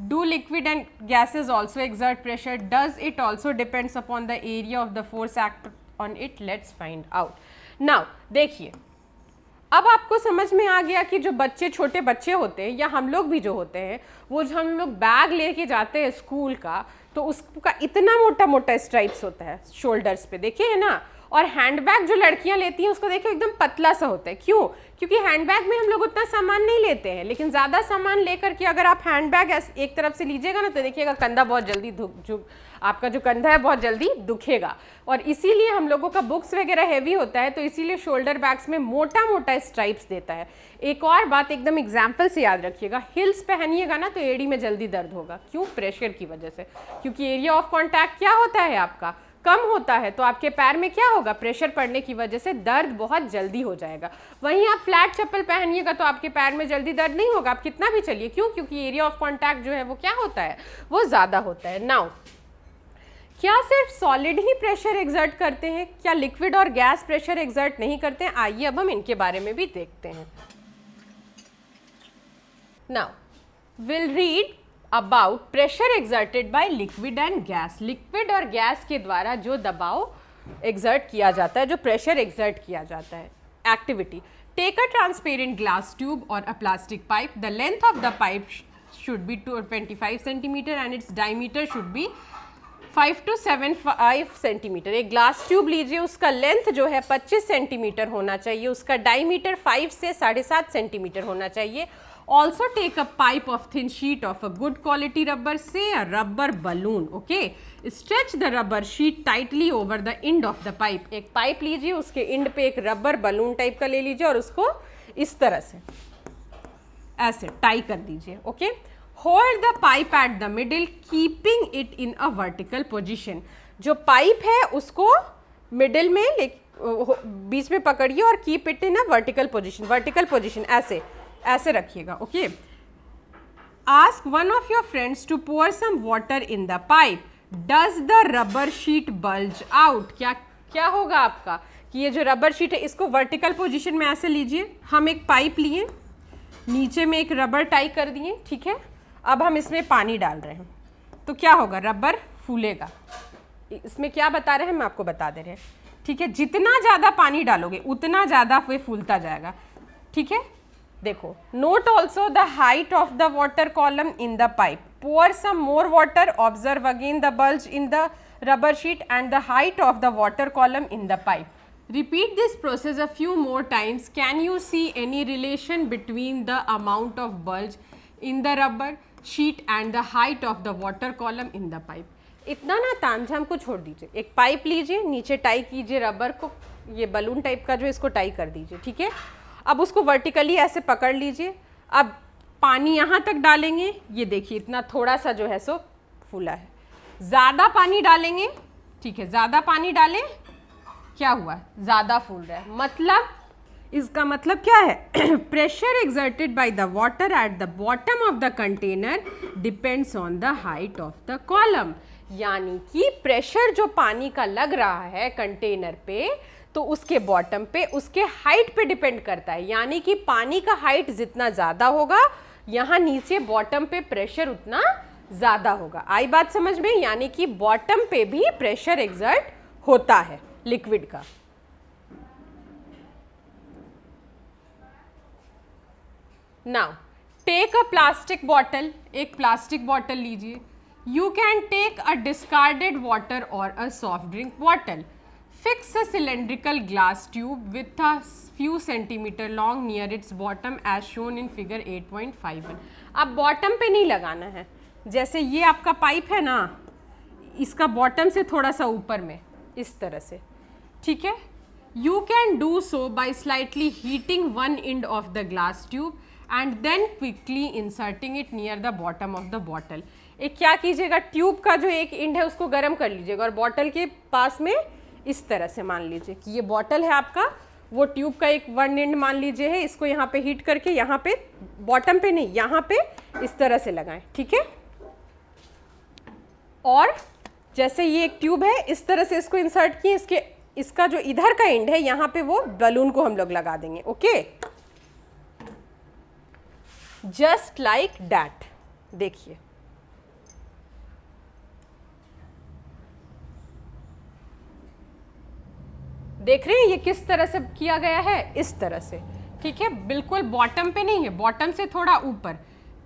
Do liquid and gases also exert pressure? Does it also depends upon the area of the force acted on it? Let's find out. Now देखिए, अब आपको समझ में आ गया कि जो बच्चे, छोटे बच्चे होते हैं या हम लोग भी जो होते हैं, वो जो हम लोग बैग लेके जाते हैं स्कूल का, तो उसका इतना मोटा मोटा स्ट्राइप्स होता है शोल्डर्स पे, देखिए है ना. और हैंडबैग जो लड़कियां लेती हैं उसको देखिए एकदम पतला सा होता है. क्यों? क्योंकि हैंडबैग में हम लोग उतना सामान नहीं लेते हैं, लेकिन ज़्यादा सामान लेकर के अगर आप हैंडबैग एक तरफ से लीजिएगा ना तो देखिएगा कंधा बहुत जल्दी आपका जो कंधा है बहुत जल्दी दुखेगा. और इसीलिए हम लोगों का बुक्स वगैरह हैवी होता है, तो इसीलिए शोल्डर बैग्स में मोटा मोटा स्ट्राइप्स देता है. एक और बात एकदम एग्जाम्पल से याद रखिएगा, हिल्स पहनिएगा ना तो एड़ी में जल्दी दर्द होगा. क्यों? प्रेशर की वजह से, क्योंकि एरिया ऑफ कॉन्टैक्ट क्या होता है आपका? कम होता है तो आपके पैर में क्या होगा, प्रेशर पड़ने की वजह से दर्द बहुत जल्दी हो जाएगा। वहीं आप फ्लैट चप्पल पहनिएगा तो आपके पैर में जल्दी दर्द नहीं होगा, आप कितना भी चलिए। क्यों? क्योंकि एरिया ऑफ कॉन्टैक्ट जो है वो क्या होता है, वो ज़्यादा होता है। नाउ क्या सिर्फ सॉलिड ही प्रेशर एग्जर्ट करते हैं, क्या लिक्विड और गैस प्रेशर एग्जर्ट नहीं करते हैं? आइए अब हम इनके बारे में भी देखते हैं। Now will read about pressure exerted by liquid and gas. Liquid और गैस के द्वारा जो दबाव एग्जर्ट किया जाता है, जो प्रेशर एग्जर्ट किया जाता है। Activity: take a transparent glass tube or a plastic pipe. The length of the pipe should be 25 centimetre and its diameter should be 5 to 7 centimetre. एक ग्लास ट्यूब लीजिए, उसका लेंथ जो है 25 सेंटीमीटर होना चाहिए, उसका डायमीटर 5 से 7.5 सेंटीमीटर होना चाहिए। Also take a pipe of thin sheet of a good quality rubber, say a rubber balloon, okay? Stretch the rubber sheet tightly over the end of the pipe. एक pipe लीजिए, उसके and पे एक rubber balloon type का ले लीजिए और उसको इस तरह से ऐसे टाई कर दीजिए, okay? Hold the pipe at the middle, keeping it in a vertical position. जो पाइप है उसको मिडिल में बीच में पकड़िए और keep it in a vertical position. Vertical position ऐसे ऐसे रखिएगा, okay? Ask one of your friends to pour some water in the pipe. Does the rubber sheet bulge out? क्या होगा आपका कि ये जो रबर शीट है इसको वर्टिकल पोजीशन में ऐसे लीजिए। हम एक पाइप लिए, नीचे में एक रबर टाई कर दिए, ठीक है? अब हम इसमें पानी डाल रहे हैं तो क्या होगा, रबर फूलेगा। इसमें क्या बता रहे हैं, हम आपको बता दे रहे हैं, ठीक है? जितना ज़्यादा पानी डालोगे उतना ज़्यादा वो फूलता जाएगा, ठीक है? देखो, note also the height of the water column in the pipe. pour some more water, observe again the bulge in the rubber sheet and the height of the water column in the pipe. Repeat this process a few more times. Can you see any relation between the amount of bulge in the rubber sheet and the height of the water column in the pipe? इतना ना तामझाम को छोड़ दीजिए। एक pipe लीजिए, नीचे tie कीजिए रबर को, ये बलून टाइप का जो इसको टाई कर दीजिए, ठीक है? अब उसको वर्टिकली ऐसे पकड़ लीजिए। अब पानी यहाँ तक डालेंगे, ये देखिए इतना थोड़ा सा जो है सो फूला है। ज़्यादा पानी डालेंगे, ठीक है? ज़्यादा पानी डालें, क्या हुआ, ज़्यादा फूल रहा है। मतलब इसका मतलब क्या है, pressure exerted by the water at the bottom of the container depends on the height of the column. यानी कि प्रेशर जो पानी का लग रहा है कंटेनर पे, तो उसके बॉटम पे उसके हाइट पे डिपेंड करता है। यानी कि पानी का हाइट जितना ज़्यादा होगा, यहाँ नीचे बॉटम पे प्रेशर उतना ज़्यादा होगा। आई बात समझ में? यानी कि बॉटम पे भी प्रेशर एग्जर्ट होता है लिक्विड का। Now take a plastic bottle. एक प्लास्टिक बॉटल लीजिए। You can take a discarded water or a soft drink bottle. Fix a cylindrical glass tube with a few centimeter long near its bottom as shown in figure 8.51. अब bottom पे नहीं लगाना है, जैसे ये आपका pipe है ना, इसका बॉटम से थोड़ा सा ऊपर में इस तरह से, ठीक है? You can do so by slightly heating one end of the glass tube and then quickly inserting it near the bottom of the bottle. एक क्या कीजिएगा, ट्यूब का जो एक एंड है उसको गर्म कर लीजिएगा और बॉटल के पास में इस तरह से मान लीजिए कि ये बॉटल है आपका, वो ट्यूब का एक वन एंड मान लीजिए है, इसको यहाँ पे हीट करके यहाँ पे बॉटम पे नहीं, यहाँ पे इस तरह से लगाएं, ठीक है? और जैसे ये एक ट्यूब है, इस तरह से इसको इंसर्ट किए, इसका जो इधर का एंड है यहाँ पे वो बलून को हम लोग लगा देंगे, ओके? Just like that. देखिए, देख रहे हैं ये किस तरह से किया गया है, इस तरह से, ठीक है? बिल्कुल बॉटम पे नहीं है, बॉटम से थोड़ा ऊपर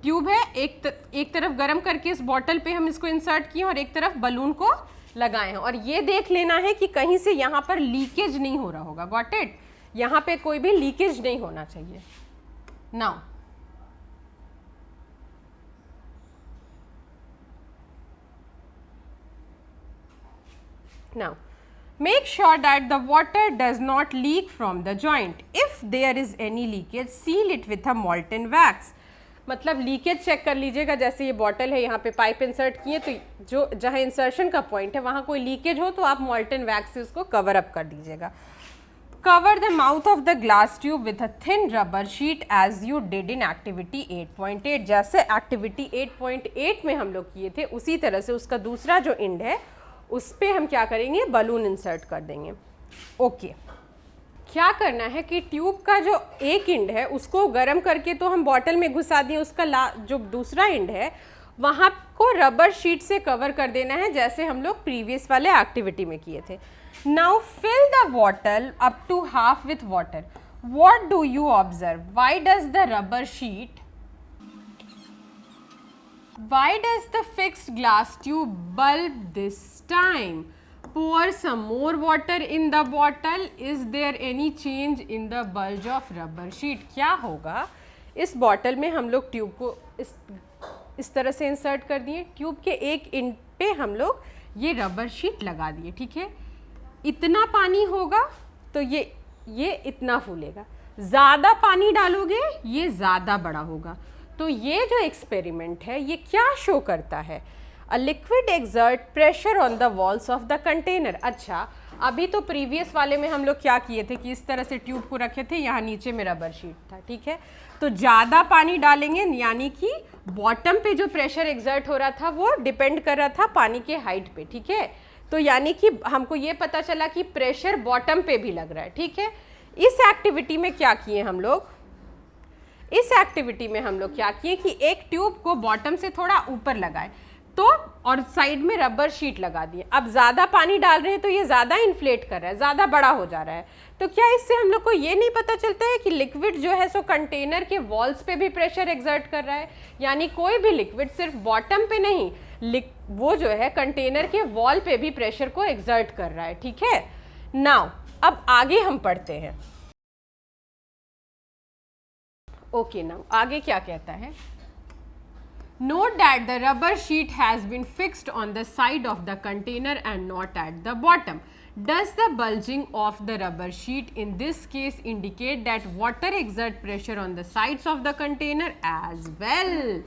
ट्यूब है। एक तरफ गर्म करके इस बॉटल पे हम इसको इंसर्ट किए और एक तरफ बलून को लगाए हैं। और ये देख लेना है कि कहीं से यहाँ पर लीकेज नहीं हो रहा होगा। Got it? यहाँ पे कोई भी लीकेज नहीं होना चाहिए। Now make sure that the water does not leak from the joint. If there is any leakage, seal it with a molten wax. मतलब लीकेज चेक कर लीजिएगा। जैसे ये बॉटल है, यहाँ पे पाइप इंसर्ट किए, तो जो जहाँ इंसर्शन का पॉइंट है वहाँ कोई लीकेज हो तो आप मॉल्टन वैक्स से उसको कवर अप कर दीजिएगा। Cover the mouth of the glass tube with a thin rubber sheet as you did in activity 8.8। जैसे एक्टिविटी 8.8 में हम लोग किए थे उसी तरह से उसका दूसरा जो एंड है उस पर हम क्या करेंगे, बलून इंसर्ट कर देंगे। ओके, क्या करना है कि ट्यूब का जो एक एंड है उसको गर्म करके तो हम बॉटल में घुसा दिए, उसका जो दूसरा एंड है वहाँ को रबर शीट से कवर कर देना है, जैसे हम लोग प्रीवियस वाले एक्टिविटी में किए थे। Now fill the bottle up to half with water. What do you observe? Why does the rubber sheet, why does the fixed glass tube bulb this time? Pour some more water in the bottle. Is there any change in the bulge of rubber sheet? क्या होगा, इस bottle में हम लोग tube को इस तरह से इंसर्ट कर दिए, ट्यूब के एक एंड पे हम लोग ये रबर शीट लगा दिए, ठीक है। इतना पानी होगा तो ये इतना फूलेगा, ज़्यादा पानी डालोगे ये ज़्यादा बड़ा होगा। तो ये जो एक्सपेरिमेंट है ये क्या शो करता है? A liquid exert pressure on the walls of the container. अच्छा, अभी तो प्रीवियस वाले में हम लोग क्या किए थे कि इस तरह से ट्यूब को रखे थे, यहाँ नीचे में रबर शीट था, ठीक है। तो ज़्यादा पानी डालेंगे, यानी कि बॉटम पे जो प्रेशर एक्सर्ट हो रहा था वो डिपेंड कर रहा था पानी के हाइट पे, ठीक है। तो यानी कि हमको ये पता चला कि प्रेशर बॉटम पे भी लग रहा है, ठीक है। इस एक्टिविटी में क्या किए हम लोग, इस एक्टिविटी में हम लोग क्या किए कि एक ट्यूब को बॉटम से थोड़ा ऊपर लगाए तो और साइड में रबर शीट लगा दिए। अब ज़्यादा पानी डाल रहे हैं तो ये ज़्यादा इन्फ्लेट कर रहा है, ज़्यादा बड़ा हो जा रहा है। तो क्या इससे हम लोग को ये नहीं पता चलता है कि लिक्विड जो है सो कंटेनर के वॉल्स पे भी प्रेशर एक्सर्ट कर रहा है? यानी कोई भी लिक्विड सिर्फ बॉटम पे नहीं, वो जो है कंटेनर के वॉल पे भी प्रेशर को एक्सर्ट कर रहा है, ठीक है। नाउ अब आगे हम पढ़ते हैं। ओके, नाउ आगे क्या कहता है? Note that the rubber sheet has been fixed on the side of the container and not at the bottom. Does the bulging of the rubber sheet in this case indicate that water exert pressure on the sides of the container as well?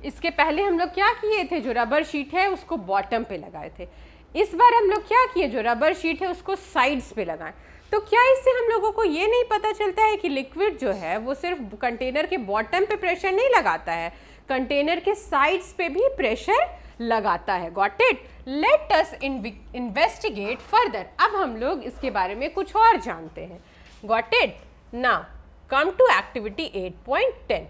इसके पहले हम लोग क्या किए थे, जो rubber sheet है उसको बॉटम पे लगाए थे। इस बार हम लोग क्या किए, जो रबर शीट है उसको साइड्स पे लगाएं। तो क्या इससे हम लोगों को ये नहीं पता चलता है कि लिक्विड जो है वो सिर्फ कंटेनर के बॉटम पे प्रेशर नहीं लगाता है, कंटेनर के साइड्स पे भी प्रेशर लगाता है। Got it? Let us investigate further. अब हम लोग इसके बारे में कुछ और जानते हैं। Got it? Now come to activity 8.10।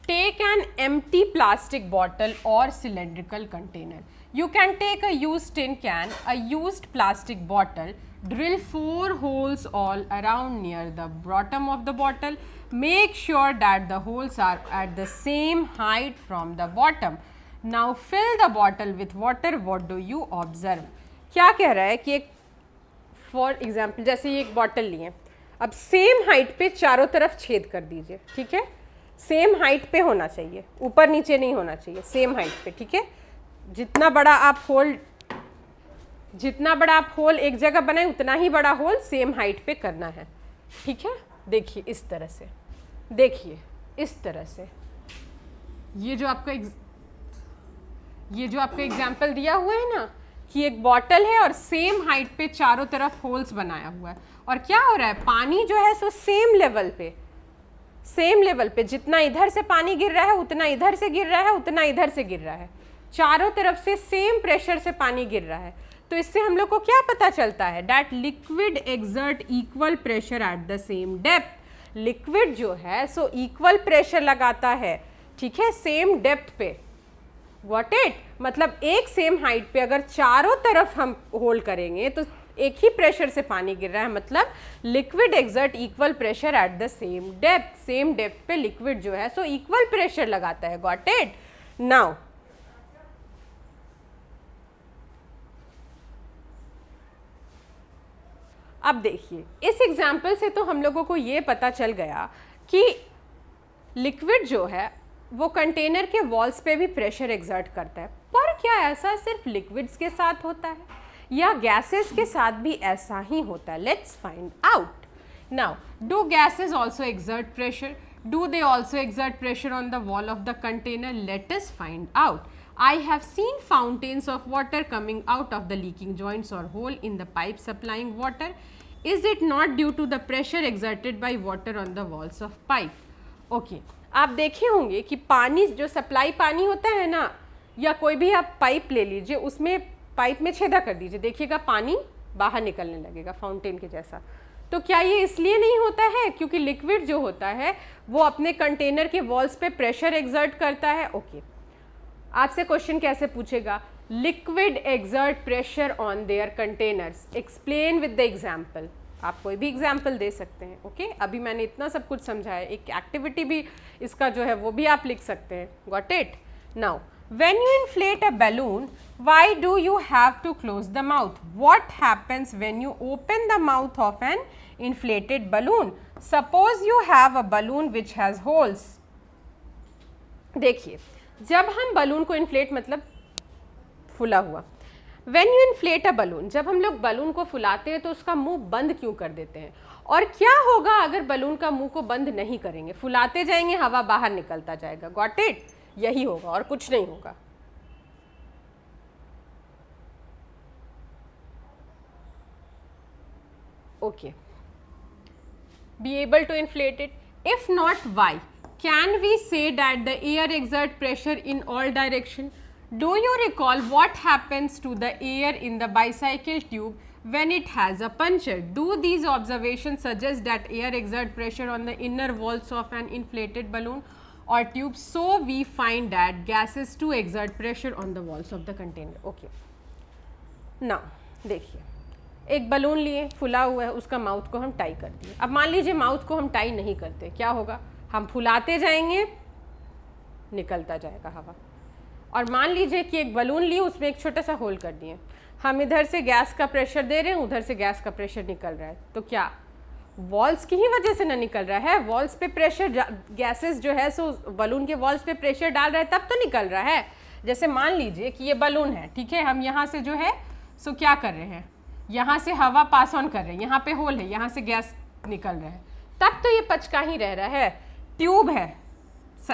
Take an empty plastic bottle or cylindrical container. You can take a used tin can, a used plastic bottle, drill 4 holes all around near the bottom of the bottle. Make sure that the holes are at the same height from the bottom. Now fill the bottle with water. What do you observe? क्या कह रहा है कि एक for example जैसे ये एक bottle लिए, अब सेम हाइट पे चारों तरफ छेद कर दीजिए, ठीक है। सेम हाइट पे होना चाहिए, ऊपर नीचे नहीं होना चाहिए, सेम हाइट पे, ठीक है। जितना बड़ा आप होल एक जगह बनाए उतना ही बड़ा होल सेम हाइट पे करना है, ठीक है। देखिए इस तरह से, देखिए इस तरह से, ये जो आपका एग्जाम्पल दिया हुआ है ना कि एक बॉटल है और सेम हाइट पे चारों तरफ होल्स बनाया हुआ है, और क्या हो रहा है, पानी जो है सो सेम लेवल पे जितना इधर से पानी गिर रहा है उतना इधर से गिर रहा है, उतना इधर से गिर रहा है, चारों तरफ से सेम प्रेशर से पानी गिर रहा है। तो इससे हम लोग को क्या पता चलता है, that liquid exert equal pressure at the same depth. Liquid जो है सो इक्वल प्रेशर लगाता है, ठीक है, सेम डेप्थ पे। What it? मतलब एक सेम हाइट पे अगर चारों तरफ हम होल्ड करेंगे तो एक ही प्रेशर से पानी गिर रहा है, मतलब liquid exert equal pressure at the same depth. Same depth पे लिक्विड जो है सो इक्वल प्रेशर लगाता है। Got it? नाउ अब देखिए, इस एग्जाम्पल से तो हम लोगों को ये पता चल गया कि लिक्विड जो है वो कंटेनर के वॉल्स पे भी प्रेशर एक्सर्ट करता है। पर क्या ऐसा सिर्फ लिक्विड्स के साथ होता है या गैसेस के साथ भी ऐसा ही होता है? Let's find out. Now do gases also exert pressure? Do they also exert pressure on the wall of the container? Let us find out. I have seen fountains of water coming out of the leaking joints or hole in the pipe supplying water. Is it not due to the pressure exerted by water on the walls of pipe? Okay, आप देखे होंगे कि पानी जो supply पानी होता है ना, या कोई भी आप पाइप ले लीजिए, उसमें पाइप में छेदा कर दीजिए, देखिएगा पानी बाहर निकलने लगेगा फाउंटेन के जैसा। तो क्या ये इसलिए नहीं होता है क्योंकि लिक्विड जो होता है वो अपने कंटेनर के वॉल्स पे प्रेशर एक्सर्ट करता है? ओके, आपसे क्वेश्चन कैसे पूछेगा? Liquid exert pressure on their containers, explain with the example. आप कोई भी एग्जाम्पल दे सकते हैं। ओके, अभी मैंने इतना सब कुछ समझाया, एक एक्टिविटी भी इसका जो है वो भी आप लिख सकते हैं। Got it? Now when you inflate a balloon, why do you have to close the mouth? What happens when you open the mouth of an inflated balloon? Suppose you have a balloon which has holes. देखिए, जब हम balloon को inflate मतलब फुला हुआ, When you inflate a balloon, जब हम लोग बलून को फुलाते हैं तो उसका मुंह बंद क्यों कर देते हैं? और क्या होगा अगर बलून का मुंह को बंद नहीं करेंगे? फुलाते जाएंगे, हवा बाहर निकलता जाएगा। Got it? यही होगा और कुछ नहीं होगा। Okay, be able to inflate it? If not, why? Can we say that the air exert pressure in all direction? Do you recall what happens to the air in the bicycle tube when it has a puncture? Do these observations suggest that air exert pressure on the inner walls of an inflated balloon or tube? So we find that gases too exert pressure on the walls of the container. Okay. Now, देखिए, एक balloon लिए, फुला हुआ है, उसका mouth को हम tie कर दिए। अब मान लीजिए माउथ को हम टाई नहीं करते, क्या होगा? हम फुलाते जाएंगे, निकलता जाएगा हवा। और मान लीजिए कि एक बलून लिए, उसमें एक छोटा सा होल कर दिए, हम इधर से गैस का प्रेशर दे रहे हैं, उधर से गैस का प्रेशर निकल रहा है, तो क्या वॉल्स की ही वजह से ना निकल रहा है? वॉल्स पे प्रेशर, गैसेस जो है सो बलून के वॉल्स पे प्रेशर डाल रहा है, तब तो निकल रहा है। जैसे मान लीजिए कि ये बलून है, ठीक है, हम यहाँ से जो है सो क्या कर रहे हैं, यहाँ से हवा पास ऑन कर रहे हैं, यहाँ पे होल है, यहाँ से गैस निकल रहा है, तब तो ये पचका ही रह रहा है। ट्यूब है,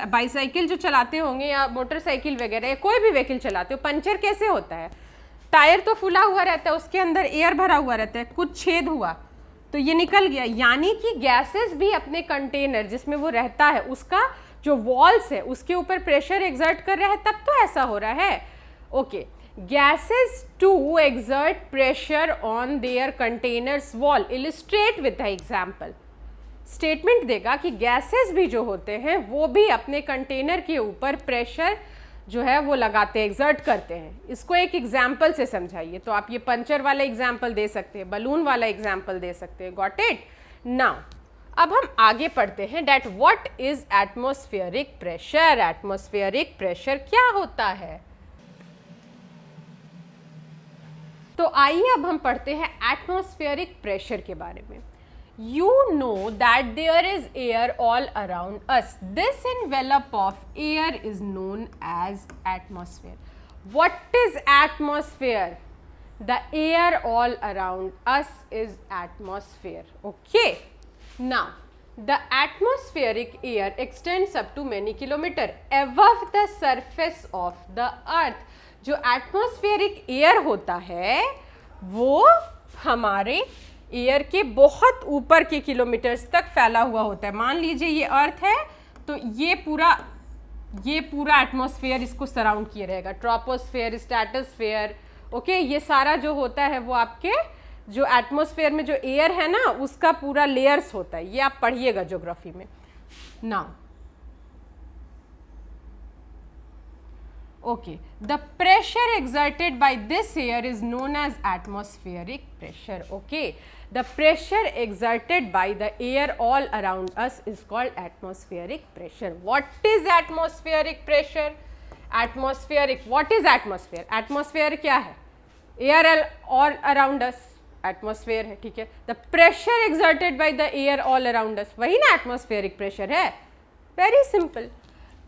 बाईसाइकिल जो चलाते होंगे या मोटरसाइकिल वगैरह या कोई भी व्हीकल चलाते हो, पंचर कैसे होता है? टायर तो फुला हुआ रहता है, उसके अंदर एयर भरा हुआ रहता है, कुछ छेद हुआ तो ये निकल गया। यानी कि गैसेस भी अपने कंटेनर जिसमें वो रहता है, उसका जो वॉल्स है उसके ऊपर प्रेशर एक्सर्ट कर रहा है, तब तो ऐसा हो रहा है। Okay, gases to exert pressure on their containers wall, illustrate with the example. Statement देगा कि गैसेस भी जो होते हैं वो भी अपने कंटेनर के ऊपर प्रेशर जो है वो लगाते हैं, एक्सर्ट करते हैं। इसको एक एग्जाम्पल से समझाइए। तो आप ये पंचर वाला एग्जाम्पल दे सकते हैं, बलून वाला एग्जाम्पल दे सकते हैं। Got it? नाउ अब हम आगे पढ़ते हैं that what is atmospheric pressure. Atmospheric pressure क्या होता है? तो आइए अब हम पढ़ते हैं एटमॉस्फेरिक प्रेशर के बारे में। You know that there is air all around us. This envelope of air is known as atmosphere. What is atmosphere? The air all around us is atmosphere. Okay. Now, the atmospheric air extends up to many kilometers above the surface of the earth. जो atmospheric air होता है वो हमारे air के बहुत ऊपर के kilometres तक फैला हुआ होता है। मान लीजिए ये अर्थ है तो ये पूरा एटमॉस्फेयर इसको सराउंड किए रहेगा, ट्रोपोस्फेयर, स्ट्रेटोस्फेयर। ओके, ये सारा जो होता है वो आपके जो एटमॉस्फेयर में जो एयर है ना उसका पूरा लेयर्स होता है। ये आप पढ़िएगा ज्योग्राफी में। Now okay, the pressure exerted by this air is known as atmospheric pressure. Okay, the pressure exerted by the air all around us is called atmospheric pressure. What is atmospheric pressure? Atmospheric, what is atmosphere? Atmosphere क्या है? Air all around us, atmosphere है, ठीक है। The pressure exerted by the air all around us, वही ना atmospheric pressure है। Very simple.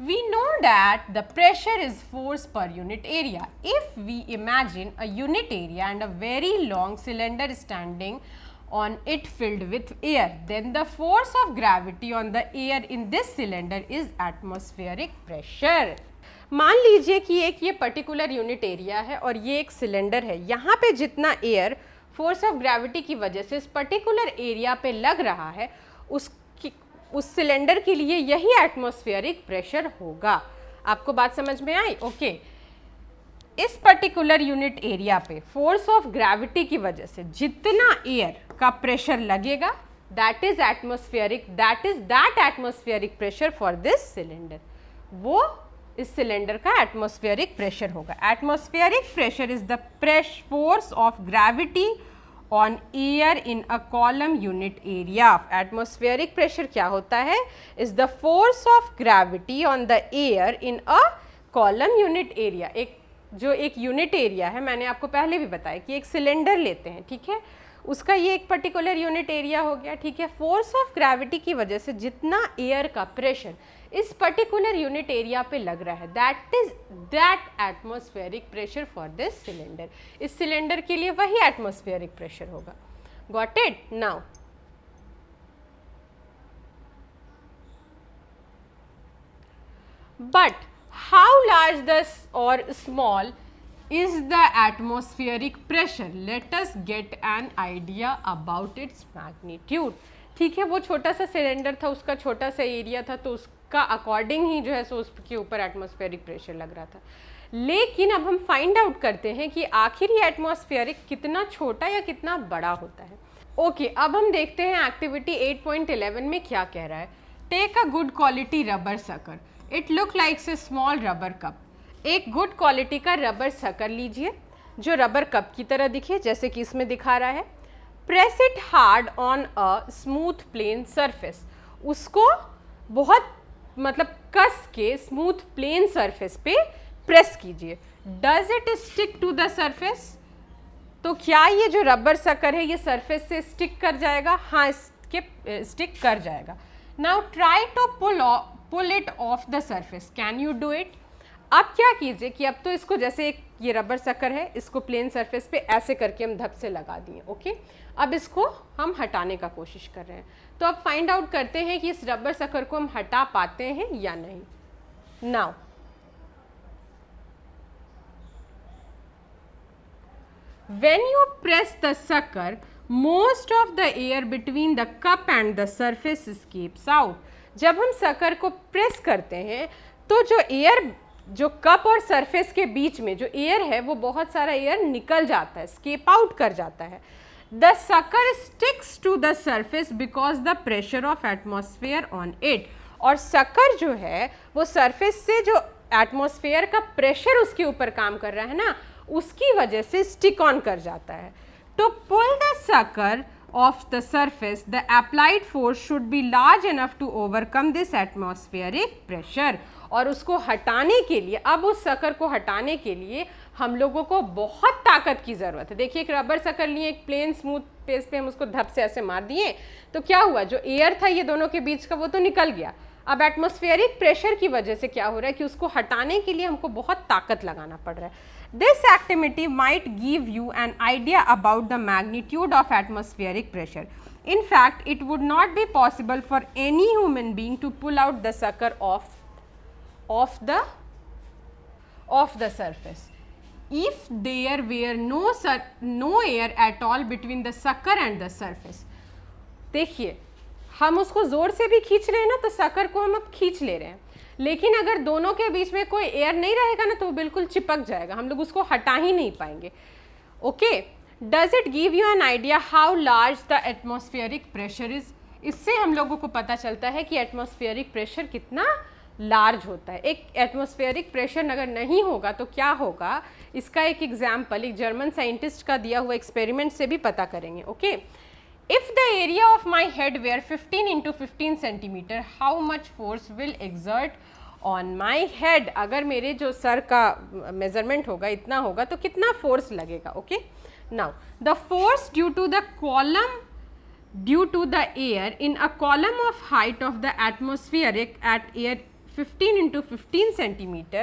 We know that the pressure is force per unit area. If we imagine a unit area and a very long cylinder standing on it filled with air, then the force of gravity on the air in this cylinder is atmospheric pressure. मान लीजिए कि एक ये particular unit area है और ये एक cylinder है. यहाँ पे जितना एयर फोर्स ऑफ ग्रेविटी की वजह से इस पर्टिकुलर एरिया पे लग रहा है, उस सिलेंडर के लिए यही एटमॉस्फेरिक प्रेशर होगा. आपको बात समझ में आई? ओके. इस पर्टिकुलर यूनिट एरिया पे फोर्स ऑफ ग्रेविटी की वजह से जितना एयर का प्रेशर लगेगा, that is atmospheric, that atmospheric pressure for this cylinder. वो इस सिलेंडर का एटमॉस्फेरिक प्रेशर होगा. Atmospheric pressure is the force of gravity on air in a column unit area. Atmospheric pressure क्या होता है? Is the force of gravity on the air in a column unit area. एक unit area है, मैंने आपको पहले भी बताया कि एक सिलेंडर लेते हैं, ठीक है, उसका ये एक पर्टिकुलर यूनिट एरिया हो गया, ठीक है. फोर्स ऑफ ग्रेविटी की वजह से जितना एयर का प्रेशर इस पर्टिकुलर यूनिट एरिया पे लग रहा है, that atmospheric pressure for this cylinder. इस सिलेंडर के लिए वही एटमॉस्फेरिक प्रेशर होगा. Got it? Now but how large or small is the atmospheric pressure? Let us get an idea about its magnitude. ठीक है, वो छोटा सा सिलेंडर था, उसका छोटा सा एरिया था, तो उसका अकॉर्डिंग ही जो है सो उसके ऊपर एटमॉस्फेरिक प्रेशर लग रहा था. लेकिन अब हम फाइंड आउट करते हैं कि आखिर ये एटमॉस्फेरिक कितना छोटा या कितना बड़ा होता है. ओके, अब हम देखते हैं एक्टिविटी 8.11 में क्या कह रहा है. Take a good quality rubber sucker. It look likes a small rubber cup. एक गुड क्वालिटी का रबर सकर लीजिए जो रबर कप की तरह दिखे, जैसे कि इसमें दिखा रहा है. Press it hard on a smooth plane surface. उसको बहुत कस के स्मूथ प्लेन सरफेस पे प्रेस कीजिए. Does it stick to the surface? तो क्या ये जो रबर सकर है ये सरफेस से स्टिक कर जाएगा? हाँ, स्टिक कर जाएगा. Now try to pull it off the surface. Can you do it? अब क्या कीजिए कि अब तो इसको, जैसे एक ये रबर सकर है, इसको प्लेन सरफेस पे ऐसे करके हम धप से लगा दिए. ओके, अब इसको हम हटाने का कोशिश कर रहे हैं. तो अब फाइंड आउट करते हैं कि इस रबर सकर को हम हटा पाते हैं या नहीं. Now when you press the sucker, most of the air between the cup and the surface escapes out. जब हम सकर को प्रेस करते हैं तो जो एयर, जो कप और सरफेस के बीच में जो एयर है वो बहुत सारा एयर निकल जाता है, स्केप आउट कर जाता है. The sucker sticks to the surface because the pressure of atmosphere on it. और सकर जो है वो सरफेस से जो एटमॉस्फेयर का प्रेशर उसके ऊपर काम कर रहा है ना, उसकी वजह से स्टिक ऑन कर जाता है. To pull the sucker off the surface the applied force should be large enough to overcome this atmospheric pressure. और उसको हटाने के लिए, अब उस सकर को हटाने के लिए हम लोगों को बहुत ताकत की ज़रूरत है. देखिए, एक रबर सकर लिए, एक प्लेन स्मूथ पेज पे हम उसको धप से ऐसे मार दिए, तो क्या हुआ, जो एयर था ये दोनों के बीच का वो तो निकल गया. अब एटमॉस्फेरिक प्रेशर की वजह से क्या हो रहा है कि उसको हटाने के लिए हमको बहुत ताकत लगाना पड़ रहा है. This activity might give you an idea about the magnitude of atmospheric pressure. In fact, it would not be possible for any human being to pull out the sucker off the surface if there were no air at all between the sucker and the surface. देखिए, हम उसको ज़ोर से भी खींच रहे हैं ना, तो सकर को हम अब खींच ले रहे हैं, लेकिन अगर दोनों के बीच में कोई एयर नहीं रहेगा ना तो वो बिल्कुल चिपक जाएगा, हम लोग उसको हटा ही नहीं पाएंगे. Okay, does it give you an idea how large the atmospheric pressure is? इससे हम लोगों को पता चलता है कि एटमॉस्फेरिक प्रेशर कितना लार्ज होता है. एक एटमॉस्फेरिक प्रेशर अगर नहीं होगा तो क्या होगा, इसका एक एग्जाम्पल एक जर्मन साइंटिस्ट का दिया हुआ एक्सपेरिमेंट से भी पता करेंगे. Okay, if the area of my head were 15 into 15 centimeter, how much force will exert on my head? अगर मेरे जो सर का मेजरमेंट होगा इतना होगा तो कितना फोर्स लगेगा. Okay, now the force due to the air in a column of height of the atmospheric at air 15 into 15 centimeter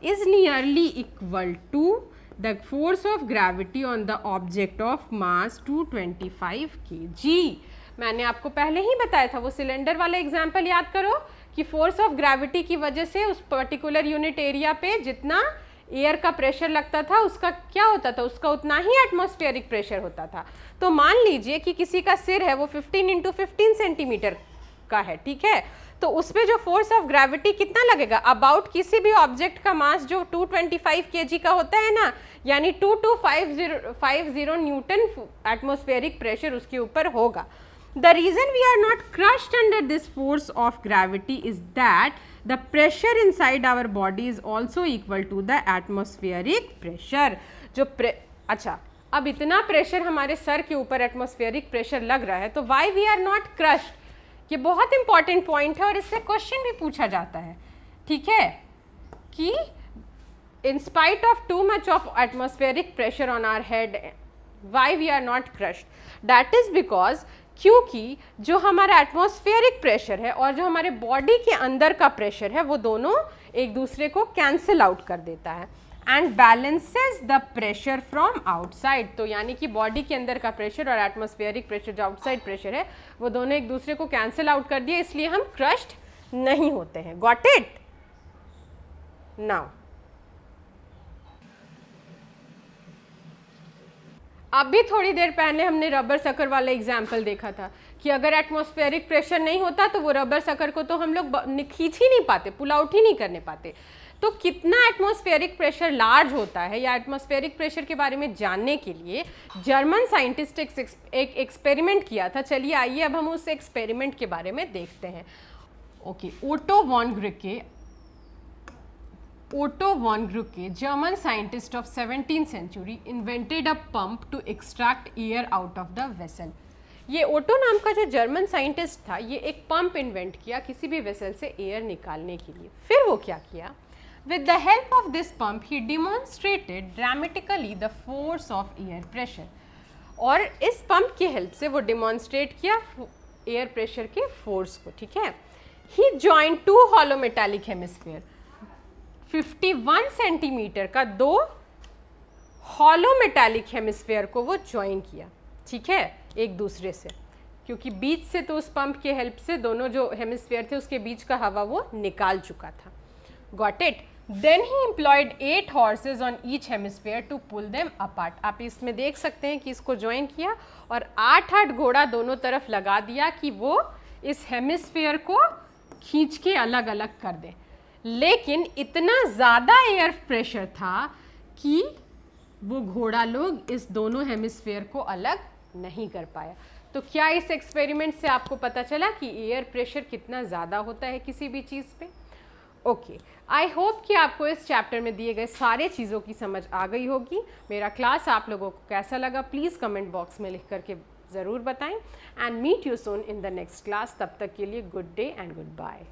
is nearly equal to the force of gravity on the object of mass 225 kg। मैंने आपको पहले ही बताया था, वो cylinder वाला example याद करो कि फोर्स ऑफ ग्रेविटी की वजह से उस पर्टिकुलर यूनिट एरिया पे जितना एयर का प्रेशर लगता था उसका क्या होता था, उसका उतना ही एटमॉस्फेरिक प्रेशर होता था। तो मान लीजिए कि किसी का सिर है वो 15 × 15 सेंटीमीटर का है, ठीक है, तो उस पर जो फोर्स ऑफ ग्रेविटी कितना लगेगा, अबाउट किसी भी ऑब्जेक्ट का मास जो 225 kg का होता है ना, यानी 2250 न्यूटन एटमॉस्फेरिक प्रेशर उसके ऊपर होगा। The reason we are not crushed under this force of gravity is that the pressure inside our body is also equal to the atmospheric pressure। जो अच्छा, अब इतना प्रेशर हमारे सर के ऊपर एटमॉस्फेरिक प्रेशर लग रहा है, तो why we are not crushed, ये बहुत इंपॉर्टेंट पॉइंट है और इससे क्वेश्चन भी पूछा जाता है, ठीक है, कि in spite of too much of atmospheric pressure on our head, why we are not crushed? That is because क्योंकि जो हमारा एटमॉस्फेरिक प्रेशर है और जो हमारे बॉडी के अंदर का प्रेशर है वो दोनों एक दूसरे को कैंसिल आउट कर देता है and balances the pressure from outside. तो यानी कि बॉडी के अंदर का प्रेशर और एटमॉस्फेरिक प्रेशर जो आउटसाइड प्रेशर है वो दोनों एक दूसरे को कैंसिल आउट कर दिए, इसलिए हम क्रश्ड नहीं होते हैं। Got it? नाउ अभी थोड़ी देर पहले हमने रबर सकर वाला एग्जाम्पल देखा था कि अगर एटमॉस्फेरिक प्रेशर नहीं होता तो वो रबर सकर को तो हम लोग खींच ही नहीं पाते, पुल आउट ही नहीं करने पाते। तो कितना एटमॉस्फेरिक प्रेशर लार्ज होता है या एटमॉस्फेरिक प्रेशर के बारे में जानने के लिए जर्मन साइंटिस्ट एक एक्सपेरिमेंट किया था। चलिए आइए अब हम उस एक्सपेरिमेंट के बारे में देखते हैं। Okay, Otto von Guericke, German scientist of 17th century, invented a pump to extract air out of the vessel। ये ओटो नाम का जो जर्मन साइंटिस्ट था, ये एक पंप इन्वेंट किया किसी भी वेसल से एयर निकालने के लिए। फिर वो क्या किया, with the help of this pump he demonstrated dramatically the force of air pressure. और इस पंप की हेल्प से वो डिमॉन्स्ट्रेट किया एयर प्रेशर के फोर्स को, ठीक है। He joined 2 hollow metallic hemisphere, 51 centimetre का 2 हॉलो मेटालिक हेमिस्फीयर को वो ज्वाइन किया, ठीक है, एक दूसरे से, क्योंकि बीच से तो उस पंप के हेल्प से दोनों जो हेमिस्फीयर थे उसके बीच का हवा वो निकाल चुका था। Got it? Then he employed 8 horses on each hemisphere to pull them apart. आप इसमें देख सकते हैं कि इसको ज्वाइन किया और 8 घोड़ा दोनों तरफ लगा दिया कि वो इस हेमिस्फीयर को खींच के अलग अलग कर दे। लेकिन इतना ज़्यादा एयर प्रेशर था कि वो घोड़ा लोग इस दोनों हेमिस्फीयर को अलग नहीं कर पाया। तो क्या इस एक्सपेरिमेंट से आपको पता चला कि एयर प्रेशर कितना ज़्यादा होता है किसी भी चीज़ पे? ओके, आई होप कि आपको इस चैप्टर में दिए गए सारे चीज़ों की समझ आ गई होगी। मेरा क्लास आप लोगों को कैसा लगा प्लीज़ कमेंट बॉक्स में लिख करके ज़रूर बताएं। And meet you soon in the next class. तब तक के लिए good day and good bye.